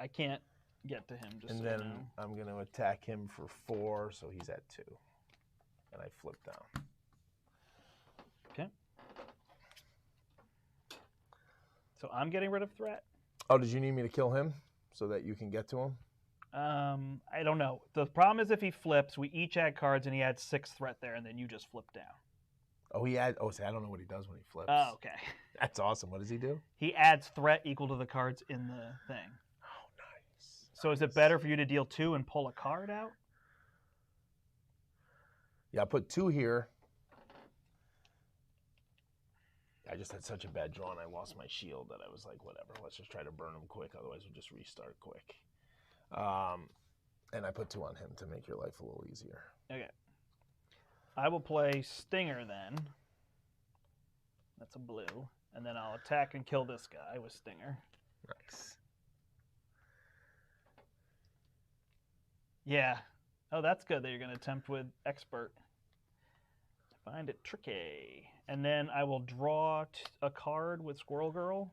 I can't get to him. Just and so then you know. I'm going to attack him for 4, so he's at 2. And I flip down. Okay. So I'm getting rid of threat. Oh, did you need me to kill him so that you can get to him? I don't know. The problem is if he flips, we each add cards, and he adds 6 threat there, and then you just flip down. Oh, see, I don't know what he does when he flips. Oh, okay. That's awesome. What does he do? He adds threat equal to the cards in the thing. Oh, nice. So is it better for you to deal 2 and pull a card out? Yeah, I put 2 here. I just had such a bad draw, and I lost my shield that I was like, whatever. Let's just try to burn him quick. Otherwise, we'll just restart quick. And I put 2 on him to make your life a little easier. Okay. I will play Stinger then. That's a blue. And then I'll attack and kill this guy with Stinger. Nice. Yeah. Oh, that's good that you're going to attempt with Expert. I find it tricky. And then I will draw a card with Squirrel Girl.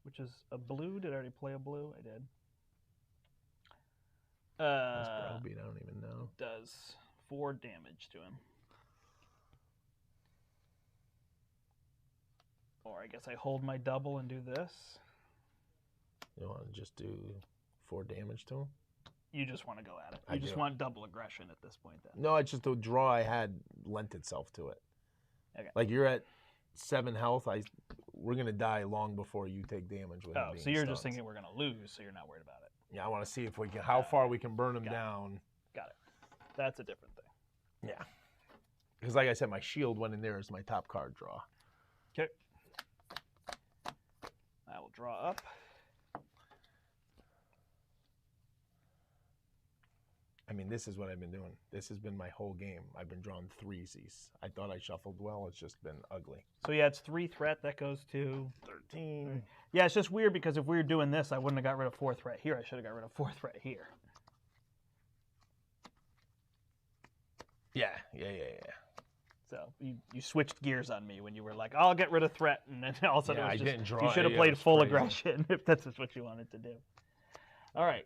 Which is a blue. Did I already play a blue? I did. That's probably, I don't even know. Does 4 damage to him. Or I guess I hold my double and do this. You want to just do 4 damage to him? You just want to go at it. You just want double aggression at this point then. No, it's just the draw I had lent itself to it. Okay. Like you're at 7 health. We're going to die long before you take damage with him being so you're stunned. just thinking we're going to lose, so you're not worried about it. Yeah, I want to see if we can, how far we can burn him down. Got it. That's a different thing. Yeah. Because like I said, my shield went in there as my top card draw. Okay. I will draw up. I mean, this is what I've been doing. This has been my whole game. I've been drawing threesies. I thought I shuffled well. It's just been ugly. So yeah, it's 3 threat. That goes to 13. Yeah, it's just weird because if we were doing this, I wouldn't have got rid of 4 threat here. I should have got rid of 4 threat here. Yeah. So you switched gears on me when you were like, I'll get rid of threat, and then all of a sudden Yeah, it was I just, didn't draw you should have any. played It was full crazy. aggression if that's just what you wanted to do. All right.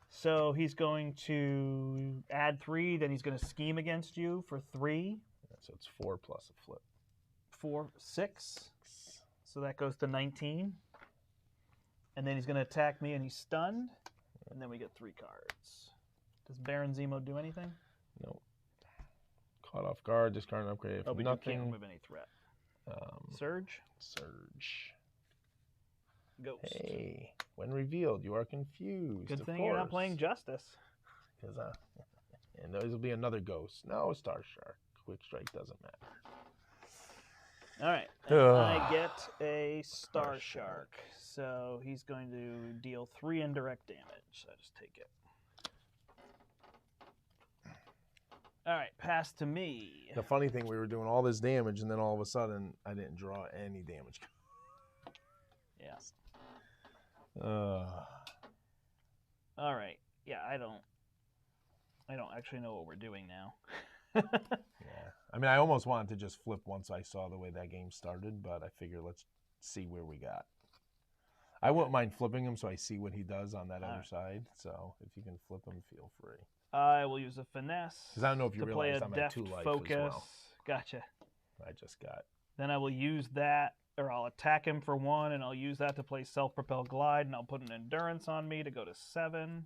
So he's going to add 3, then he's going to scheme against you for 3. So it's 4 plus a flip. 4, 6. So that goes to 19. And then he's going to attack me, and he's stunned. And then we get 3 cards. Does Baron Zemo do anything? Nope. Caught off guard, discard an upgrade. Oh, but nothing. you can't remove any threat. Surge. Surge. Ghost. Hey, when revealed, you are confused. Good of thing you're not course. playing Justice. Because, and those will be another ghost. No, Star Shark. Quick Strike doesn't matter. All right. And I get a Star Shark. So he's going to deal 3 indirect damage. So I just take it. All right, pass to me. The funny thing, we were doing all this damage, and then all of a sudden, I didn't draw any damage. Yeah. Uh, All right. Yeah, I don't actually know what we're doing now. yeah. I mean, I almost wanted to just flip once I saw the way that game started, but I figure let's see where we got. I wouldn't mind flipping him so I see what he does on that other side. So if you can flip him, feel free. I will use a finesse. Because I don't know if you to play realize a I'm at deft 2 life focus. as well. Gotcha. I just got. Then I will use that, or I'll attack him for 1, and I'll use that to play self-propelled glide, and I'll put an endurance on me to go to 7.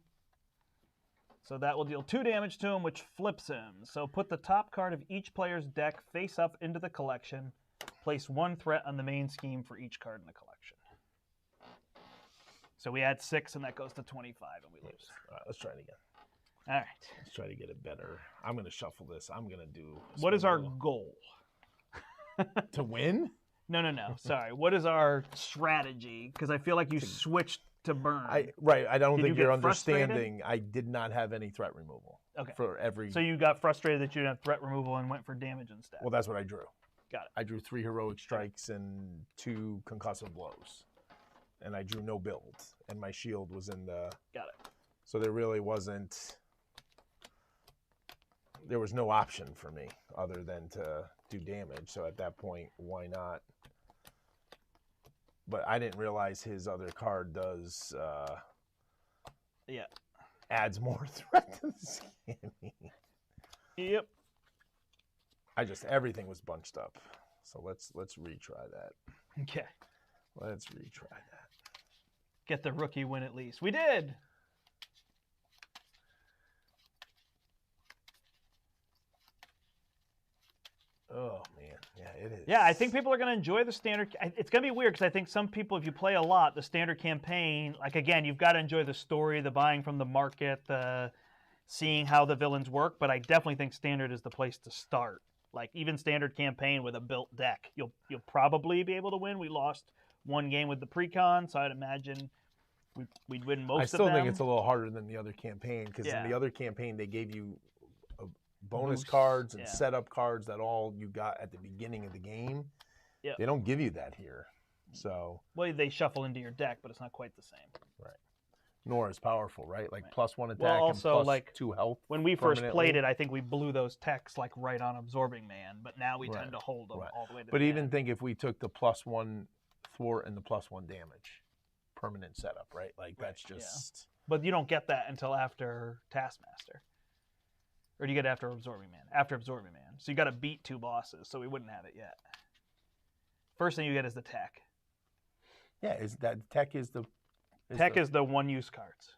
So that will deal 2 damage to him, which flips him. So put the top card of each player's deck face up into the collection. Place 1 threat on the main scheme for each card in the collection. So we add 6, and that goes to 25, and we lose. All right, let's try it again. All right. Let's try to get it better. I'm going to shuffle this. I'm going to do. What is our goal? To win? No. Sorry. What is our strategy? Because I feel like you switched to burn. Right. I don't Did think you you're get frustrated? understanding. I did not have any threat removal. Okay. For every. So you got frustrated that you didn't have threat removal and went for damage instead. Well, that's what I drew. Got it. I drew 3 heroic strikes and 2 concussive blows. And I drew no build. And my shield was in the. Got it. So there really wasn't. There was no option for me other than to do damage. So at that point, why not? But I didn't realize his other card does. Yeah. Adds more threat to the scanning. Yep. Everything was bunched up. So let's retry that. Okay. Let's retry that. Get the rookie win at least. We did. Oh man, yeah, it is. Yeah, I think people are going to enjoy the standard. It's going to be weird because I think some people, if you play a lot, the standard campaign, like again, you've got to enjoy the story, the buying from the market, the seeing how the villains work. But I definitely think standard is the place to start. Like even standard campaign with a built deck, you'll probably be able to win. We lost 1 game with the precon, so I'd imagine we'd win most of them. I still think it's a little harder than the other campaign because in the other campaign they gave you bonus cards and setup cards that all you got at the beginning of the game. Yeah. They don't give you that here. So well, they shuffle into your deck, but it's not quite the same. Right. Nor as powerful, right? Like +1 attack well, also, and like, +2 health. When we first played it, I think we blew those techs like right on Absorbing Man, but now we tend to hold them all the way to But the even end. think if we took the +1 thwart and the +1 damage, permanent setup, right? Like that's just. But you don't get that until after Taskmaster. Or do you get it after Absorbing Man? After Absorbing Man. So you got to beat 2 bosses, so we wouldn't have it yet. First thing you get is the tech. Yeah, is that tech is the. Tech is the 1-use cards.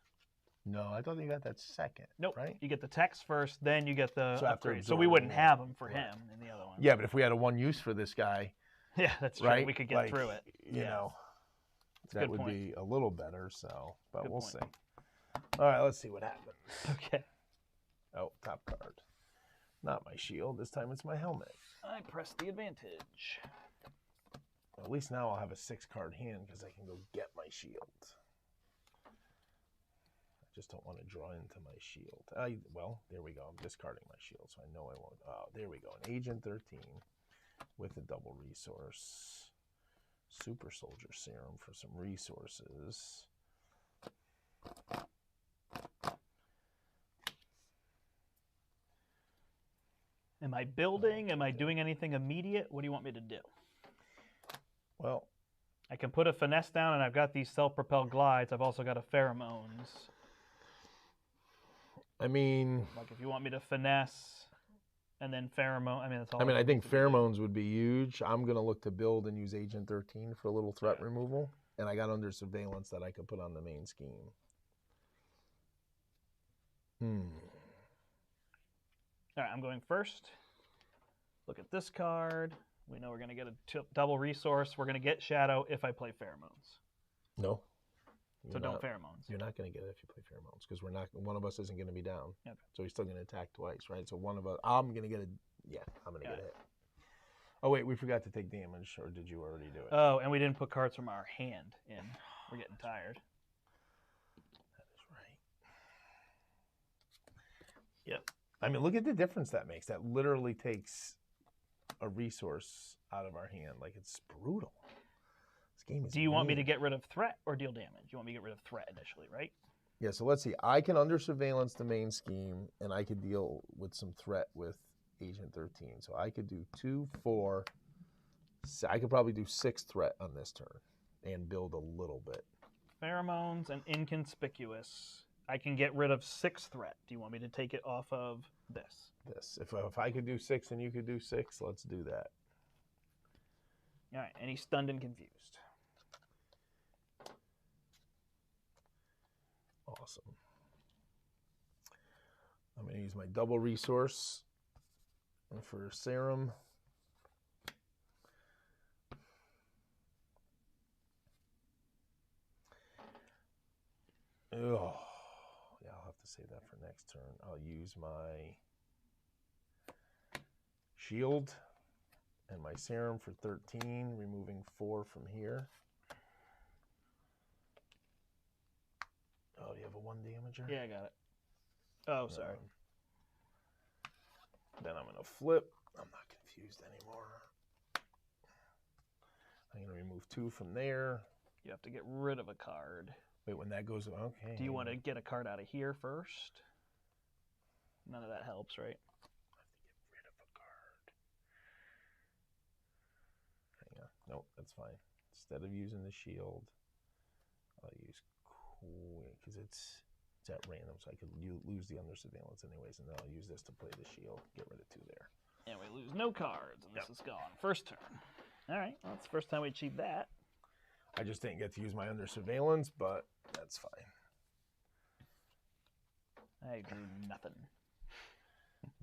No, I thought you got that second. Nope. Right? You get the techs first, then you get the So after upgrade. So we wouldn't Absorbing have them for him in the other one. Yeah, but if we had a 1-use for this guy. Yeah, that's true. Right? We could get like, through it. You know, that would be a little better. So, but we'll see. All right, let's see what happens. Okay. Oh, top card. Not my shield. This time it's my helmet. I press the advantage. At least now I'll have a 6-card hand because I can go get my shield. I just don't want to draw into my shield. Well, there we go. I'm discarding my shield, so I know I won't. Oh, there we go. An Agent 13 with a double resource. Super Soldier Serum for some resources. Am I building? Am I doing anything immediate? What do you want me to do? Well, I can put a finesse down, and I've got these self-propelled glides. I've also got a pheromones. I mean, Like if you want me to finesse and then pheromone, I mean that's all. I think pheromones would be huge. I'm gonna look to build and use Agent 13 for a little threat removal, and I got under surveillance that I could put on the main scheme. All right, I'm going first. Look at this card. We know we're going to get a double resource. We're going to get Shadow if I play Pheromones. No. So don't Pheromones. You're not going to get it if you play Pheromones because one of us isn't going to be down. Okay. So he's still going to attack twice, right? So one of us, I'm going to get I'm going to get hit. Oh, wait, we forgot to take damage, or did you already do it? Oh, and we didn't put cards from our hand in. We're getting tired. That is right. Yep. I mean, look at the difference that makes. That literally takes a resource out of our hand. Like, it's brutal. This game is Do you want me to get rid of threat or deal damage? You want me to get rid of threat initially, right? Yeah, so let's see. I can under surveillance the main scheme, and I could deal with some threat with Agent 13. So I could do 2, 4. I could probably do 6 threat on this turn and build a little bit. Pheromones and inconspicuous. I can get rid of 6 threat. Do you want me to take it off of this? If I could do 6 and you could do 6, let's do that. All right, and he's stunned and confused. Awesome. I'm going to use my double resource for serum. Oh, yeah, I'll have to save that for next turn. I'll use my shield and my serum for 13, removing 4 from here. Oh, do you have a 1 damager? Yeah, I got it. Oh, sorry. Then I'm going to flip. I'm not confused anymore. I'm going to remove 2 from there. You have to get rid of a card. Wait, when that goes, okay. Do you want to get a card out of here first? None of that helps, right? I have to get rid of a card. Hang on. Nope, that's fine. Instead of using the shield, I'll use because it's at random, so I could lose the under surveillance anyways, and then I'll use this to play the shield. Get rid of 2 there. And we lose no cards, and this is gone. First turn. All right, well, that's the first time we achieved that. I just didn't get to use my under surveillance, but that's fine. I drew nothing.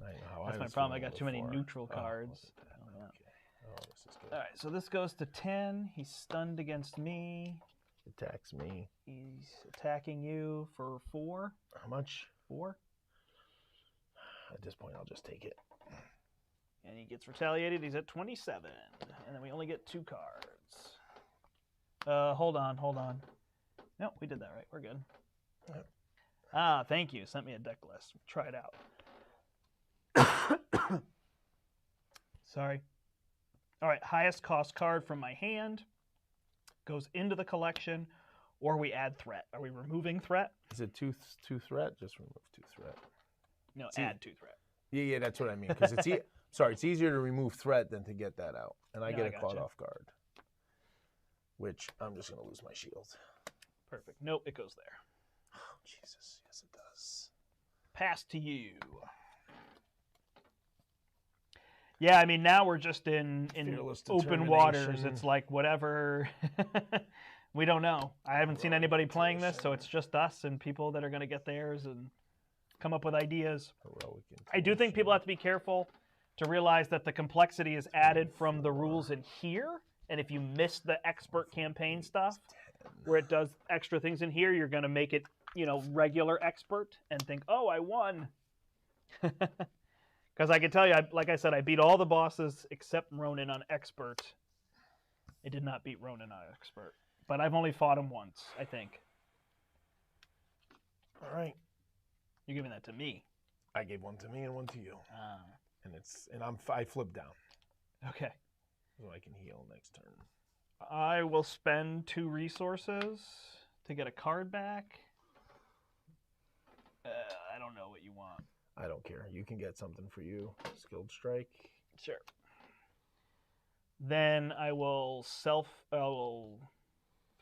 I know how That's I my was problem. I feeling got too many before. neutral cards. Oh, okay. Oh, this is good. All right, so this goes to 10. He's stunned against me. Attacks me. He's attacking you for 4. How much? 4. At this point, I'll just take it. And he gets retaliated. He's at 27. And then we only get 2 cards. Hold on. No, we did that right. We're good. Yep. Ah, thank you. Sent me a deck list. Try it out. Sorry. All right, highest cost card from my hand goes into the collection, or we add threat. Are we removing threat? Is it 2 threat? Just remove 2 threat. No, add 2 threat. Yeah, that's what I mean. Because it's sorry, it's easier to remove threat than to get that out, and I No, get I a gotcha. caught off guard, which I'm just gonna lose my shield. Perfect. Nope, it goes there. Oh Jesus, yes it does. Pass to you. Yeah, I mean, now we're just in Fearless open waters. determination. It's like whatever. We don't know. I haven't seen anybody playing this, so it's just us and people that are going to get theirs and come up with ideas. Heroic I do think people have to be careful to realize that the complexity is added from the rules in here. And if you miss the expert campaign stuff, where it does extra things in here, you're going to make it, regular expert and think, oh, I won. Because I can tell you, like I said, I beat all the bosses except Ronan on Expert. I did not beat Ronan on Expert. But I've only fought him once, I think. All right. You're giving that to me. I gave one to me and one to you. And I flipped down. Okay. So I can heal next turn. I will spend 2 resources to get a card back. I don't know what you want. I don't care. You can get something for you. Skilled Strike. Sure. Then I will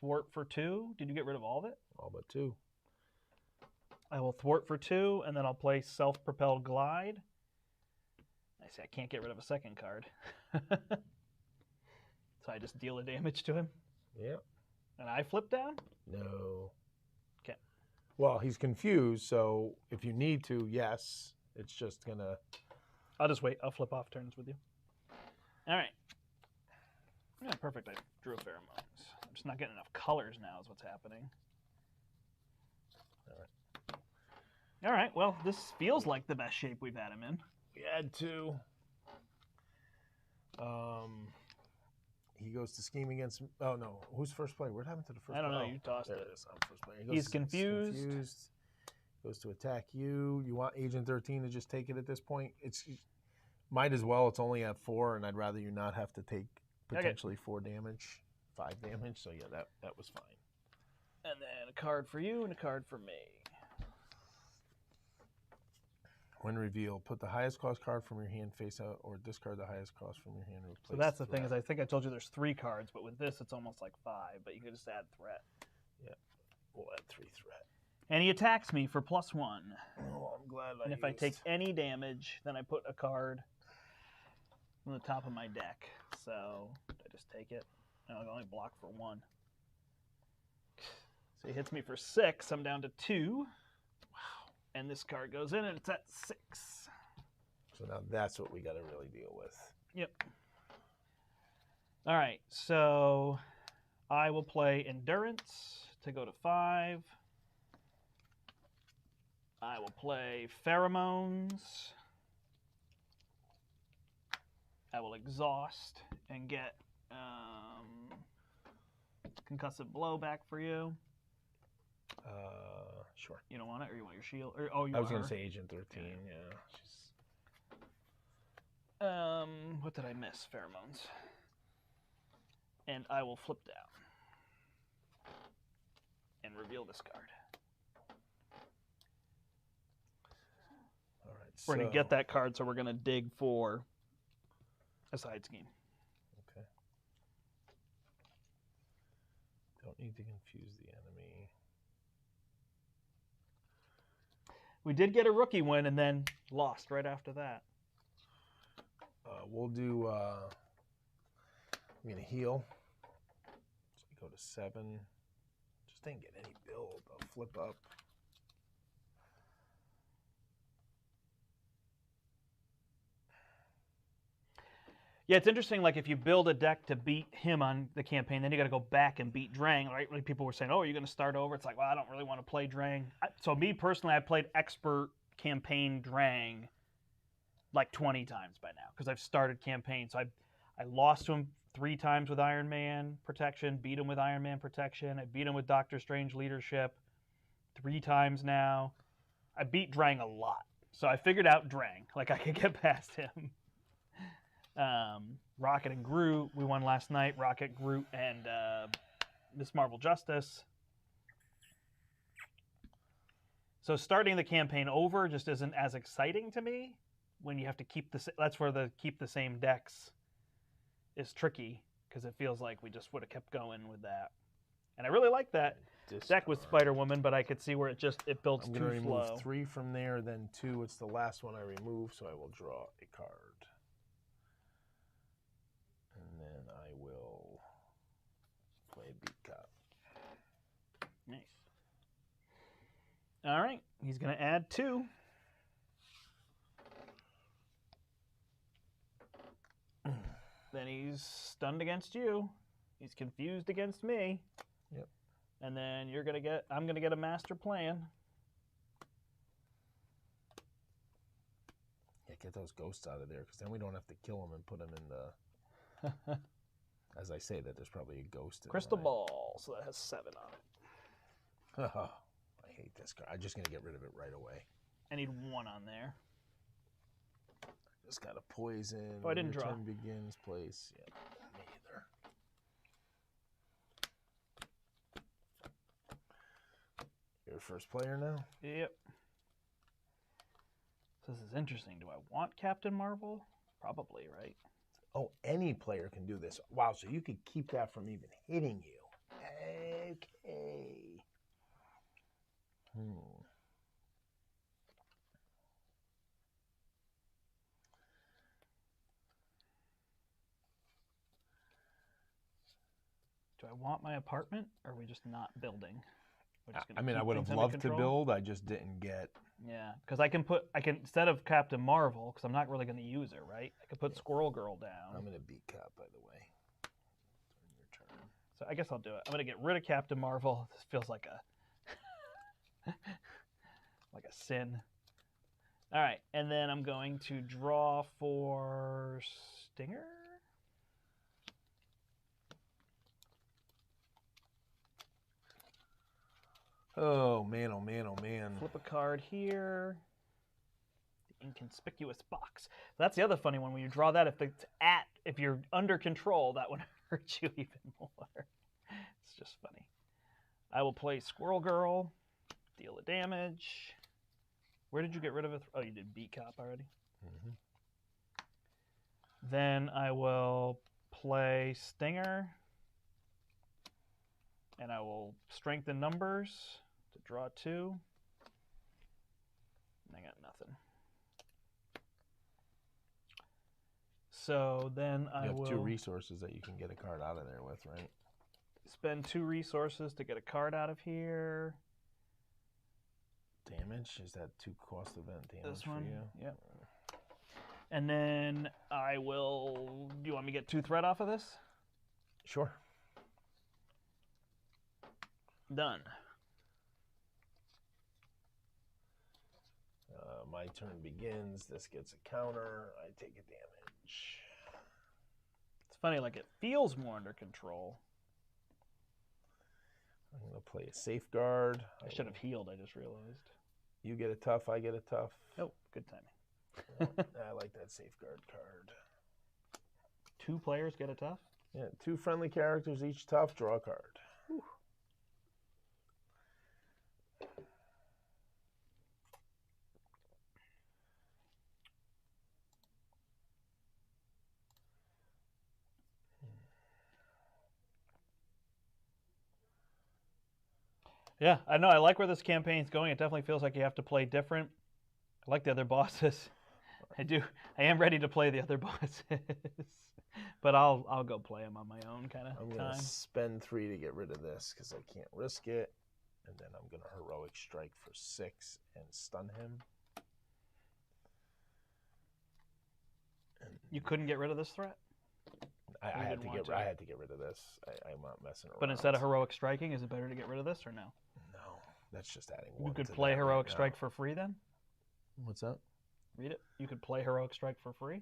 thwart for 2. Did you get rid of all of it? All but 2. I will thwart for 2, and then I'll play Self-Propelled Glide. I say I can't get rid of a second card. So I just deal the damage to him? Yep. And I flip down? No. Okay. Well, he's confused, so if you need to, yes. It's just going to... I'll just wait. I'll flip off turns with you. All right. Yeah, perfect. I drew a pheromones. I'm just not getting enough colors now is what's happening. All right. All right. Well, this feels like the best shape we've had him in. We had 2. He goes to scheme against... Oh, no. Who's first play? What happened to the first play? I don't know. You tossed there it. It is. I'm first player. He's confused. Goes to attack you. You want Agent 13 to just take it at this point? Might as well. It's only at 4, and I'd rather you not have to take potentially 4 damage, 5 damage. So, yeah, that was fine. And then a card for you and a card for me. When revealed, put the highest cost card from your hand face out or discard the highest cost from your hand. So that's the thing is I think I told you there's 3 cards, but with this it's almost like 5, but you can just add threat. Yeah, we'll add 3 threat. And he attacks me for +1. Oh, I'm glad And if I take any damage, then I put a card on the top of my deck. So I just take it. And I'll only block for 1. So he hits me for 6. I'm down to 2. And this card goes in, and it's at 6. So now that's what we got to really deal with. Yep. All right, so I will play Endurance to go to 5. I will play Pheromones. I will Exhaust and get Concussive Blow back for you. Sure. You don't want it, or you want your shield? Or, I was going to say Agent 13, yeah. What did I miss? Pheromones. And I will flip down. And reveal this card. All right. We're going to get that card, so we're going to dig for a side scheme. Okay. Don't need to confuse the enemy. We did get a rookie win and then lost right after that. We'll do, I'm going to heal. So we go to 7. Just didn't get any build. I'll flip up. Yeah, it's interesting, like, if you build a deck to beat him on the campaign, then you got to go back and beat Drang, right? Like, people were saying, oh, are you going to start over? It's like, well, I don't really want to play Drang. So me, personally, I played Expert campaign Drang like 20 times by now because I've started campaigns. So I lost to him 3 times with Iron Man Protection, beat him with Iron Man Protection. I beat him with Doctor Strange Leadership 3 times now. I beat Drang a lot. So I figured out Drang. Like, I could get past him. Rocket and Groot, we won last night. Rocket, Groot, and Miss Marvel Justice. So starting the campaign over just isn't as exciting to me when you have to keep the... That's where the keep the same decks is tricky because it feels like we just would have kept going with that. And I really like that deck with SpiderWoman, but I could see where it builds too slow. I'm going to remove 3 from there, then 2. It's the last one I remove, so I will draw a card. And then I will play Beat Cop. Nice. All right. He's going to add 2. Then he's stunned against you. He's confused against me. Yep. And then I'm going to get a master plan. Yeah, get those ghosts out of there, because then we don't have to kill them and put them in the... As I say that, there's probably a ghost in Crystal ball, so that has 7 on it. Oh, I hate this card. I'm just going to get rid of it right away. I need 1 on there. Just got a poison. Oh, I didn't Your draw. turn begins, place. Yeah, me either. You're first player now? Yep. So this is interesting. Do I want Captain Marvel? Probably, right? Oh, any player can do this. Wow, so you could keep that from even hitting you. Okay. Do I want my apartment, or are we just not building? We're just gonna I mean, I keep would have things under loved to control? build. I just didn't get... Yeah, because I can instead of Captain Marvel, because I'm not really going to use her, right? I could put Squirrel Girl down. I'm going to beat Cop, by the way. Your turn. So I guess I'll do it. I'm going to get rid of Captain Marvel. This feels like a like a sin. All right, and then I'm going to draw for Stinger. Oh, man, oh, man, oh, man. Flip a card here. The inconspicuous box. That's the other funny one. When you draw that, if you're under control, that would hurt you even more. It's just funny. I will play Squirrel Girl. Deal a damage. Where did you get rid of it? Oh, you did beat Cop already. Mm-hmm. Then I will play Stinger. And I will strengthen numbers to draw 2. And I got nothing. So then I will... You have 2 resources that you can get a card out of there with, right? Spend 2 resources to get a card out of here. Damage? Is that 2 cost event damage This one? for you? Yep. And then I will... Do you want me to get 2 threat off of this? Sure. Done. My turn begins. This gets a counter. I take a damage. It's funny, like it feels more under control. I'm going to play a safeguard. I should have healed, I just realized. You get a tough, I get a tough. Oh, good timing. I like that safeguard card. 2 players get a tough? Yeah, 2 friendly characters, each tough, draw a card. Whew. Yeah, I know. I like where this campaign's going. It definitely feels like you have to play different. I like the other bosses. I do. I am ready to play the other bosses. But I'll go play them on my own kind of I'm time. going to spend 3 to get rid of this because I can't risk it. And then I'm going to heroic strike for 6 and stun him. And You couldn't get rid of this threat? I You had didn't to want get to. I had to get rid of this. I'm not messing around. But instead of heroic striking, is it better to get rid of this or no? No, that's just adding 1 You could to play that heroic right strike now. for free then? What's that? Read it. You could play heroic strike for free?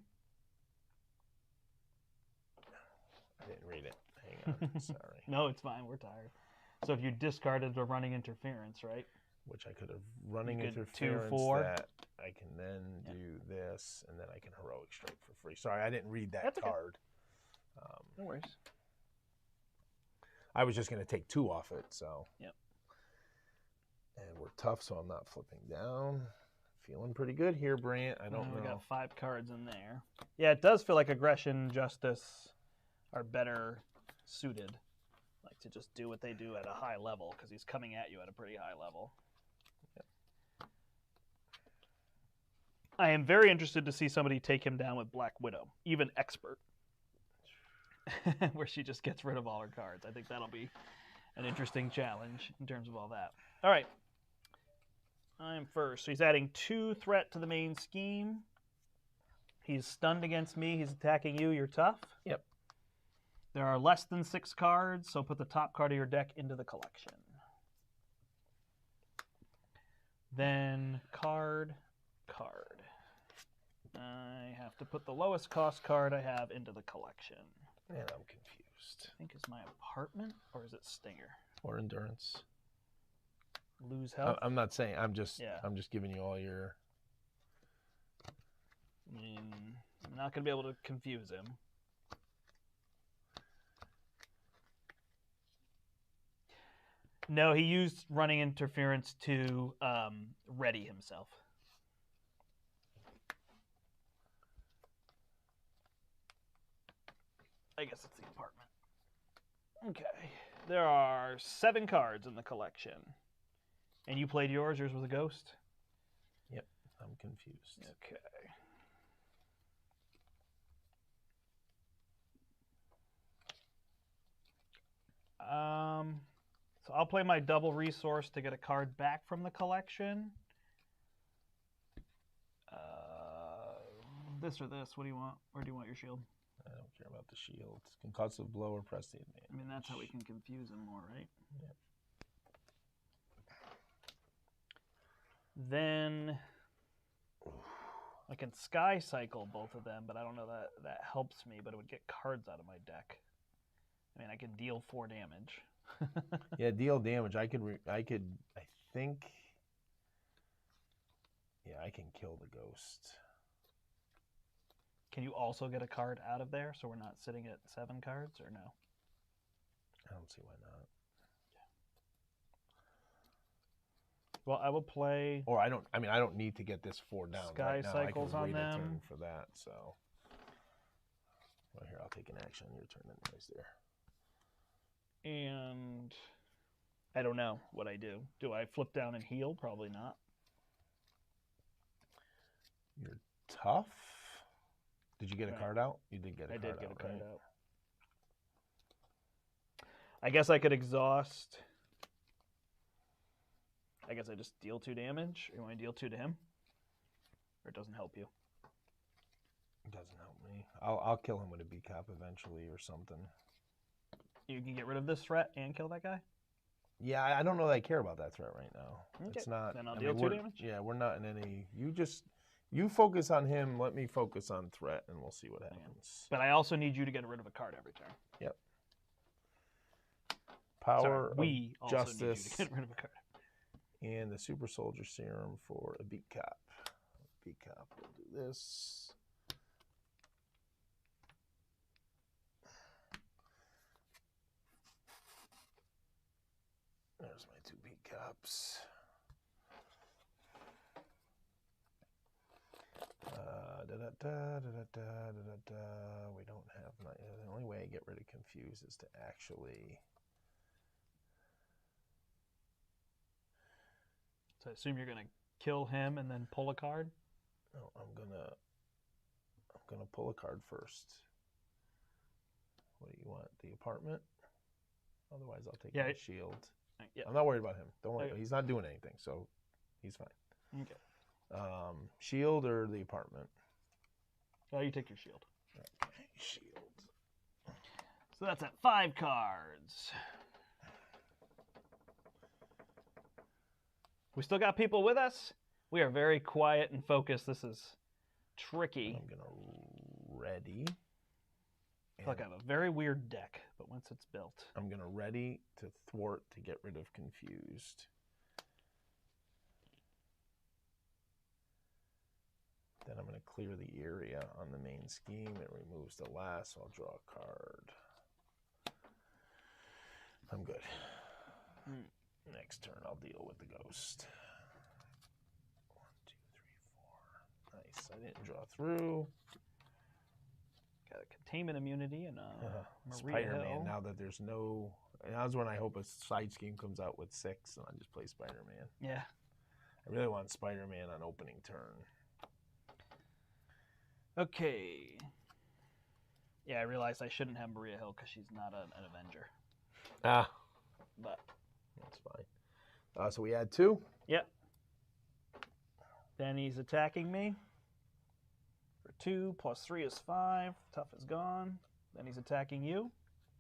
I didn't read it. Hang on. Sorry. No, it's fine. We're tired. So if you discarded the running interference, right? Which I could have running You could interference 2-4. that I can then do this, and then I can heroic strike for free. Sorry, I didn't read that That's okay. card. No worries. I was just going to take 2 off it, so. Yep. And we're tough, so I'm not flipping down. Feeling pretty good here, Brandt. I don't know. We got 5 cards in there. Yeah, it does feel like aggression, justice are better suited. Like to just do what they do at a high level because he's coming at you at a pretty high level. Yep. I am very interested to see somebody take him down with Black Widow, even expert, where she just gets rid of all her cards. I think that'll be an interesting challenge in terms of all that. All right. I'm first. So he's adding 2 threat to the main scheme. He's stunned against me. He's attacking you. You're tough. Yep. There are less than 6 cards, so put the top card of your deck into the collection. Then card. have to put the lowest cost card I have into the collection. And I'm confused. I think it's my apartment, or is it Stinger? Or endurance. Lose health? I'm not saying. I'm just giving you all your. I mean, I'm not going to be able to confuse him. No, he used running interference to ready himself. I guess it's the apartment. Okay. There are 7 cards in the collection. And you played yours? Yours was a ghost? Yep. I'm confused. Okay. So I'll play my double resource to get a card back from the collection. This or this? What do you want? Or do you want your shield? I don't care about the shield. Concussive blow or press the advantage. I mean, that's how we can confuse him more, right? Yep. Then I can sky cycle both of them, but I don't know that that helps me, but it would get cards out of my deck. I mean, I could deal 4 damage. Yeah, deal damage. I think. Yeah, I can kill the ghost. Can you also get a card out of there so we're not sitting at 7 cards, or no? I don't see why not. Well, I will play. Or I don't need to get this 4 down. Sky right now. cycles I can on wait a them. turn for that. So. Well, here, I'll take an action on your turn anyways there. And I don't know what I do. Do I flip down and heal? Probably not. You're tough. Did you get a Right. card out? You did get a I card did out. get a card right? out. I guess I could exhaust. I guess I just deal 2 damage. You want to deal 2 to him? Or it doesn't help you? It doesn't help me. I'll kill him with a B-Cop eventually or something. You can get rid of this threat and kill that guy? Yeah, I don't know that I care about that threat right now. Okay. It's not. Then I'll I deal mean, 2 we're- damage? Yeah, we're not in any. You focus on him. Let me focus on threat, and we'll see what happens. But I also need you to get rid of a card every turn. Yep. Power of we also need you justice to get rid of a card. and the super soldier serum for a beat cop. Beat cop will do this. There's my 2 beat cops. We don't have the only way I get rid of confuse is to actually. So I assume you're going to kill him and then pull a card? No, I'm gonna pull a card first. What do you want? The apartment? Otherwise, I'll take my shield. Yeah. I'm not worried about him. Don't worry. Okay. He's not doing anything, so he's fine. Okay. Shield or the apartment? Oh, you take your shield. Okay, shield. So that's at 5 cards. We still got people with us. We are very quiet and focused. This is tricky. I'm gonna ready. I feel like I have a very weird deck, but once it's built. I'm gonna ready to thwart to get rid of confused. Then I'm gonna clear the area on the main scheme. It removes the last, so I'll draw a card. I'm good. Next turn, I'll deal with the ghost. 1, 2, 3, 4. Nice. I didn't draw through. Got a containment immunity and Maria Spider-Man. Hill. Now that there's no, now's when I hope a side scheme comes out with 6, and I just play Spider-Man. Yeah. I really want Spider-Man on opening turn. Okay. Yeah, I realized I shouldn't have Maria Hill because she's not an Avenger. Ah, But that's fine. So we add 2. yep. Then he's attacking me. For 2 plus 3 is 5. Tough is gone. Then he's attacking you.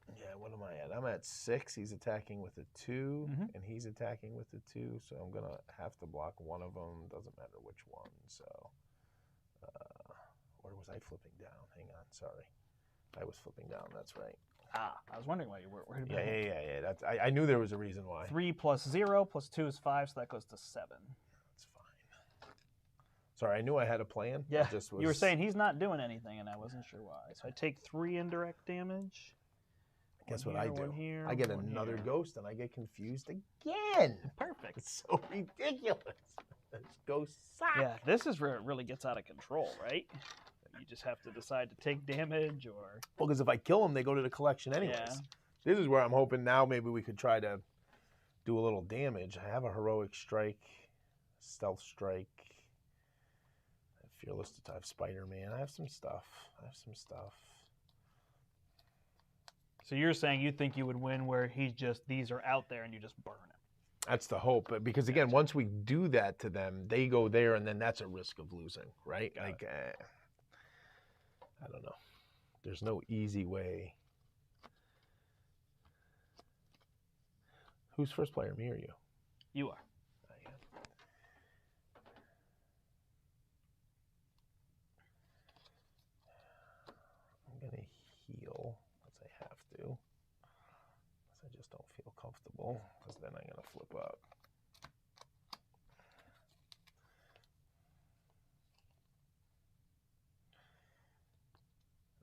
Yeah, what am I at? I'm at 6. He's attacking with a 2, Mhm. and he's attacking with a 2. So I'm gonna have to block one of them. Doesn't matter which one. So Or was I flipping down? Hang on, sorry. I was flipping down, that's right. Ah, I was wondering why you weren't worried about Yeah. That's, I knew there was a reason why. 3 plus 0 plus 2 is 5, so that goes to 7. That's fine. Sorry, I knew I had a plan. Yeah, Just was... you were saying he's not doing anything, and I wasn't sure why. So I take 3 indirect damage. Guess One what here, I do? one here, I get one another here. ghost, and I get confused again. Perfect. It's so ridiculous. This ghost sucks. Yeah, this is where it really gets out of control, right? You just have to decide to take damage or... Well, because if I kill them, they go to the collection anyways. Yeah. This is where I'm hoping now maybe we could try to do a little damage. I have a heroic strike, stealth strike, fearless to type Spider-Man. I have some stuff. So you're saying you think you would win where he's just, these are out there and you just burn him. That's the hope. But because again, once we do that to them, they go there and then that's a risk of losing, right? Got Like, I don't know. There's no easy way. Who's first player, me or you? You are. I am. I'm going to heal as I have to. Because I just don't feel comfortable. Because then I'm going to flip up.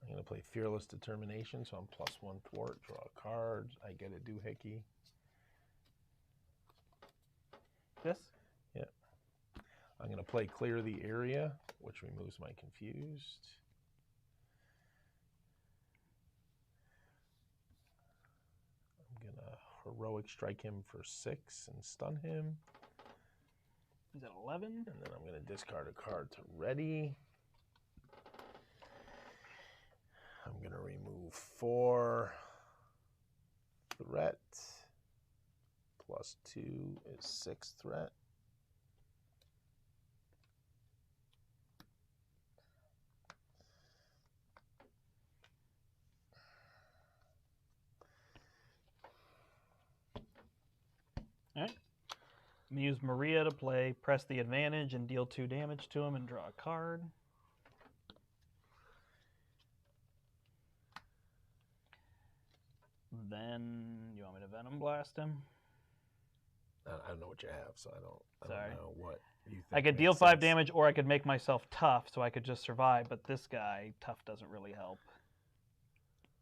I'm going to play Fearless Determination, so I'm +1 thwart, draw a card. I get a doohickey. This? Yeah. I'm going to play Clear the Area, which removes my Confused. I'm going to Heroic Strike him for 6 and stun him. Is that 11? And then I'm going to discard a card to ready. I'm going to remove 4 threat. +2 is 6 threat. All right. I'm going to use Maria to play press the advantage and deal 2 damage to him and draw a card. Then you want me to Venom Blast him? I don't know what you have, so I don't know what you think. I could deal 5 damage, or I could make myself tough, so I could just survive. But this guy, tough doesn't really help.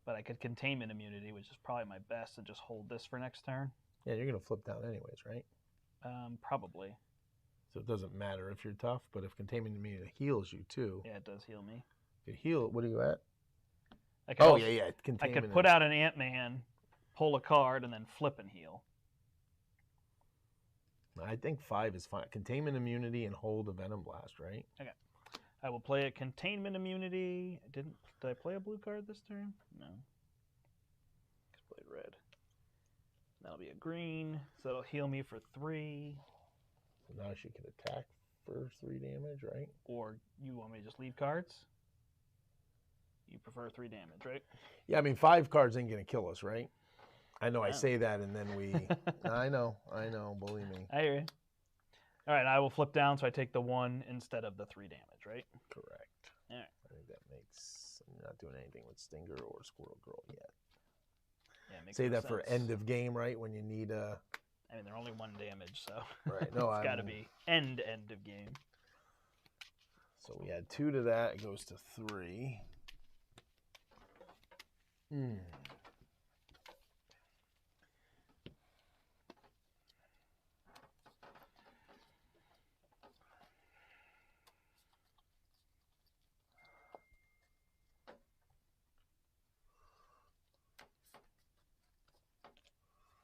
But I could containment immunity, which is probably my best, and just hold this for next turn. Yeah, you're going to flip down anyways, right? Probably. So it doesn't matter if you're tough, but if containment immunity heals you too. Yeah, it does heal me. If it heal, what are you at? I could also, yeah. I could put out an Ant-Man, pull a card, and then flip and heal. I think 5 is fine. Containment immunity and hold a Venom Blast, right? Okay. I will play a containment immunity. Did I play a blue card this turn? No. Just played red. That'll be a green, so that'll heal me for 3. So now she can attack for 3 damage, right? Or you want me to just leave cards? You prefer 3 damage, right? Yeah, I mean 5 cards ain't gonna kill us, right? I know Yeah. I say that and then we I know, believe me. I hear you. All right, I will flip down, so I take the 1 instead of the 3 damage, right? Correct. All right. I think that makes, I'm not doing anything with Stinger or Squirrel Girl yet. Yeah, makes Say more that for sense. end of game, right? When you need a... I mean, they're only 1 damage, so Right. No, it's got to be end of game. So we add 2 to that. It goes to 3.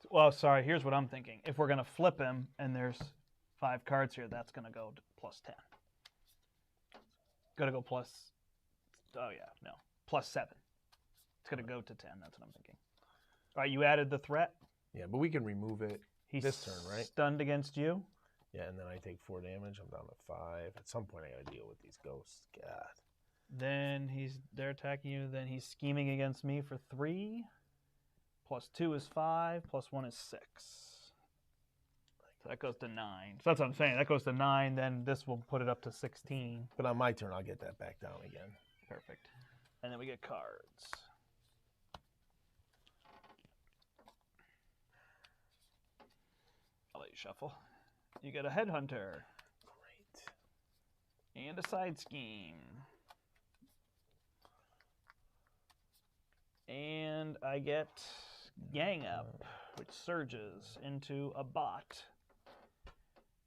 Well, sorry, here's what I'm thinking. If we're going to flip him and there's 5 cards here, that's going to go to +10. Going to go plus, oh yeah, no, +7. It's going to go to 10, that's what I'm thinking. All right, you added the threat. Yeah, but we can remove it He's this turn, right? Stunned against you. Yeah, and then I take 4 damage. I'm down to 5. At some point, I got to deal with these ghosts. God. Then they're attacking you. Then he's scheming against me for 3. +2 is 5. +1 is 6. So that goes to 9. So that's what I'm saying. That goes to 9. Then this will put it up to 16. But on my turn, I'll get that back down again. Perfect. And then we get cards. I'll let you shuffle. You get a Headhunter. Great. And a Side Scheme. And I get Gang Up, which surges into a bot.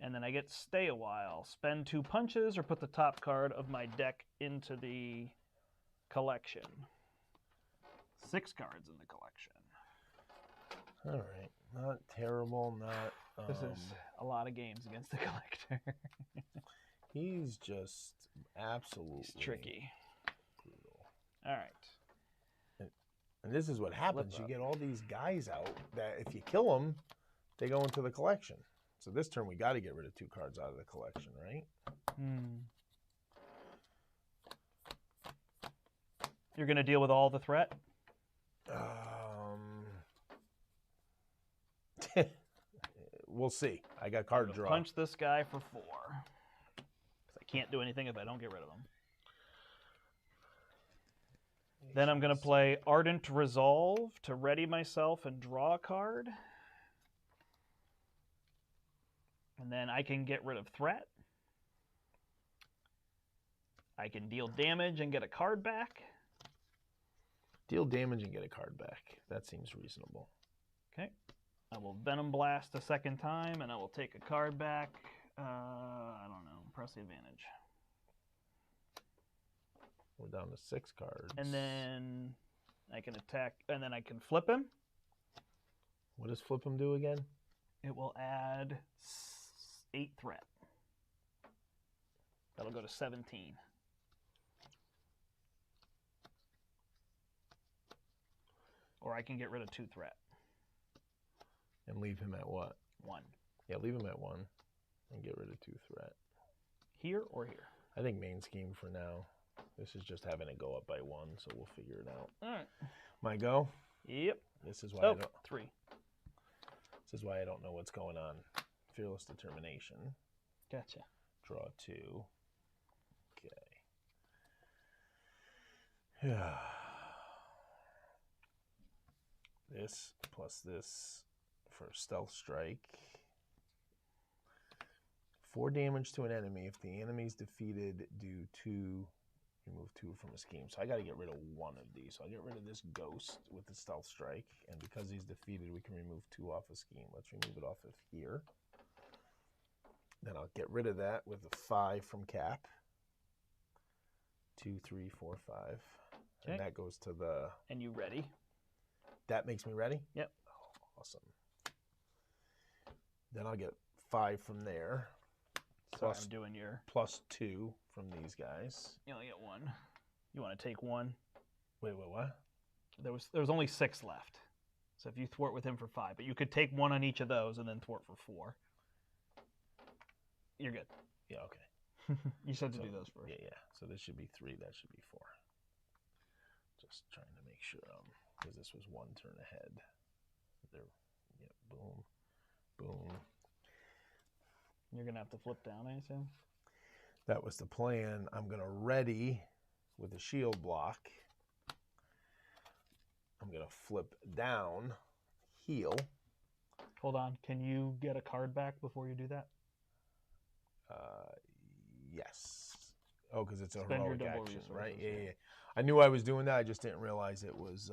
And then I get Stay a While. Spend 2 punches or put the top card of my deck into the collection. 6 cards in the collection. All right. Not terrible, not... This is a lot of games against the collector. He's just absolutely... It's tricky. brutal. All right. And this is what happens. You get all these guys out that if you kill them, they go into the collection. So this turn, we got to get rid of 2 cards out of the collection, right? You're going to deal with all the threat? We'll see. I got card draw. Punch this guy for 4. 'Cause I can't do anything if I don't get rid of him. Then I'm going to play Ardent Resolve to ready myself and draw a card. And then I can get rid of threat. I can deal damage and get a card back. Deal damage and get a card back. That seems reasonable. Okay. I will Venom Blast a second time, and I will take a card back. I don't know. Press the advantage. We're down to 6 cards. And then I can attack, and then I can flip him. What does flip him do again? It will add 8 threat. That'll go to 17. Or I can get rid of 2 threat. And leave him at what? 1. Yeah, leave him at 1 and get rid of 2 threat. Here or here? I think main scheme for now. This is just having it go up by 1, so we'll figure it out. All right. My go? Yep. This is why I don't, 3. This is why I don't know what's going on. Fearless Determination. Gotcha. Draw 2. Okay. This plus this for Stealth Strike. 4 damage to an enemy. If the enemy's defeated, do 2. Remove 2 from a scheme. So I got to get rid of 1 of these. So I get rid of this ghost with the Stealth Strike. And because he's defeated, we can remove 2 off a scheme. Let's remove it off of here. Then I'll get rid of that with a 5 from Cap. 2, 3, 4, 5. Okay. And that goes to the... And you ready? That makes me ready? Yep. Oh, awesome. Then I'll get 5 from there. So I'm doing your... Plus 2 from these guys. You only get 1. You want to take 1? Wait, what? There was only 6 left. So if you thwart with him for 5, but you could take 1 on each of those and then thwart for 4. You're good. Yeah, okay. You said to do those first. Yeah. So this should be 3. That should be 4. Just trying to make sure, because this was 1 turn ahead. There, yeah, boom, boom. You're gonna have to flip down, I assume. That was the plan. I'm gonna ready with a shield block. I'm gonna flip down, heal. Hold on. Can you get a card back before you do that? Yes. Oh, because it's a Spend your heroic double action, resources, right? yeah. Yeah. I knew I was doing that. I just didn't realize it was.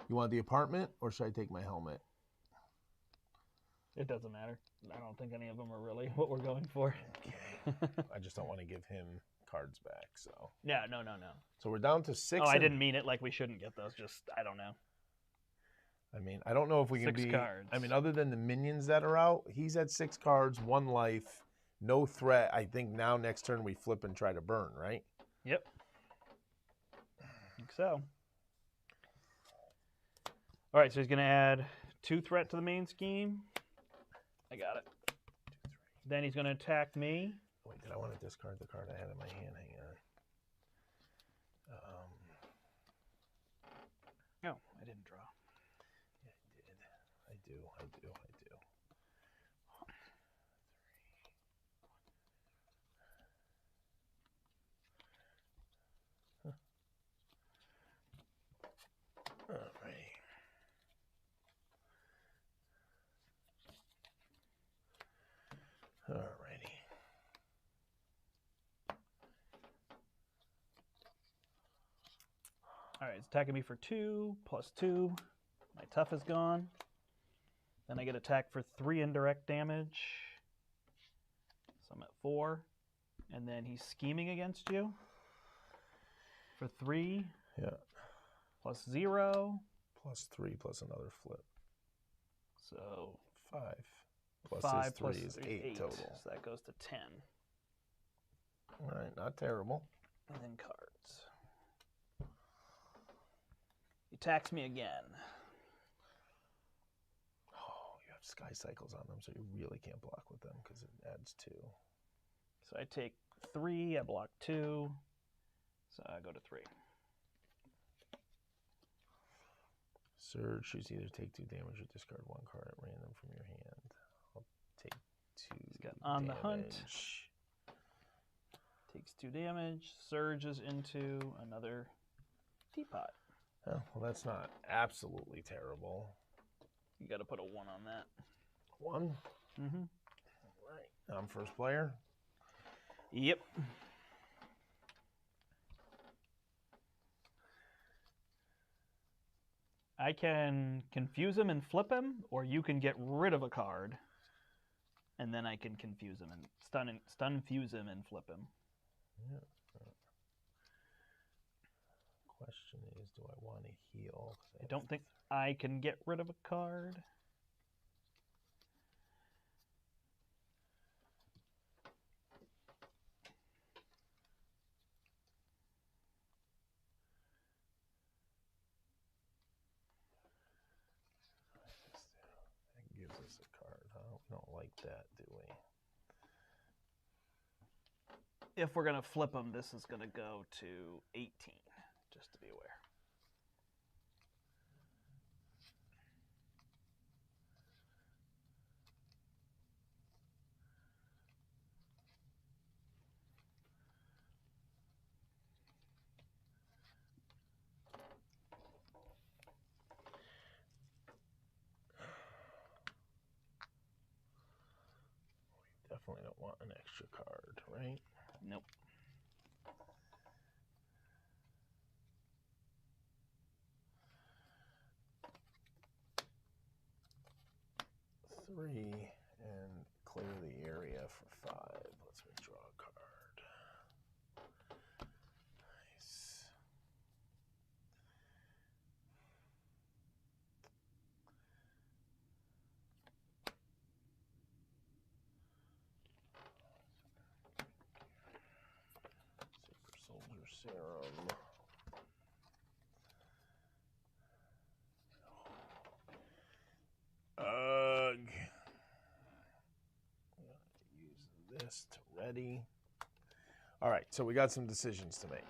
You want the apartment, or should I take my helmet? It doesn't matter. I don't think any of them are really what we're going for. Okay. I just don't want to give him cards back. So. No. So we're down to 6. Oh, I didn't mean it like we shouldn't get those. Just I don't know. I mean, I don't know if we can 6 be. cards. I mean, other than the minions that are out, he's at 6 cards, 1 life, no threat. I think now next turn we flip and try to burn, right? Yep. I think so. All right, so he's going to add 2 threat to the main scheme. I got it. 2, 3. Then he's going to attack me. Wait, did I want to discard the card I had in my hand? Hang on. No, I didn't draw. Yeah, I did. I do. Alright, it's attacking me for 2, +2. My tough is gone. Then I get attacked for 3 indirect damage. So I'm at 4. And then he's scheming against you for 3. Yeah. +0. +3 plus another flip. So 5. Plus 5 his 3 plus is 8 8 total. So that goes to 10. All right, not terrible. And then cards. He attacks me again. Oh, you have sky cycles on them, so you really can't block with them because it adds 2. So I take 3, I block 2, so I go to 3. Surge, choose either take 2 damage or discard 1 card at random from your hand. I'll take 2 He's got on damage. the hunt. Takes 2 damage, surges into another teapot. Oh, well, that's not absolutely terrible. You got to put a 1 on that. 1? Mm-hmm. All right, I'm first player. Yep. I can confuse him and flip him, or you can get rid of a card, and then I can confuse him and stun fuse him and flip him. Yeah. Question is, do I want to heal? I don't think I can get rid of a card. That gives us a card, huh? We don't like that, do we? If we're going to flip him, this is going to go to 18, just to be aware. Definitely don't want an extra card, right? Nope. Three and clear the area for 5. Let's draw a card. Nice. Super Soldier Serum. Ugh. Use this to ready. All right, so we got some decisions to make.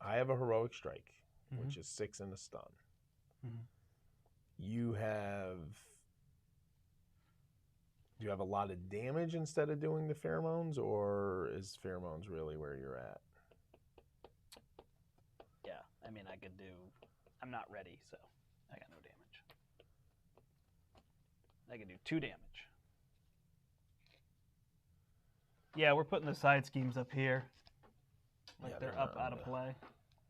I have a heroic strike, which is 6 and a stun. You have Do you have a lot of damage instead of doing the pheromones, or is pheromones really where you're at? Yeah, I mean, I could do... I'm not ready, so I got no damage. I could do 2 damage. Yeah, we're putting the side schemes up here. Like Yeah, they're up out of play.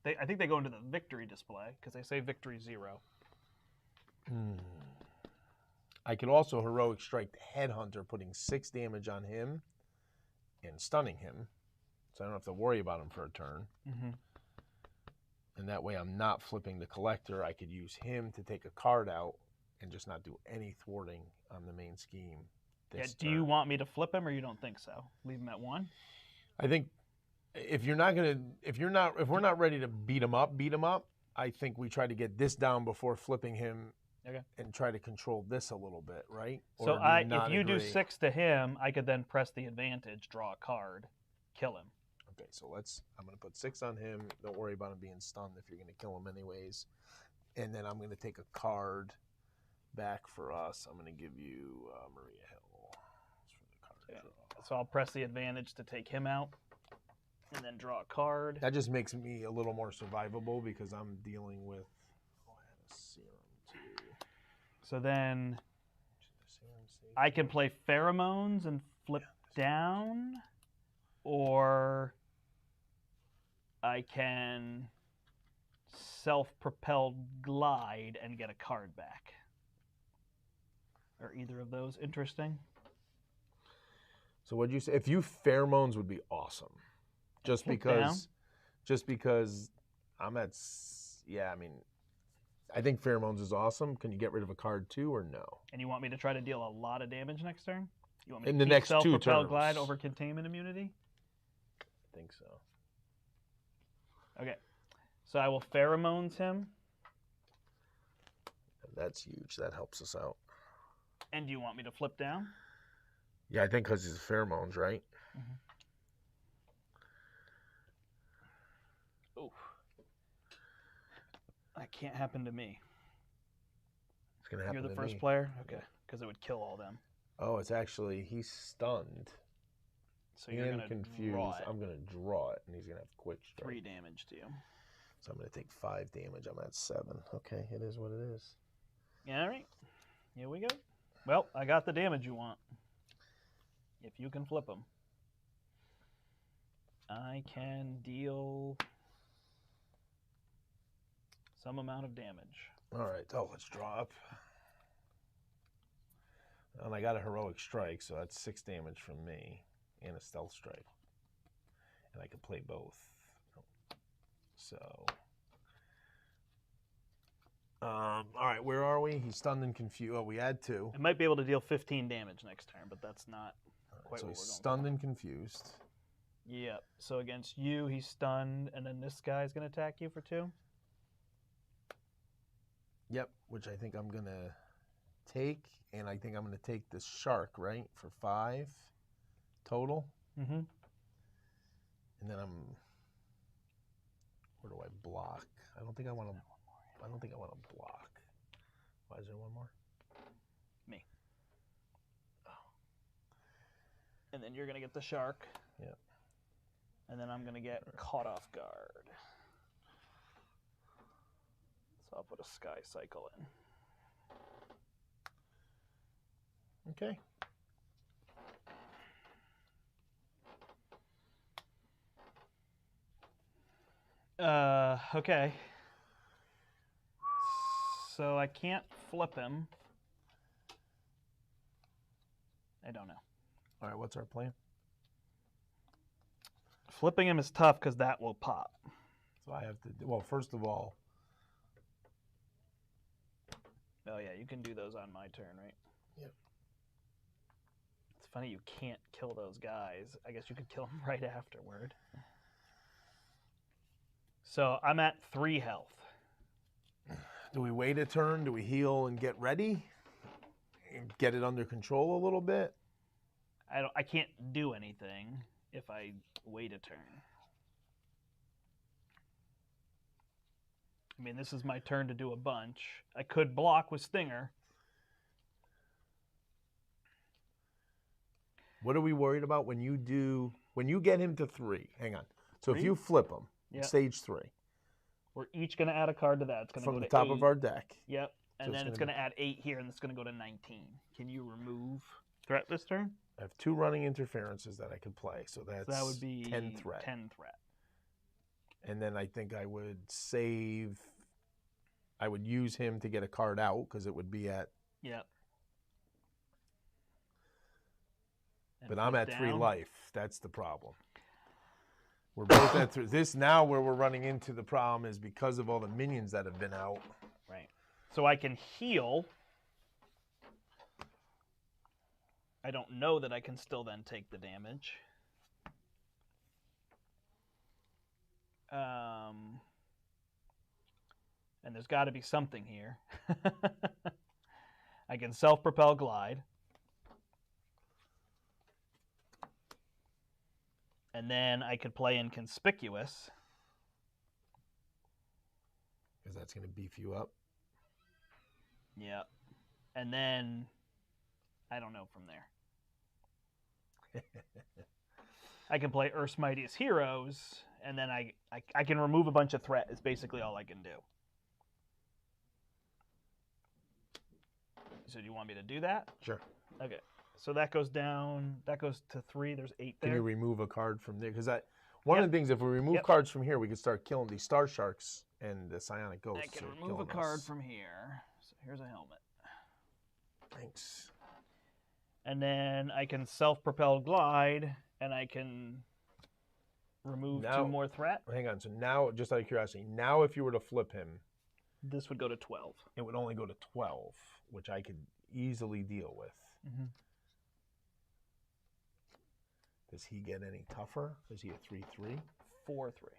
I think they go into the victory display, because they say victory 0. I could also heroic strike the headhunter, putting 6 damage on him and stunning him, so I don't have to worry about him for a turn. And that way I'm not flipping the collector. I could use him to take a card out and just not do any thwarting on the main scheme. Yeah, do you want me to flip him, or you don't think so? Leave him at 1? I think if we're not ready to beat him up, I think we try to get this down before flipping him. Okay. And try to control this a little bit, right? So if you do 6 to him, I could then press the advantage, draw a card, kill him. Okay, so I'm going to put 6 on him. Don't worry about him being stunned if you're going to kill him anyways. And then I'm going to take a card back for us. I'm going to give you Maria Hill for the card draw. So I'll press the advantage to take him out and then draw a card. That just makes me a little more survivable because I'm dealing with... Oh, I had a serum too. So then I can play pheromones and flip down, or I can self-propelled glide and get a card back. Are either of those interesting? So what'd you say? If you pheromones would be awesome. Just because I'm at, yeah, I mean, I think pheromones is awesome. Can you get rid of a card too or no? And you want me to try to deal a lot of damage next turn? You want me In to the keep next 2 self-propelled turns. glide over containment immunity? I think so. Okay. So I will pheromones him. That's huge. That helps us out. And do you want me to flip down? Yeah, I think because it's pheromones, right? Ooh. That can't happen to me. It's going to happen You're the to first me. player? Okay. Because it would kill all them. Oh, it's actually, he's stunned. So you're going to confused. draw it. I'm going to draw it, and he's going to have quick strike. 3 damage to you. So I'm going to take 5 damage. I'm at 7. Okay, it is what it is. Yeah, all right. Here we go. Well, I got the damage you want. If you can flip them. I can deal some amount of damage. All right, oh, let's draw up. And I got a heroic strike, so that's 6 damage from me, and a stealth strike. And I can play both. So, all right, where are we? He's stunned and confused. Oh, we add 2. I might be able to deal 15 damage next turn, but that's not quite so what he's we're going stunned and confused. for. Yep. So against you, he's stunned, and then this guy's going to attack you for 2? Yep, which I think I'm going to take, and I think I'm going to take this shark, right, for 5 total. Mm-hmm. And then where do I block? I don't think I want to block. Why is there one more? Me. Oh. And then you're going to get the shark. Yep. And then I'm going to get caught off guard. So I'll put a sky cycle in. Okay. Okay. So I can't flip him. I don't know. All right, what's our plan? Flipping him is tough because that will pop. So I have to, well, first of all. Oh, yeah, you can do those on my turn, right? Yep. It's funny you can't kill those guys. I guess you could kill them right afterward. So I'm at 3 health. Do we wait a turn? Do we heal and get ready? And get it under control a little bit? I can't do anything if I wait a turn. I mean, this is my turn to do a bunch. I could block with Stinger. What are we worried about when you get him to 3? Hang on. So 3? if you flip him, Yep. stage 3. We're each going to add a card to that. It's going to From go the to top 8. of our deck. Yep. And So then it's going to add 8 here, and it's going to go to 19. Can you remove threat this turn? I have 2 running interferences that I could play, so that's So that would be 10 threat. 10 threat. And then I think I would use him to get a card out because it would be at. Yep. And But I'm flip at 3 down. life. That's the problem. We're both at 3. This now where we're running into the problem is because of all the minions that have been out. Right. So I can heal. I don't know that I can still then take the damage. And there's got to be something here. I can self-propel glide. And then I could play Inconspicuous. Because that's going to beef you up. Yeah. And then I don't know from there. I can play Earth's Mightiest Heroes, and then I can remove a bunch of threat is basically all I can do. So do you want me to do that? Sure. Okay. So that goes down. That goes to 3. There's 8 there. Can you remove a card from there? Because one Yep. of the things, if we remove Yep. cards from here, we can start killing these star sharks and the psionic ghosts. I can are remove a killing card us. from here. So here's a helmet. Thanks. And then I can self-propelled glide, and I can remove Now- 2 more threat. Hang on. So now, just out of curiosity, now if you were to flip him, This would go to 12. it would only go to 12, which I could easily deal with. Mm-hmm. Does he get any tougher? Is he a 3/3? 4/3.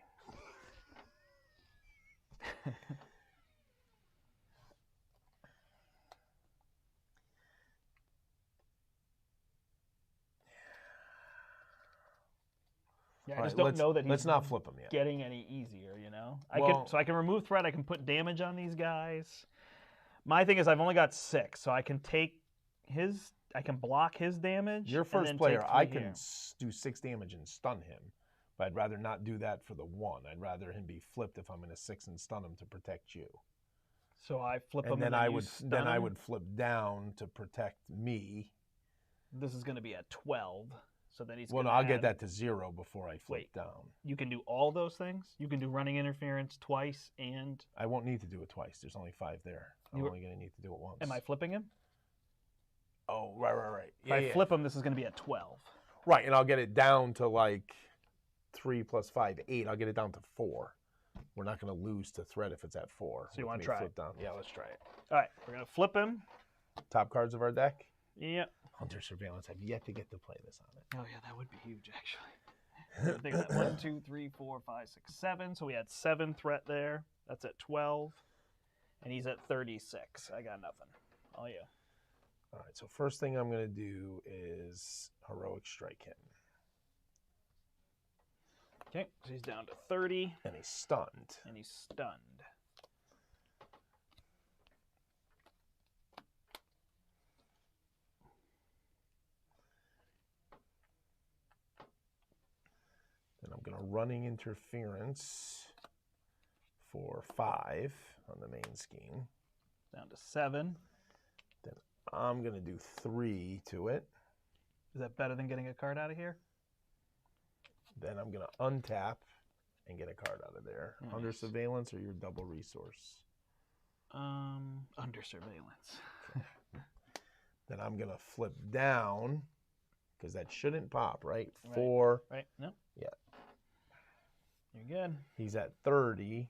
Yeah, I All just right, don't know that he's let's not flip him yet. getting any easier, you know? Well- So I can remove threat, I can put damage on these guys. My thing is I've only got 6, so I can take I can block his damage. You're and first then player. take I 3 can here. do 6 damage and stun him, but I'd rather not do that for the 1. I'd rather him be flipped if I'm in a 6 and stun him to protect you. So I flip him And then and I you would stun him. would flip down to protect me. This is going to be at 12, so then he's Well, no, gonna I'll get add- that to 0 before I flip Wait. down. You can do all those things? You can do running interference twice, and I won't need to do it twice. There's only 5 there. I'm You- only going to need to do it once. am I flipping him? Oh, right. If I flip him, this is going to be at 12. Right, and I'll get it down to like 3 + 5, 8. I'll get it down to 4. We're not going to lose to threat if it's at 4. So you with wanna me try flip down. Yeah, let's try it. All right, we're going to flip him. Top cards of our deck. Yep. Hunter Surveillance. I've yet to get to play this on it. Oh, yeah, that would be huge, actually. I think that 1, 2, 3, 4, 5, 6, 7. So we had 7 threat there. That's at 12. And he's at 36. I got nothing. Oh, yeah. All right, so first thing I'm going to do is Heroic Strike him. Okay, so he's down to 30, And he's stunned. and he's stunned. Then I'm going to Running Interference for 5 on the main scheme. Down to 7. I'm going to do 3 to it. Is that better than getting a card out of here? Then I'm going to untap and get a card out of there. Nice. Under Surveillance or your double resource. Under surveillance. Then I'm going to flip down because that shouldn't pop, right? Right. 4. Right? No? Yeah. You're good. He's at 30.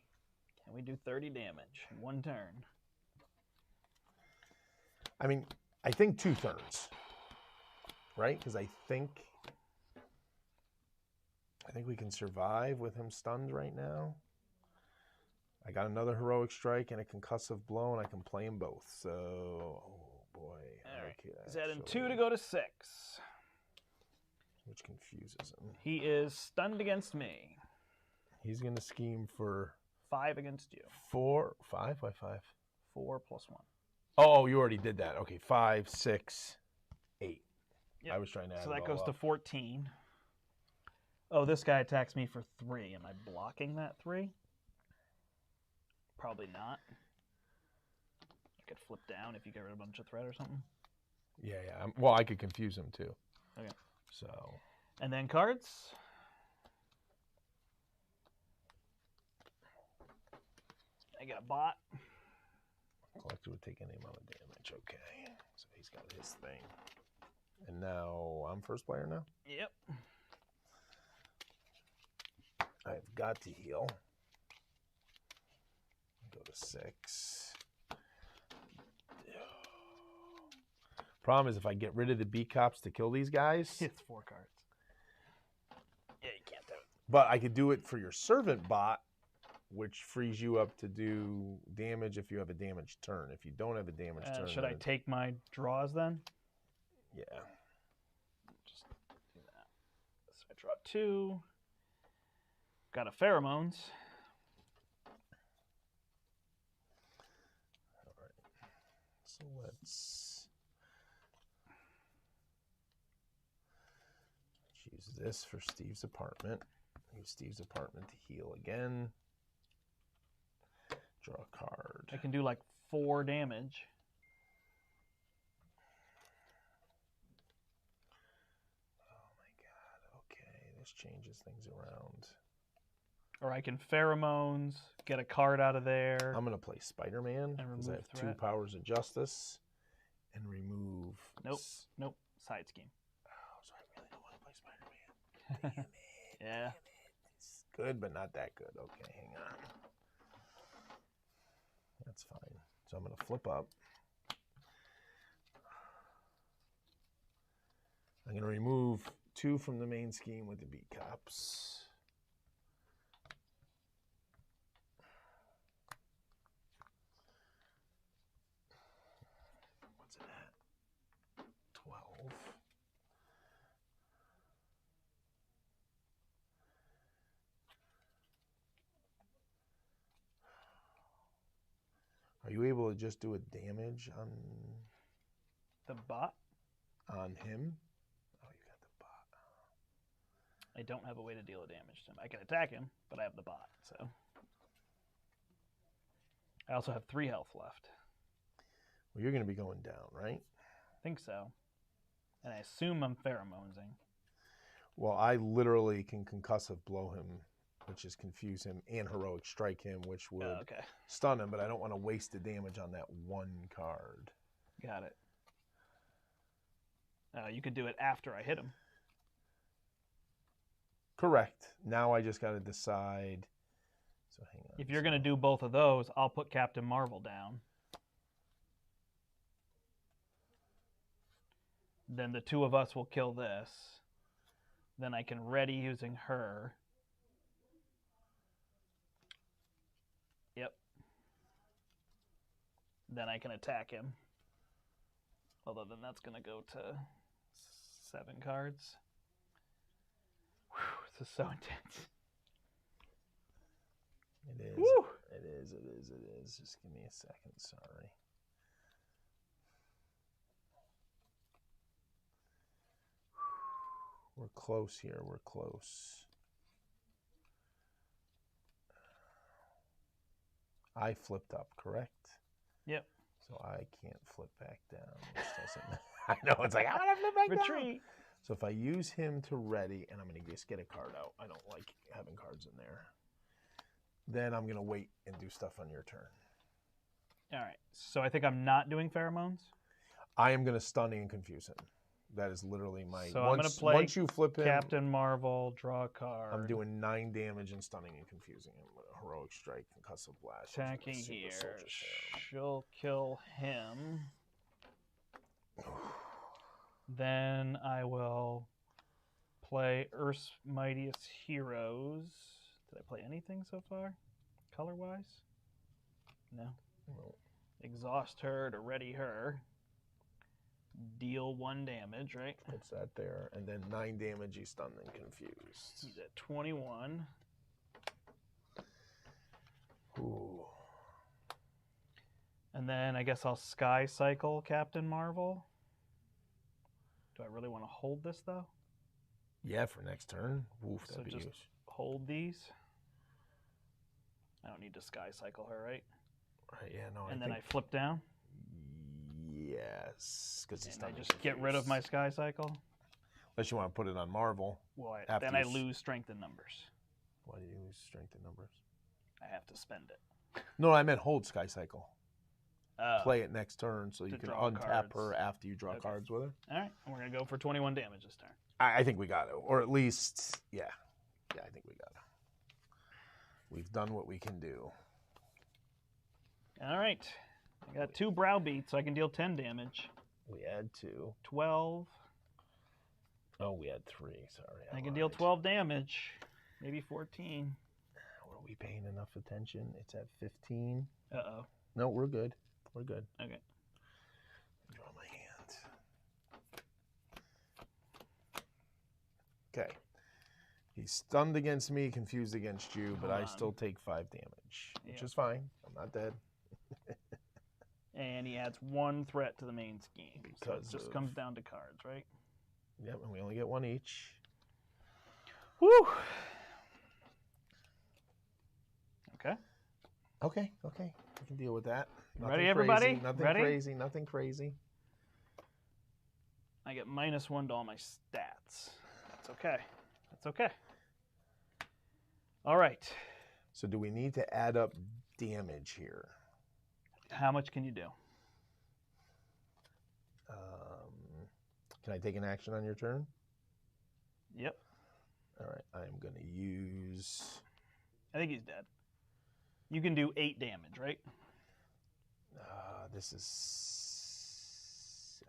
Can we do 30 damage in 1 turn? I mean, I think 2/3, right? Because I think we can survive with him stunned right now. I got another Heroic Strike and a Concussive Blow, and I can play them both. So, oh boy. All right. Okay, He's adding actually, 2 to go to 6. which confuses him. He is stunned against me. He's going to scheme for 5 against you. 4, 5, why 5? 4 + 1. Oh, you already did that. Okay, 5, 6, 8. Yep. I was trying to add So it that all goes to up. 14. Oh, this guy attacks me for 3. Am I blocking that 3? Probably not. I could flip down if you get rid of a bunch of threat or something. Yeah. Well, I could confuse him too. Okay. So, And then cards. I got a bot. Collector would take any amount of damage. Okay. So he's got his thing. And now I'm first player now. Yep. I've got to heal. Go to 6. Problem is, if I get rid of the B cops to kill these guys, It's 4 cards. Yeah, you can't do it. but I could do it for your servant bot, which frees you up to do damage if you have a damaged turn. If you don't have a damaged turn, Should I then take my draws then? yeah. Just do that. So I draw 2. Got a pheromones. All right. So let's use this for Steve's apartment. Use Steve's apartment to heal again. Draw a card. I can do like 4 damage. changes things around. Or I can pheromones, get a card out of there. I'm going to play Spider-Man because I have threat. 2 powers of justice and remove. Nope. Side scheme. Oh, so I really don't want to play Spider-Man. Damn it. Yeah. Damn it. It's good, but not that good. Okay, hang on. That's fine. So I'm going to flip up. I'm going to remove 2 from the main scheme with the B cops. What's it at? 12. Are you able to just do a damage on The bot? on him? Oh, you got the bot. I don't have a way to deal a damage to him. I can attack him, but I have the bot, so. I also have 3 health left. Well, you're going to be going down, right? I think so. And I assume I'm pheromonesing. Well, I literally can concussive blow him, which is confuse him, and heroic strike him, which would Okay. stun him, but I don't want to waste the damage on that 1 card. Got it. You could do it after I hit him. Correct. Now I just got to decide. So hang on. If you're going to do both of those, I'll put Captain Marvel down. Then the 2 of us will kill this. Then I can ready using her. Yep. Then I can attack him. Although then that's going to go to 7 cards. Whew, this is so intense. It is. Woo! It is. Just give me a second. Sorry. We're close here. We're close. I flipped up, correct? Yep. So I can't flip back down. Which doesn't. I know it's like I want to flip back down. Retreat. So if I use him to ready, and I'm going to just get a card out. I don't like having cards in there. Then I'm going to wait and do stuff on your turn. All right. So I think I'm not doing pheromones. I am going to stun and confuse him. That is literally my. So I'm going to play once you flip him, Captain Marvel, draw a card. I'm doing 9 damage and stunning and confusing him with a heroic strike, concussive blast. Attacking here. She'll kill him. Then I will play Earth's Mightiest Heroes. Did I play anything so far? Color-wise? No. Exhaust her to ready her. Deal 1 damage, right? Puts that there. And then 9 damage, he's stunned and confused. He's at 21. Ooh. And then I guess I'll Sky Cycle Captain Marvel. Do I really want to hold this, though? Yeah, for next turn. Oof, So that'd be just huge. hold these. I don't need to Sky Cycle her, right? Right, yeah, no, And then I flip down. Yes, because he's And I stunned and just get rid of my confused. Sky Cycle. Unless you want to put it on Marvel. Well, After then I you lose strength in numbers. Why do you lose strength in numbers? I have to spend it. No, I meant hold Sky Cycle. Oh. Play it next turn so you To can draw untap cards. her after you draw Okay. cards with her. All right, and we're going to go for 21 damage this turn. I think we got it. Or at least, yeah. Yeah, I think we got it. We've done what we can do. All right. I got 2 brow beats, so I can deal 10 damage. We had 2. 12. Oh, we had 3. Sorry. I can deal 12 damage. Maybe 14. Were we paying enough attention? It's at 15. Uh-oh. No, we're good. We're good. Okay. Draw my hand. Okay. He's stunned against me, confused against you, but Hold I on. still take 5 damage, which Yeah. is fine. I'm not dead. And he adds 1 threat to the main scheme. So it Because just of- comes down to cards, right? Yep, and we only get 1 each. Woo! Okay. Okay, okay. We can deal with that. Nothing Ready, everybody? Crazy, nothing Ready? crazy, nothing crazy. I get -1 to all my stats. That's okay. That's okay. All right. So do we need to add up damage here? How much can you do? Can I take an action on your turn? Yep. All right, I am going to use... I think he's dead. You can do 8 damage, right? This is...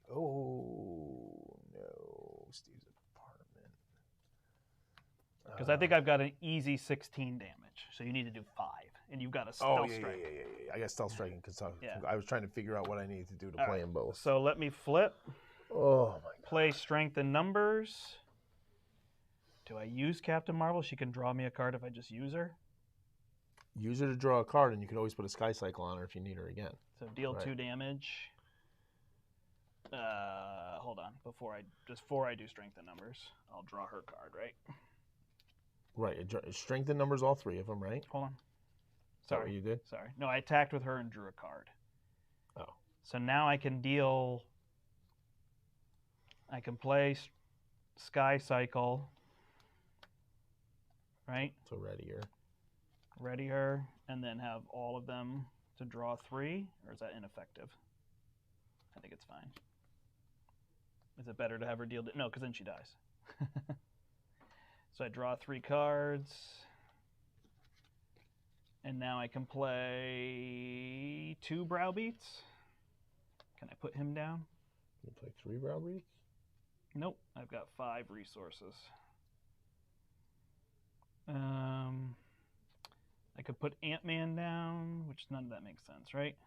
Oh, no. Steve's apartment. Because I think I've got an easy 16 damage. So you need to do 5. And you've got a stealth strike. Yeah. I got stealth striking because Yeah. I was trying to figure out what I needed to do to All play right. them both. So let me flip. Oh, my God. Play strength and numbers. Do I use Captain Marvel? She can draw me a card if I just use her. Use her to draw a card, and you can always put a Sky Cycle on her if you need her again. So deal 2 damage. Hold on. Before I do strength and numbers, I'll draw her card, right? Right. Strength and numbers, all 3 of them, right? Hold on. Is that Sorry. what you did? Sorry. No, I attacked with her and drew a card. Oh. So now I can deal... I can play Sky Cycle, right? So ready her. Ready her, and then have all of them to draw 3, or is that ineffective? I think it's fine. Is it better to have her deal... No, because then she dies. So I draw 3 cards, and now I can play 2 Browbeats. Can I put him down? You play 3 Browbeats? Nope, I've got 5 resources. I could put Ant-Man down, which none of that makes sense, right?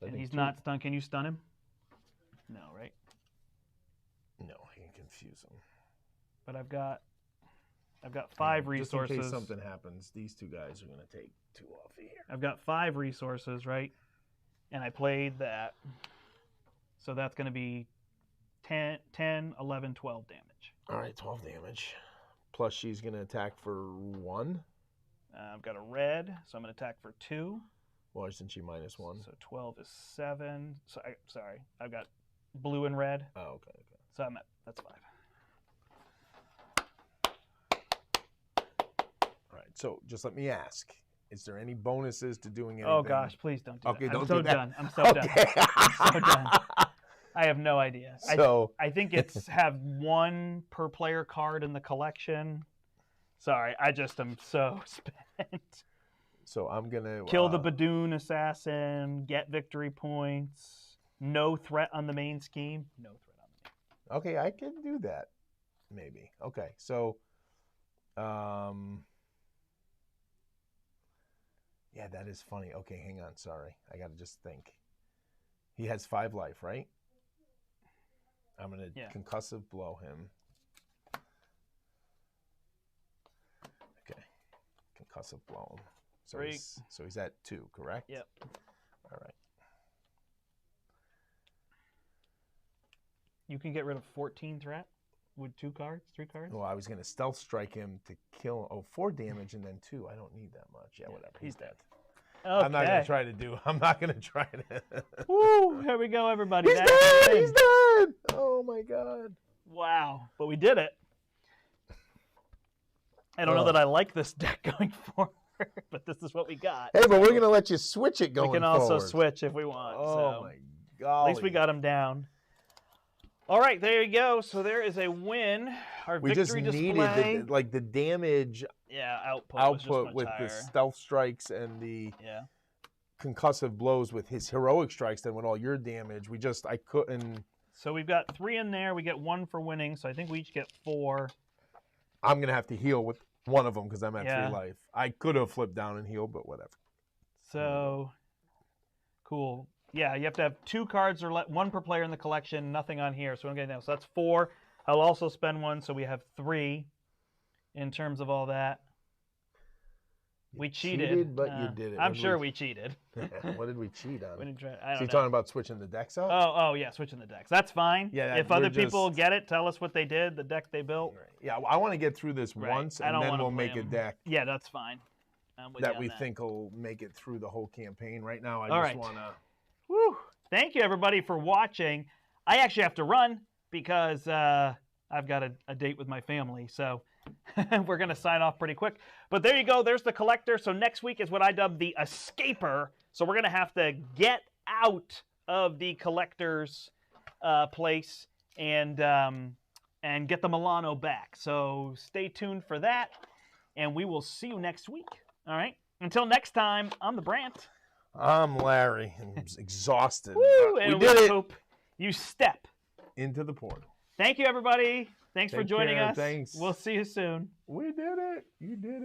And he's not stunned. Can you stun him? No, right? No, I can confuse him. But I've got 5 resources. Just in case something happens, these 2 guys are going to take 2 off of here. I've got 5 resources, right? And I played that. So that's going to be 10, 11, 12 damage. All right, 12 damage. Plus she's going to attack for 1. I've got a red, so I'm going to attack for 2. Well, isn't she minus 1? So 12 is 7. So sorry, I've got blue and red. Oh, okay. So that's 5. All right, so just let me ask. Is there any bonuses to doing anything? Oh, gosh, please don't do Okay, that. don't I'm so do that. done. I'm so done. I'm so done. I have no idea. So I think it's have 1 per player card in the collection. Sorry, I just am so spent. So I'm going to... Kill the Badoon assassin, get victory points, no threat on the main scheme. No threat on the main. Okay, I can do that. Maybe. Okay, so... Yeah, that is funny. Okay, hang on. Sorry. I got to just think. He has 5 life, right? I'm going to concussive blow him. Okay. Concussive blow him. So he's at 2, correct? Yep. All right. You can get rid of 14 threat with 2 cards, 3 cards? Well, I was going to stealth strike him to kill... Oh, 4 damage and then 2. I don't need that much. Yeah, whatever. He's dead. Okay. I'm not going to try to... Woo! Here we go, everybody. He's dead! He's dead! Oh, my God. Wow. But we did it. I don't know that I like this deck going forward, but this is what we got. Hey, but we're going to let you switch it going forward. We can also switch if we want. Oh, my God. At least we got him down. All right, there you go. So there is a win. Our we victory just display. needed the damage output with higher. the stealth strikes and the Yeah. concussive blows with his heroic strikes than with all your damage. I couldn't. So we've got 3 in there. We get 1 for winning. So I think we each get 4. I'm going to have to heal with one of them because I'm at 3 life. I could have flipped down and healed, but whatever. So, cool. Yeah, you have to have 2 cards or 1 per player in the collection. Nothing on here. So we don't get anything else. So that's 4. I'll also spend 1, so we have 3 in terms of all that. We cheated. But you did it. I'm sure we cheated. What did we cheat on? I don't Is he know. talking about switching the decks out? Oh, yeah, switching the decks. That's fine. Yeah, if other people get it, tell us what they did, the deck they built. Right. Yeah, I want to get through this Right. once, I and don't then wanna we'll play make a them. deck Yeah, that's fine. I'm with you that on we think will make it through the whole campaign. Right now, I All just right. want to... Woo! Thank you, everybody, for watching. I actually have to run because I've got a date with my family. So we're going to sign off pretty quick. But there you go. There's the collector. So next week is what I dubbed the escaper. So we're going to have to get out of the collector's place and get the Milano back. So stay tuned for that, and we will see you next week. All right? Until next time, I'm the Brandt. I'm Larry. I'm exhausted. Woo, we and did it. Hope you step Into the portal. Thank you, everybody. Thanks for Take joining care. us. Thanks. We'll see you soon. We did it. You did it.